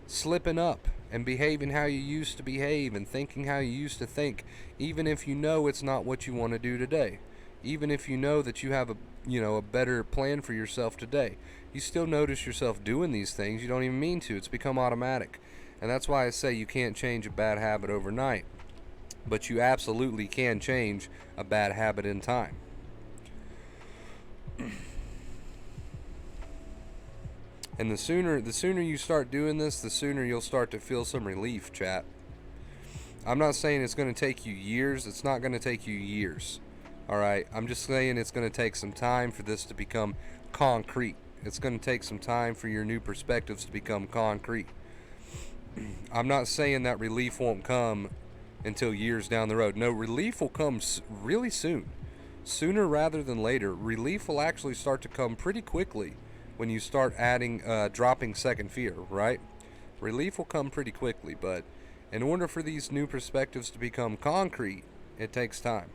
slipping up and behaving how you used to behave and thinking how you used to think, even if you know it's not what you want to do today. Even if you know that you have a better plan for yourself today, you still notice yourself doing these things. You don't even mean to. It's become automatic. And that's why I say you can't change a bad habit overnight, but you absolutely can change a bad habit in time. And the sooner you start doing this, the sooner you'll start to feel some relief, chat. I'm not saying it's going to take you years. It's not going to take you years. Alright, I'm just saying it's going to take some time for this to become concrete. It's going to take some time for your new perspectives to become concrete. I'm not saying that relief won't come until years down the road. No, relief will come really soon. Sooner rather than later. Relief will actually start to come pretty quickly when you start dropping second fear, right? Relief will come pretty quickly, but in order for these new perspectives to become concrete, it takes time.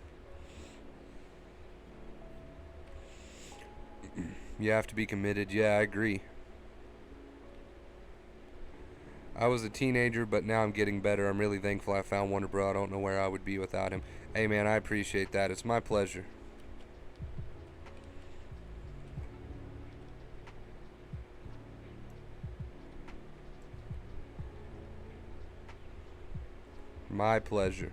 You have to be committed. Yeah, I agree. I was a teenager, but now I'm getting better. I'm really thankful I found Wonder Bro. I don't know where I would be without him. Hey, man, I appreciate that. It's my pleasure. My pleasure.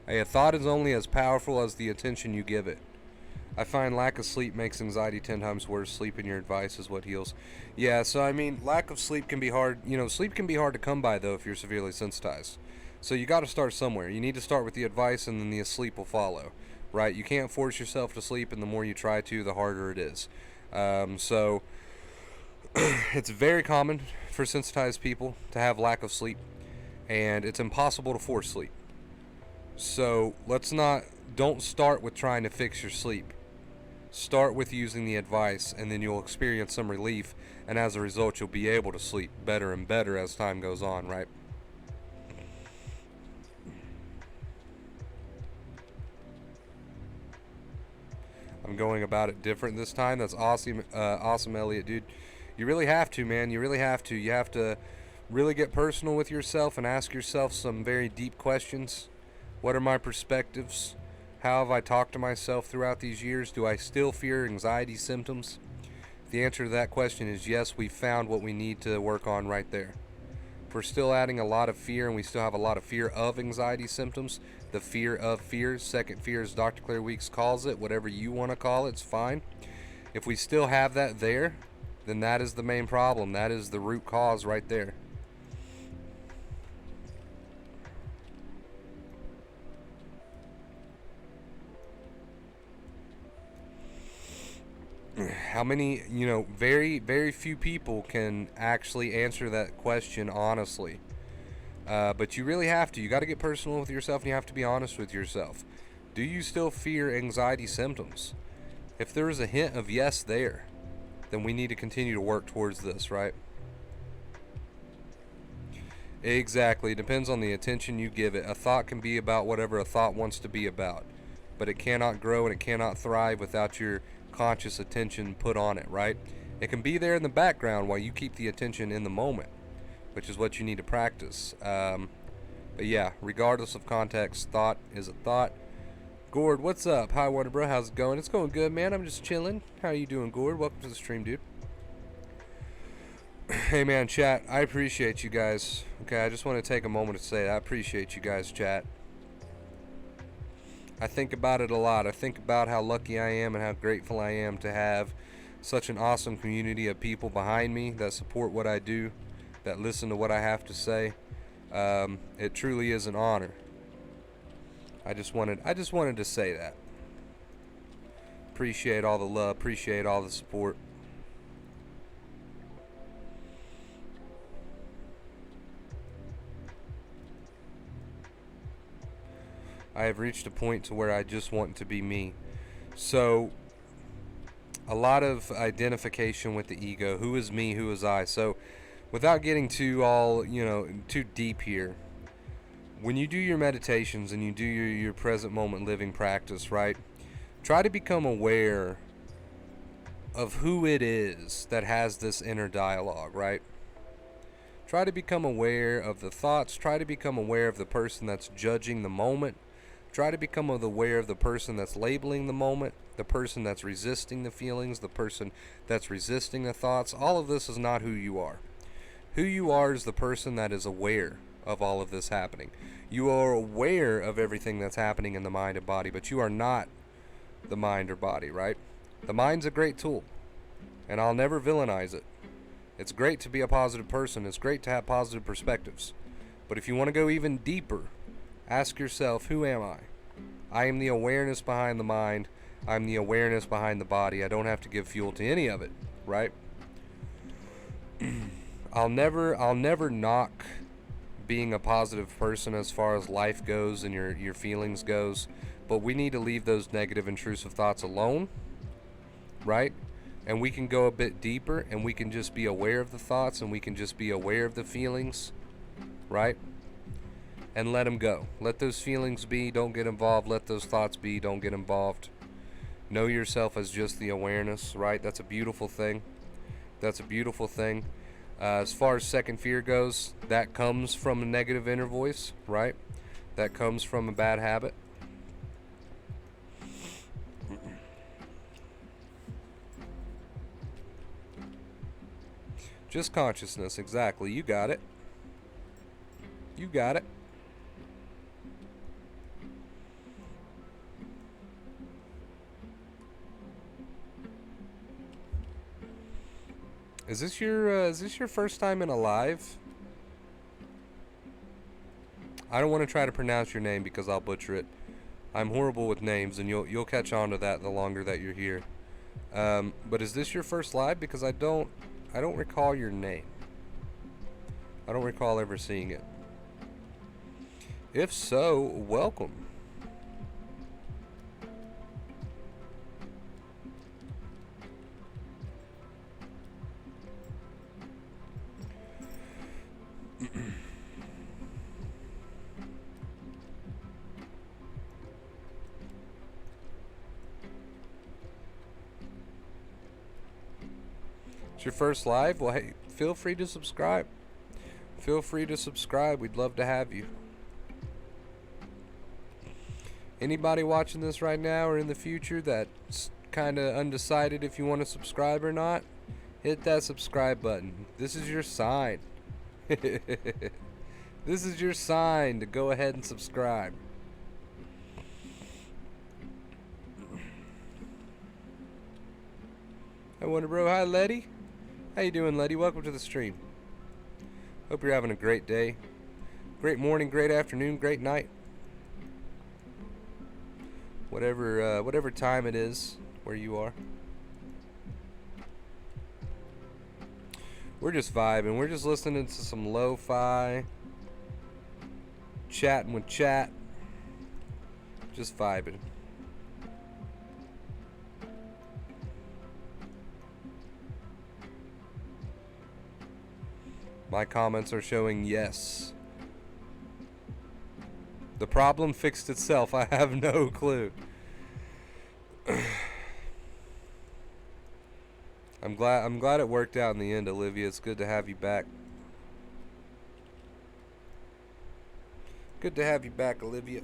Hey, a thought is only as powerful as the attention you give it. I find lack of sleep makes anxiety 10 times worse. Sleep in your advice is what heals. Yeah, so I mean, lack of sleep can be hard. Sleep can be hard to come by, though, if you're severely sensitized. So you got to start somewhere. You need to start with the advice, and then the sleep will follow, right? You can't force yourself to sleep, and the more you try to, the harder it is. So it's very common for sensitized people to have lack of sleep, and it's impossible to force sleep. So don't start with trying to fix your sleep. Start with using the advice, and then you'll experience some relief, and as a result you'll be able to sleep better and better as time goes on, right? I'm going about it different this time. That's awesome, Elliot, dude. You really have to, man. You really have to. You have to really get personal with yourself and ask yourself some very deep questions. What are my perspectives? How have I talked to myself throughout these years? Do I still fear anxiety symptoms? If the answer to that question is yes, we've found what we need to work on right there. If we're still adding a lot of fear and we still have a lot of fear of anxiety symptoms, the fear of fears, second fear as Dr. Claire Weeks calls it, whatever you want to call it, it's fine. If we still have that there, then that is the main problem. That is the root cause right there. How many, very, very few people can actually answer that question honestly. But you really have to. You got to get personal with yourself, and you have to be honest with yourself. Do you still fear anxiety symptoms? If there is a hint of yes there, then we need to continue to work towards this, right? Exactly. It depends on the attention you give it. A thought can be about whatever a thought wants to be about, but it cannot grow and it cannot thrive without your conscious attention put on it, right? It can be there in the background while you keep the attention in the moment, which is what you need to practice. But yeah, regardless of context, thought is a thought. Gord, what's up? Hi, Wonder Bro. How's it going? It's going good, man. I'm just chilling. How you doing, Gord? Welcome to the stream, dude. Hey, man, chat. I appreciate you guys. Okay, I just want to take a moment to say I appreciate you guys, chat. I think about it a lot. I think about how lucky I am and how grateful I am to have such an awesome community of people behind me that support what I do, that listen to what I have to say. It truly is an honor. I just wanted to say that. Appreciate all the love, appreciate all the support. I have reached a point to where I just want to be me. So a lot of identification with the ego. Who is me? Who is I? So without getting too deep here, when you do your meditations and you do your present moment living practice, right? Try to become aware of who it is that has this inner dialogue, right? Try to become aware of the thoughts. Try to become aware of the person that's judging the moment. Try to become aware of the person that's labeling the moment, the person that's resisting the feelings, the person that's resisting the thoughts. All of this is not who you are. Who you are is the person that is aware of all of this happening. You are aware of everything that's happening in the mind and body, but you are not the mind or body, right? The mind's a great tool, and I'll never villainize it. It's great to be a positive person. It's great to have positive perspectives. But if you want to go even deeper, ask yourself, who am I? I am the awareness behind the mind. I'm the awareness behind the body. I don't have to give fuel to any of it, right? I'll never knock being a positive person as far as life goes and your feelings goes, but we need to leave those negative intrusive thoughts alone, right? And we can go a bit deeper and we can just be aware of the thoughts and we can just be aware of the feelings, right? And let them go. Let those feelings be, don't get involved. Let those thoughts be, don't get involved. Know yourself as just the awareness, right? That's a beautiful thing. That's a beautiful thing. As far as second fear goes, that comes from a negative inner voice, right? That comes from a bad habit. Just consciousness, exactly. You got it. You got it. Is this your first time in a live? I don't want to try to pronounce your name because I'll butcher it. I'm horrible with names, and you'll catch on to that the longer that you're here. But is this your first live? Because I don't recall your name. I don't recall ever seeing it. If so, welcome. It's your first live? Well, hey, feel free to subscribe. Feel free to subscribe. We'd love to have you. Anybody watching this right now or in the future that's kind of undecided if you want to subscribe or not, hit that subscribe button. This is your sign. This is your sign to go ahead and subscribe. Hi, Wonder Bro. Hi, Letty. How you doing, Letty? Welcome to the stream. Hope you're having a great day. Great morning, great afternoon, great night. Whatever time it is where you are. We're just vibing. We're just listening to some lo-fi. Chatting with chat. Just vibing. My comments are showing yes. The problem fixed itself. I have no clue. I'm glad it worked out in the end, Olivia. It's good to have you back. Good to have you back, Olivia.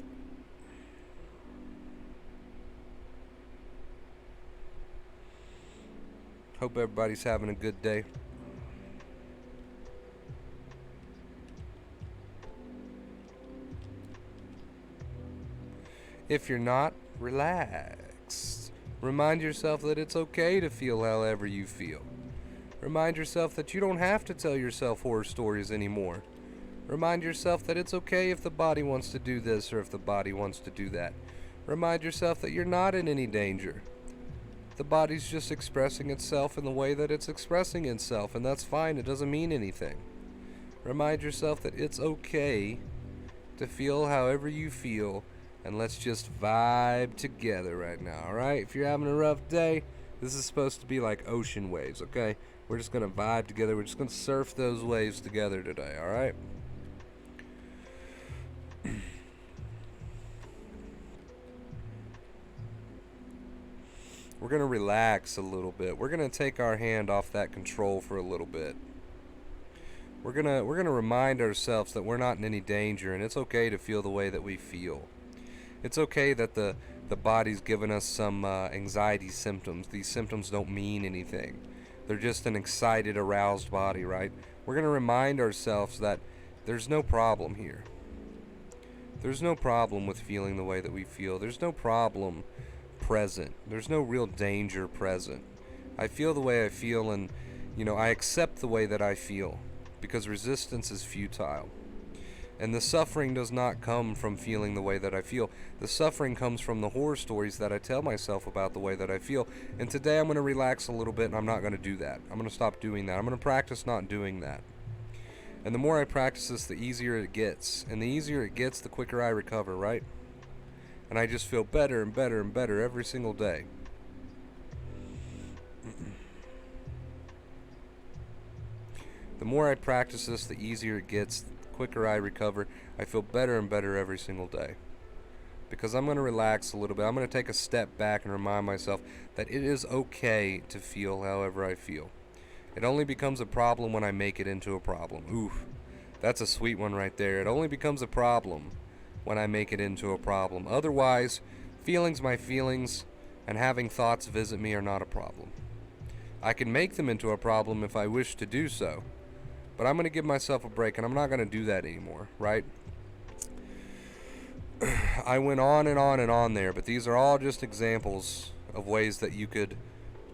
Hope everybody's having a good day. If you're not, relax. Remind yourself that it's okay to feel however you feel. Remind yourself that you don't have to tell yourself horror stories anymore. Remind yourself that it's okay if the body wants to do this or if the body wants to do that. Remind yourself that you're not in any danger. The body's just expressing itself in the way that it's expressing itself, and that's fine. It doesn't mean anything. Remind yourself that it's okay to feel however you feel, and let's just vibe together right now, alright? If you're having a rough day, this is supposed to be like ocean waves, okay? We're just going to vibe together. We're just going to surf those waves together today, alright? We're going to relax a little bit. We're going to take our hand off that control for a little bit. We're going to remind ourselves that we're not in any danger, and it's okay to feel the way that we feel. It's okay that the body's given us some anxiety symptoms. These symptoms don't mean anything. They're just an excited, aroused body, right? We're going to remind ourselves that there's no problem here. There's no problem with feeling the way that we feel. There's no problem present. There's no real danger present. I feel the way I feel, and I accept the way that I feel, because resistance is futile. And the suffering does not come from feeling the way that I feel. The suffering comes from the horror stories that I tell myself about the way that I feel. And today I'm going to relax a little bit, and I'm not going to do that. I'm going to stop doing that. I'm going to practice not doing that. And the more I practice this, the easier it gets. And the easier it gets, the quicker I recover, right? And I just feel better and better and better every single day. The more I practice this, the easier it gets, the quicker I recover. I feel better and better every single day. Because I'm going to relax a little bit. I'm going to take a step back and remind myself that it is okay to feel however I feel. It only becomes a problem when I make it into a problem. Oof, that's a sweet one right there. It only becomes a problem when I make it into a problem. Otherwise, feelings my feelings, and having thoughts visit me are not a problem. I can make them into a problem if I wish to do so, but I'm going to give myself a break, and I'm not going to do that anymore, right? I went on and on and on there, but these are all just examples of ways that you could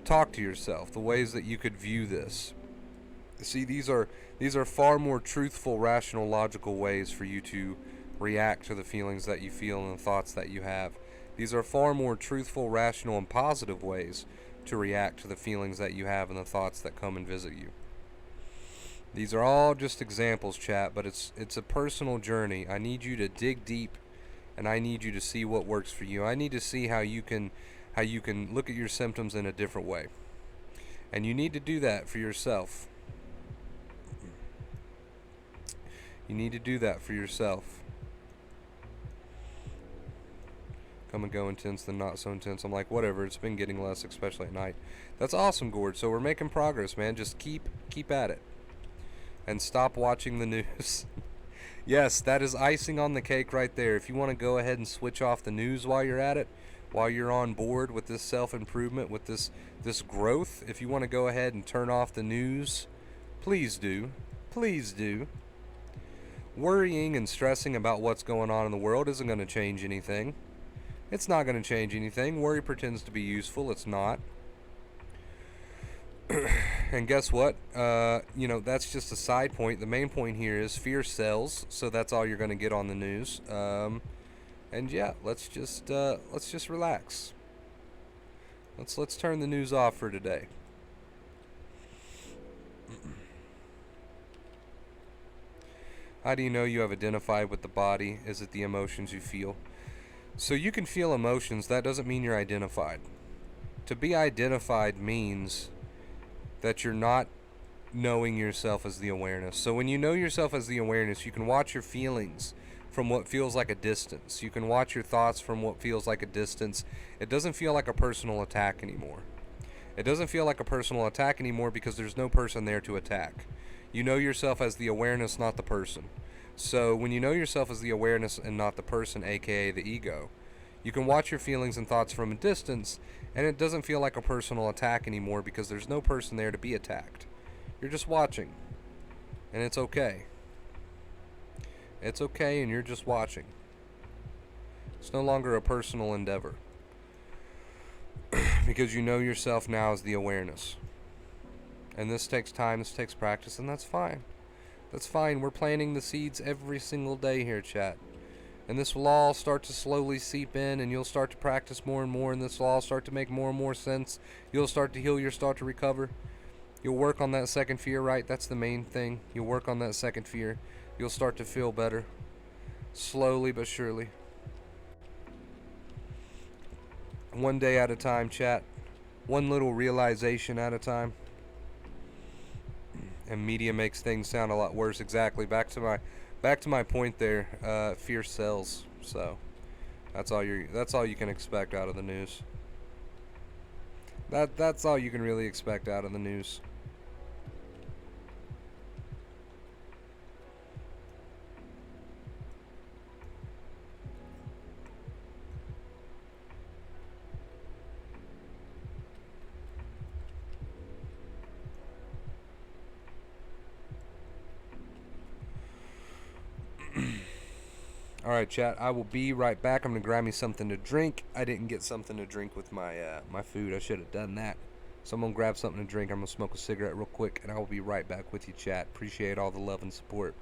talk to yourself, the ways that you could view this. See, these are far more truthful, rational, logical ways for you to react to the feelings that you feel and the thoughts that you have. These are far more truthful, rational, and positive ways to react to the feelings that you have and the thoughts that come and visit you. These are all just examples, chat, but it's a personal journey. I need you to dig deep, and I need you to see what works for you. I need to see how you can look at your symptoms in a different way. And you need to do that for yourself. You need to do that for yourself. Come and go intense, then not so intense. I'm like, whatever, it's been getting less, especially at night. That's awesome, Gord. So we're making progress, man. Just keep at it. And stop watching the news. Yes, that is icing on the cake right there. If you want to go ahead and switch off the news while you're at it, while you're on board with this self-improvement, with this growth, if you want to go ahead and turn off the news, please do. Please do. Worrying and stressing about what's going on in the world isn't going to change anything. It's not going to change anything. Worry pretends to be useful. It's not. And guess what? That's just a side point. The main point here is fear sells, so that's all you're going to get on the news. And yeah, let's just relax. Let's turn the news off for today. How do you know you have identified with the body? Is it the emotions you feel? So you can feel emotions. That doesn't mean you're identified. To be identified means that you're not knowing yourself as the awareness. So when you know yourself as the awareness, you can watch your feelings from what feels like a distance. You can watch your thoughts from what feels like a distance. It doesn't feel like a personal attack anymore. It doesn't feel like a personal attack anymore because there's no person there to attack. You know yourself as the awareness, not the person. So when you know yourself as the awareness and not the person, aka the ego, you can watch your feelings and thoughts from a distance, and it doesn't feel like a personal attack anymore because there's no person there to be attacked. You're just watching, and it's okay. It's okay, and you're just watching. It's no longer a personal endeavor because you know yourself now as the awareness. And this takes time, this takes practice, and that's fine. That's fine. We're planting the seeds every single day here, chat. And this will all start to slowly seep in, and you'll start to practice more and more, and this will all start to make more and more sense. You'll start to heal, you'll start to recover. You'll work on that second fear, right? That's the main thing. You'll work on that second fear. You'll start to feel better. Slowly but surely. One day at a time, chat. One little realization at a time. And media makes things sound a lot worse. Exactly. Back to my point there. Fear sells. So that's all you can expect out of the news. That's all you can really expect out of the news. Alright, chat, I will be right back. I'm going to grab me something to drink. I didn't get something to drink with my my food. I should have done that. So I'm going to grab something to drink. I'm going to smoke a cigarette real quick, and I will be right back with you, chat. Appreciate all the love and support.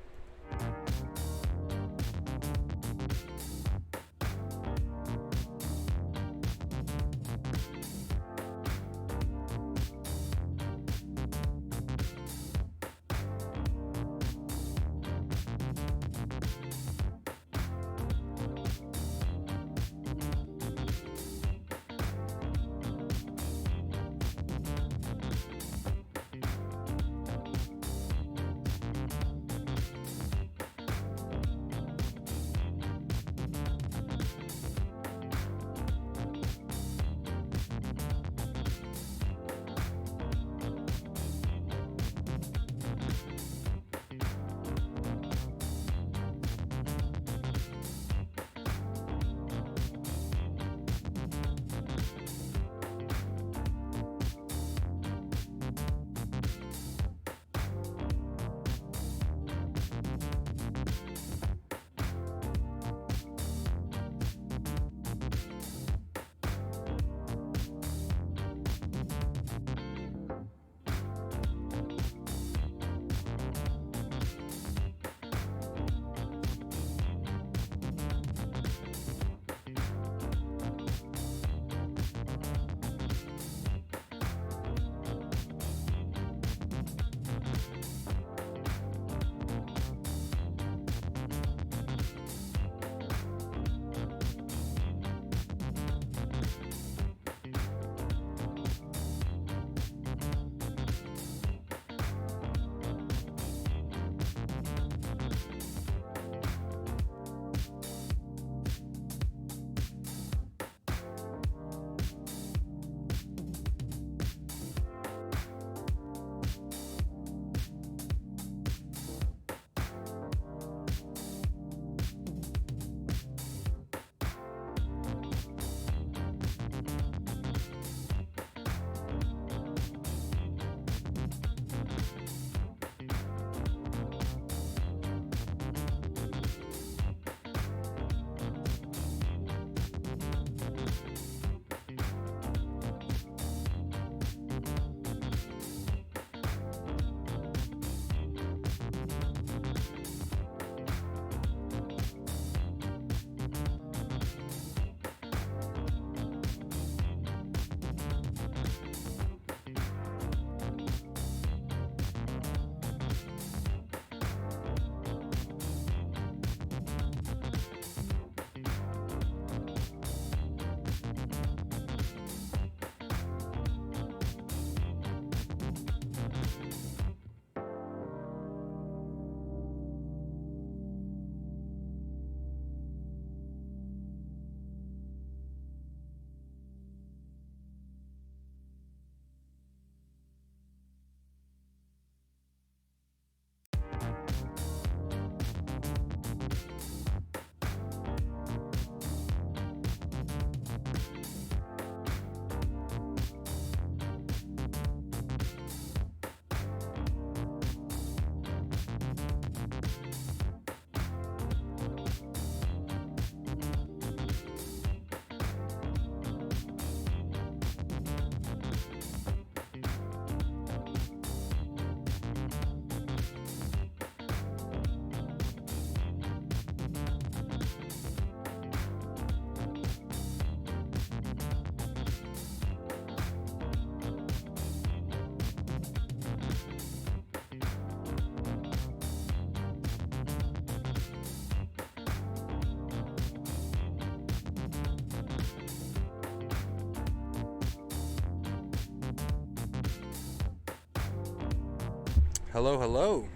Hello, hello.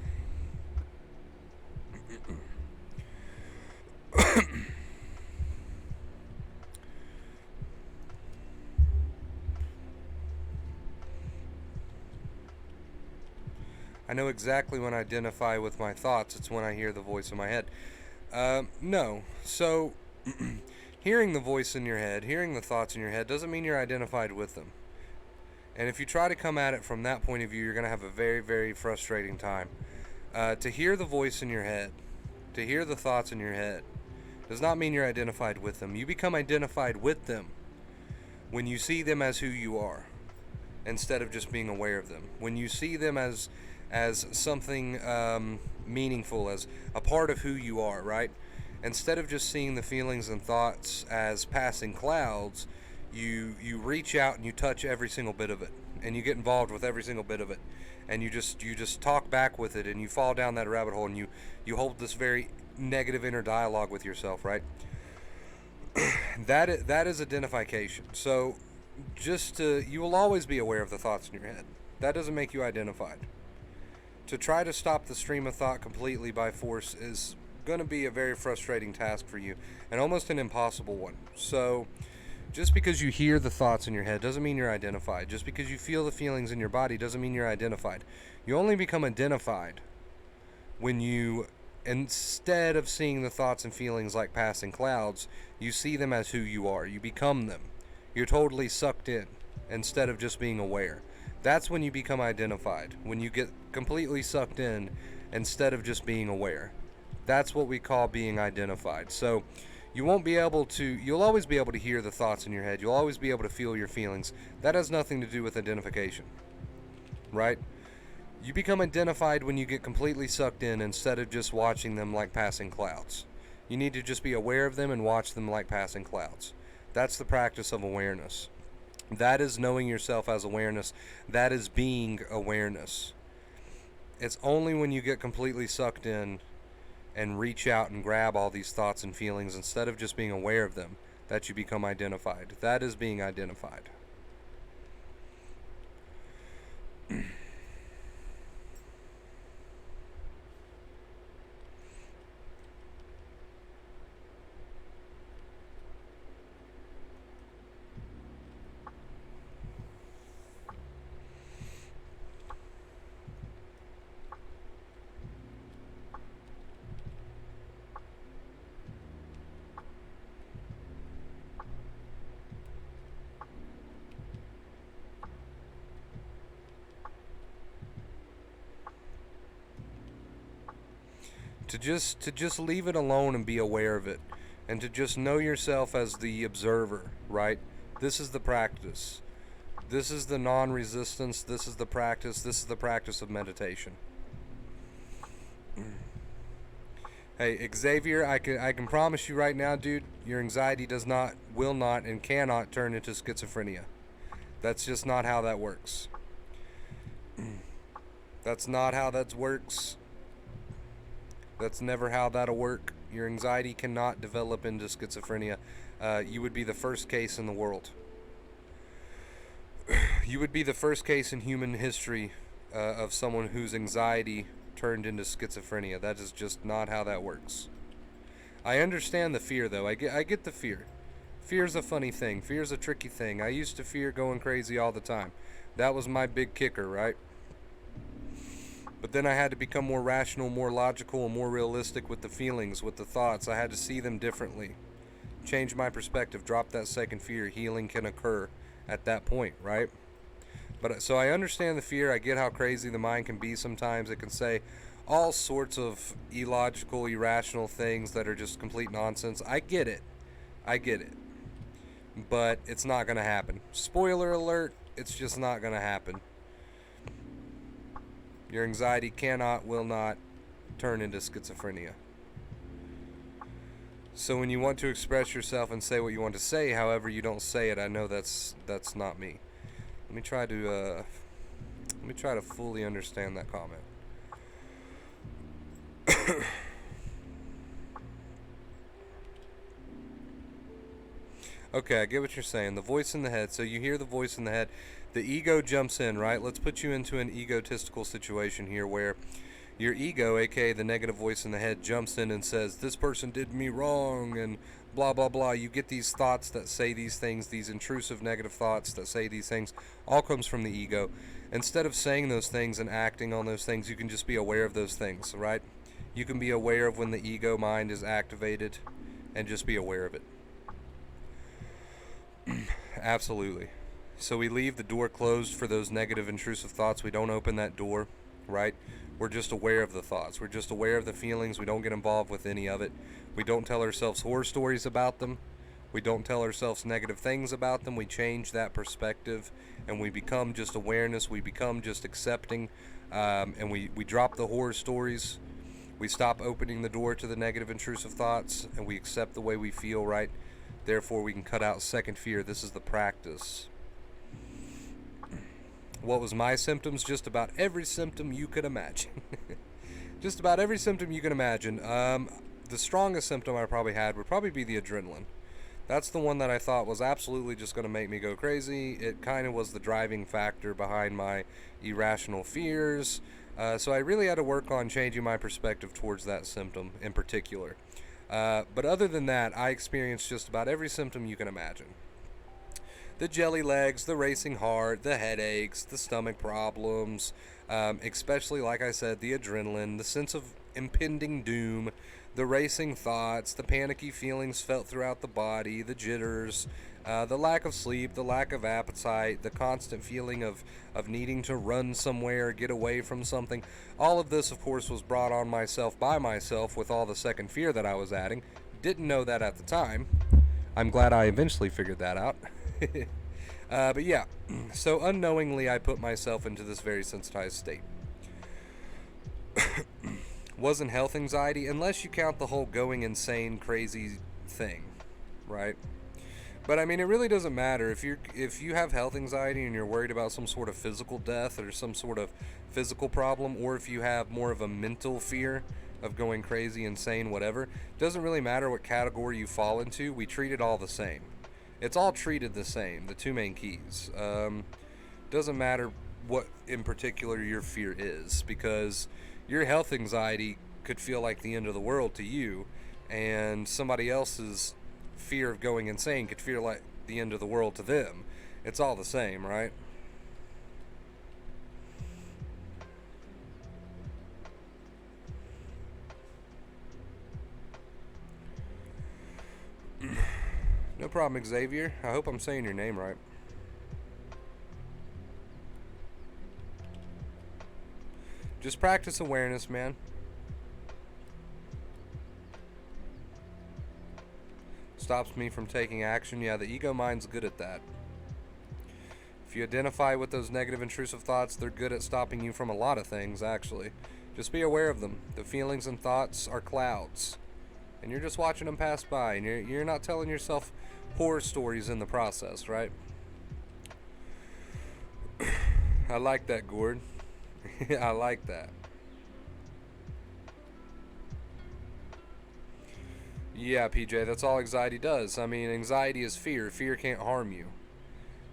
I know exactly when I identify with my thoughts. It's when I hear the voice in my head. No. So, hearing the voice in your head, hearing the thoughts in your head, doesn't mean you're identified with them. And if you try to come at it from that point of view, you're going to have a very, very frustrating time. To hear the voice in your head, to hear the thoughts in your head, does not mean you're identified with them. You become identified with them when you see them as who you are, instead of just being aware of them. When you see them as something meaningful, as a part of who you are, right? Instead of just seeing the feelings and thoughts as passing clouds, you reach out and you touch every single bit of it, and you get involved with every single bit of it, and you just talk back with it, and you fall down that rabbit hole, and you hold this very negative inner dialogue with yourself, right? That is identification. So you will always be aware of the thoughts in your head. That doesn't make you identified. To try to stop the stream of thought completely by force is going to be a very frustrating task for you, and almost an impossible one. So just because you hear the thoughts in your head doesn't mean you're identified. Just because you feel the feelings in your body doesn't mean you're identified. You only become identified when you, instead of seeing the thoughts and feelings like passing clouds, you see them as who you are. You become them. You're totally sucked in instead of just being aware. That's when you become identified, when you get completely sucked in instead of just being aware. That's what we call being identified. So you'll always be able to hear the thoughts in your head. You'll always be able to feel your feelings. That has nothing to do with identification, right? You become identified when you get completely sucked in instead of just watching them like passing clouds. You need to just be aware of them and watch them like passing clouds. That's the practice of awareness. That is knowing yourself as awareness. That is being awareness. It's only when you get completely sucked in and reach out and grab all these thoughts and feelings instead of just being aware of them that you become identified. That is being identified. To just leave it alone and be aware of it, and to just know yourself as the observer, right? This is the practice. This is the non-resistance. This is the practice. This is the practice of meditation. Hey, Xavier, I can promise you right now, dude, your anxiety will not, and cannot turn into schizophrenia. That's just not how that works. That's not how that works. That's never how that'll work. Your anxiety cannot develop into schizophrenia. You would be the first case in the world. You would be the first case in human history of someone whose anxiety turned into schizophrenia. That is just not how that works. I understand the fear, though. I get the fear. Fear's a funny thing. Fear's a tricky thing. I used to fear going crazy all the time. That was my big kicker, right? But then I had to become more rational, more logical, and more realistic with the feelings, with the thoughts. I had to see them differently. Change my perspective, drop that second fear. Healing can occur at that point, right? But so I understand the fear. I get how crazy the mind can be sometimes. It can say all sorts of illogical, irrational things that are just complete nonsense. I get it. But it's not going to happen. Spoiler alert, it's just not going to happen. Your anxiety will not turn into schizophrenia. So when you want to express yourself and say what you want to say, however you don't say it, I know that's not me. Let me try to fully understand that comment. Okay, I get what you're saying. The voice in the head. So you hear the voice in the head. The ego jumps in, right? Let's put you into an egotistical situation here where your ego, aka the negative voice in the head, jumps in and says, this person did me wrong, and blah, blah, blah. You get these thoughts that say these things, these intrusive negative thoughts that say these things, all comes from the ego. Instead of saying those things and acting on those things, you can just be aware of those things, right? You can be aware of when the ego mind is activated and just be aware of it. Absolutely. So we leave the door closed for those negative intrusive thoughts. We don't open that door, right? We're just aware of the thoughts. We're just aware of the feelings. We don't get involved with any of it. We don't tell ourselves horror stories about them. We don't tell ourselves negative things about them. We change that perspective and we become just awareness. We become just accepting, and we drop the horror stories. We stop opening the door to the negative intrusive thoughts and we accept the way we feel, right? Therefore, we can cut out second fear. This is the practice. What was my symptoms? Just about every symptom you could imagine. Just about every symptom you can imagine. The strongest symptom I probably had would probably be the adrenaline. That's the one that I thought was absolutely just going to make me go crazy. It kind of was the driving factor behind my irrational fears. So I really had to work on changing my perspective towards that symptom in particular. But other than that, I experienced just about every symptom you can imagine. The jelly legs, the racing heart, the headaches, the stomach problems, especially, like I said, the adrenaline, the sense of impending doom, the racing thoughts, the panicky feelings felt throughout the body, the jitters, the lack of sleep, the lack of appetite, the constant feeling of needing to run somewhere, get away from something. All of this, of course, was brought on myself by myself with all the second fear that I was adding. Didn't know that at the time. I'm glad I eventually figured that out. But yeah, so unknowingly I put myself into this very sensitized state. Wasn't health anxiety, unless you count the whole going insane crazy thing, right? But I mean, it really doesn't matter if you have health anxiety and you're worried about some sort of physical death or some sort of physical problem, or if you have more of a mental fear of going crazy, insane, whatever. It doesn't really matter what category you fall into. We treat it all the same. It's all treated the same, the two main keys. Doesn't matter what in particular your fear is, because your health anxiety could feel like the end of the world to you, and somebody else's fear of going insane could feel like the end of the world to them. It's all the same, right? No problem, Xavier. I hope I'm saying your name right. Just practice awareness, man. Stops me from taking action. Yeah, the ego mind's good at that. If you identify with those negative intrusive thoughts, they're good at stopping you from a lot of things, actually. Just be aware of them. The feelings and thoughts are clouds, and you're just watching them pass by, and you're not telling yourself horror stories in the process, right? I like that, Gord. I like that. Yeah, PJ, that's all anxiety does. I mean, anxiety is fear. Fear can't harm you.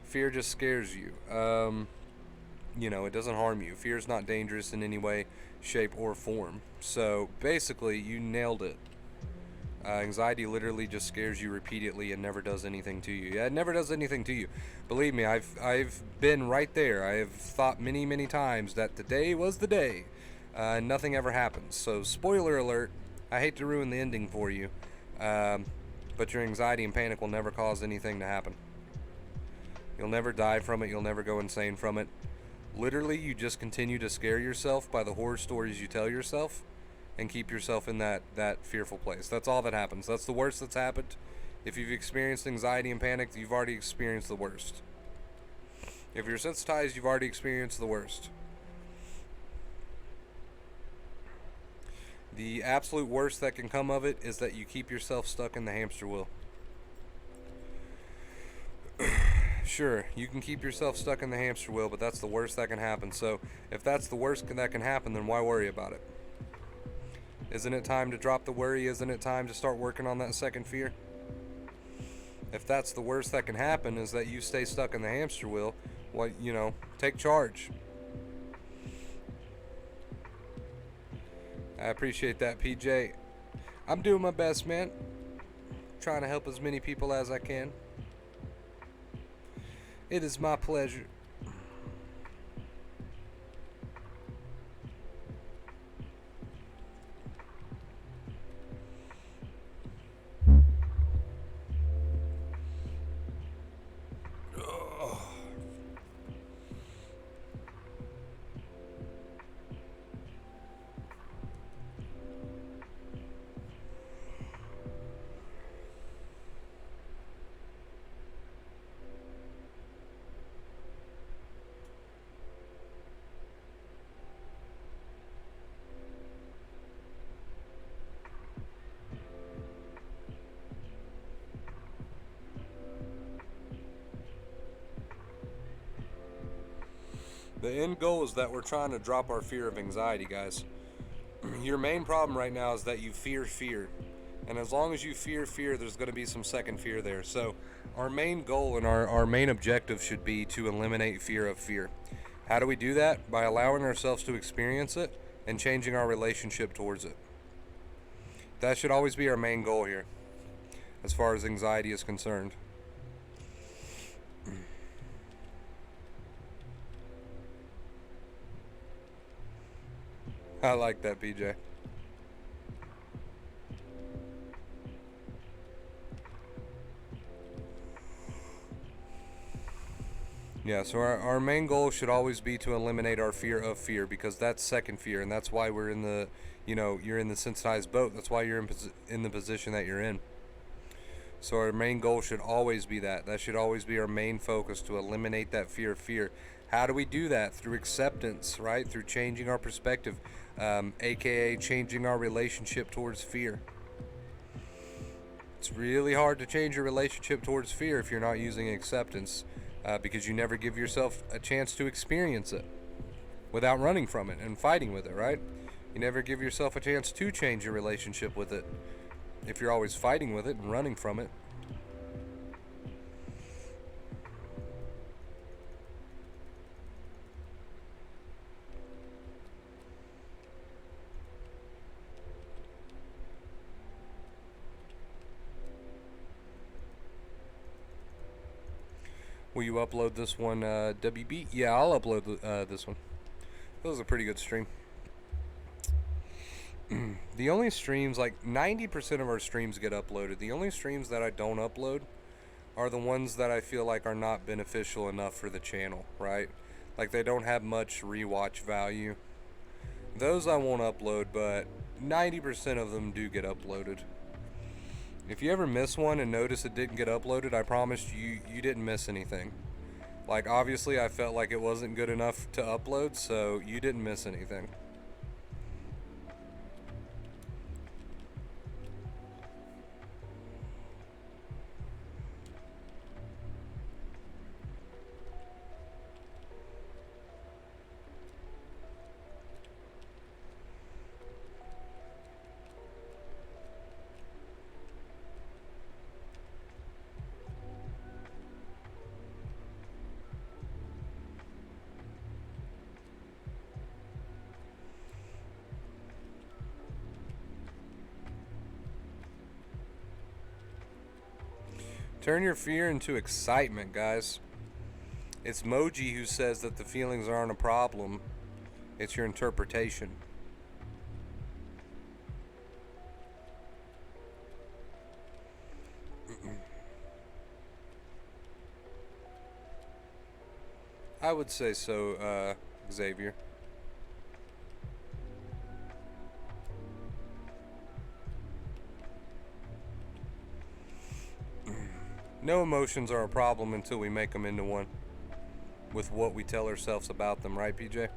Fear just scares you. It doesn't harm you. Fear is not dangerous in any way, shape, or form. So, basically, you nailed it. Anxiety literally just scares you repeatedly and never does anything to you. Yeah, it never does anything to you. Believe me, I've been right there. I have thought many, many times that today was the day. Nothing ever happens. So, spoiler alert, I hate to ruin the ending for you, but your anxiety and panic will never cause anything to happen. You'll never die from it. You'll never go insane from it. Literally, you just continue to scare yourself by the horror stories you tell yourself and keep yourself in that fearful place. That's all that happens. That's the worst that's happened. If you've experienced anxiety and panic, you've already experienced the worst. If you're sensitized, you've already experienced the worst. The absolute worst that can come of it is that you keep yourself stuck in the hamster wheel. Sure, you can keep yourself stuck in the hamster wheel, but that's the worst that can happen. So if that's the worst that can happen, then why worry about it? Isn't it time to drop the worry? Isn't it time to start working on that second fear? If that's the worst that can happen, is that you stay stuck in the hamster wheel, well, you know, take charge. I appreciate that, PJ. I'm doing my best, man. Trying to help as many people as I can. It is my pleasure. The end goal is that we're trying to drop our fear of anxiety, guys. Your main problem right now is that you fear fear. And as long as you fear fear, there's going to be some second fear there. So our main goal and our main objective should be to eliminate fear of fear. How do we do that? By allowing ourselves to experience it and changing our relationship towards it. That should always be our main goal here, as far as anxiety is concerned. I like that, PJ. Yeah, so our main goal should always be to eliminate our fear of fear, because that's second fear, and that's why we're in the, you know, you're in the sensitized boat. That's why you're in the position that you're in. So our main goal should always be that. That should always be our main focus, to eliminate that fear of fear. How do we do that? Through acceptance, right? Through changing our perspective, aka changing our relationship towards fear. It's really hard to change your relationship towards fear if you're not using acceptance, because you never give yourself a chance to experience it without running from it and fighting with it, right? You never give yourself a chance to change your relationship with it if you're always fighting with it and running from it. Will you upload this one, WB? Yeah, I'll upload this one. That was a pretty good stream. The only streams, like 90% of our streams get uploaded. The only streams that I don't upload are the ones that I feel like are not beneficial enough for the channel, right? Like they don't have much rewatch value. Those I won't upload, but 90% of them do get uploaded. If you ever miss one and notice it didn't get uploaded, I promise you didn't miss anything. Like obviously I felt like it wasn't good enough to upload, so you didn't miss anything. Turn your fear into excitement, guys. It's Moji who says that the feelings aren't a problem. It's your interpretation. I would say so, Xavier. No emotions are a problem until we make them into one with what we tell ourselves about them, right, PJ?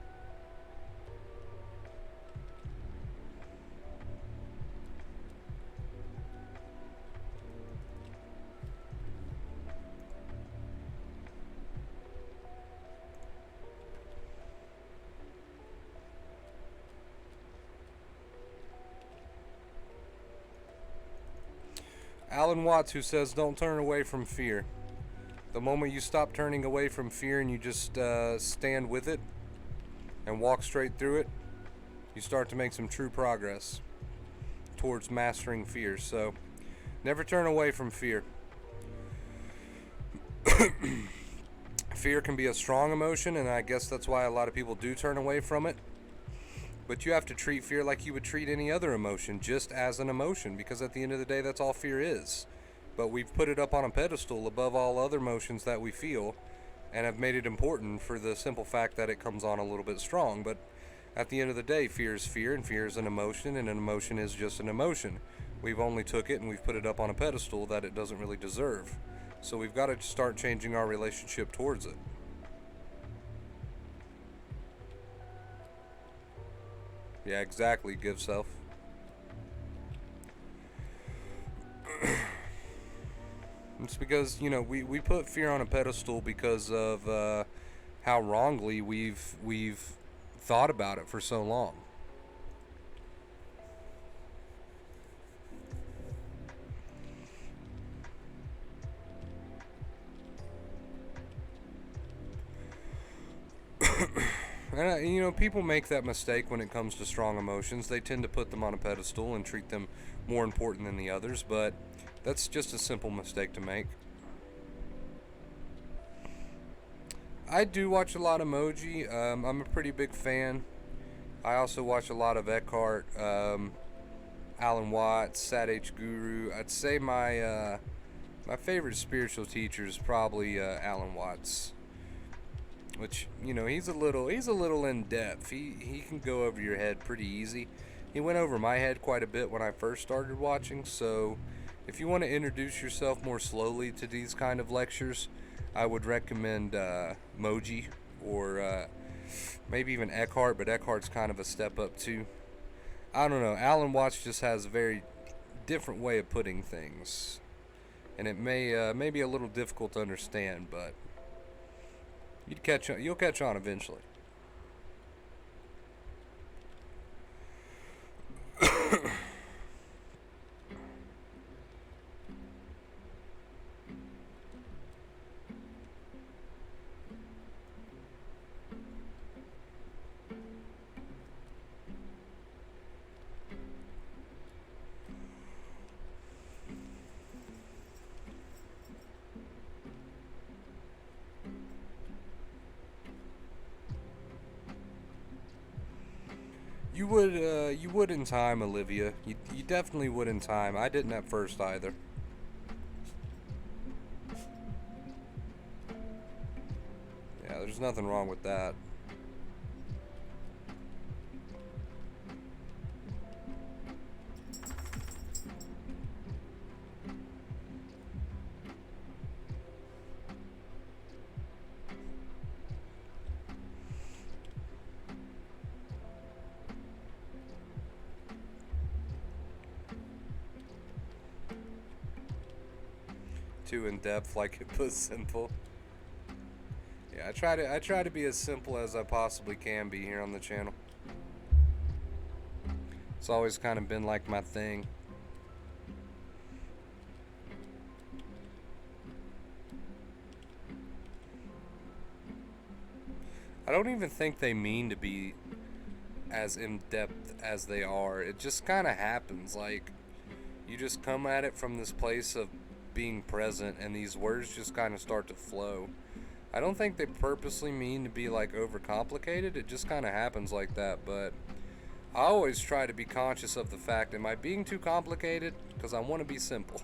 Alan Watts, who says, don't turn away from fear. The moment you stop turning away from fear and you just stand with it and walk straight through it, you start to make some true progress towards mastering fear. So never turn away from fear. Fear can be a strong emotion, and I guess that's why a lot of people do turn away from it. But you have to treat fear like you would treat any other emotion, just as an emotion, because at the end of the day, that's all fear is. But we've put it up on a pedestal above all other emotions that we feel, and have made it important for the simple fact that it comes on a little bit strong. But at the end of the day, fear is fear, and fear is an emotion, and an emotion is just an emotion. We've only took it and we've put it up on a pedestal that it doesn't really deserve. So we've got to start changing our relationship towards it. Yeah, exactly, give self. It's because, we put fear on a pedestal because of how wrongly we've thought about it for so long. And, people make that mistake when it comes to strong emotions. They tend to put them on a pedestal and treat them more important than the others, but that's just a simple mistake to make. I do watch a lot of Emoji. I'm a pretty big fan. I also watch a lot of Eckhart, Alan Watts, Sad H Guru. I'd say my favorite spiritual teacher is probably Alan Watts. Which, he's a little in depth. He can go over your head pretty easy. He went over my head quite a bit when I first started watching, so if you want to introduce yourself more slowly to these kind of lectures, I would recommend Moji or maybe even Eckhart, but Eckhart's kind of a step up too. I don't know. Alan Watts just has a very different way of putting things, and it may be a little difficult to understand, but you'll catch on eventually. You would in time, Olivia. You definitely would in time. I didn't at first either. Yeah, there's nothing wrong with that. Too in depth, like it was simple. Yeah, I try to be as simple as I possibly can be here on the channel. It's always kind of been like my thing. I don't even think they mean to be as in depth as they are. It just kind of happens. Like, you just come at it from this place of being present, and these words just kind of start to flow. I don't think they purposely mean to be like overcomplicated. It just kind of happens like that. But I always try to be conscious of the fact, am I being too complicated? Because I want to be simple.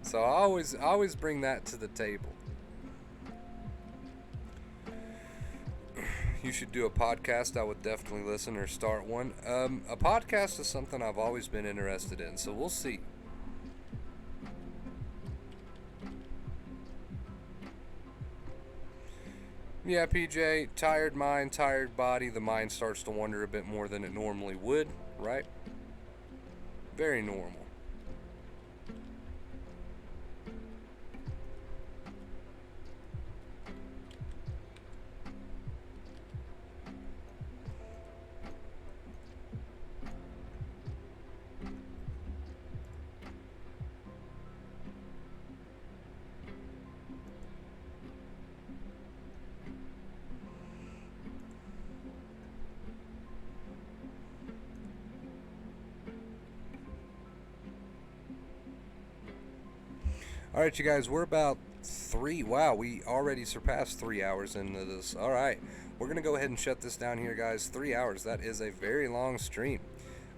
So I always bring that to the table. You should do a podcast. I would definitely listen or start one. A podcast is something I've always been interested in, so we'll see. Yeah, PJ, tired mind, tired body. The mind starts to wander a bit more than it normally would, right? Very normal. All right, you guys, we're about wow, we already surpassed 3 hours into this. All right, we're going to go ahead and shut this down here, guys. 3 hours, that is a very long stream.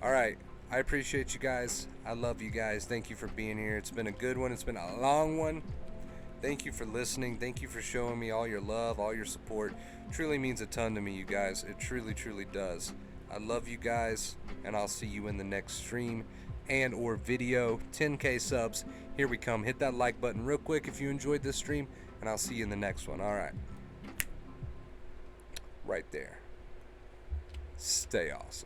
All right, I appreciate you guys. I love you guys. Thank you for being here. It's been a good one. It's been a long one. Thank you for listening. Thank you for showing me all your love, all your support. It truly means a ton to me, you guys. It truly, truly does. I love you guys, and I'll see you in the next stream and or video. 10K subs. Here we come. Hit that like button real quick if you enjoyed this stream, and I'll see you in the next one. All right. Right there. Stay awesome.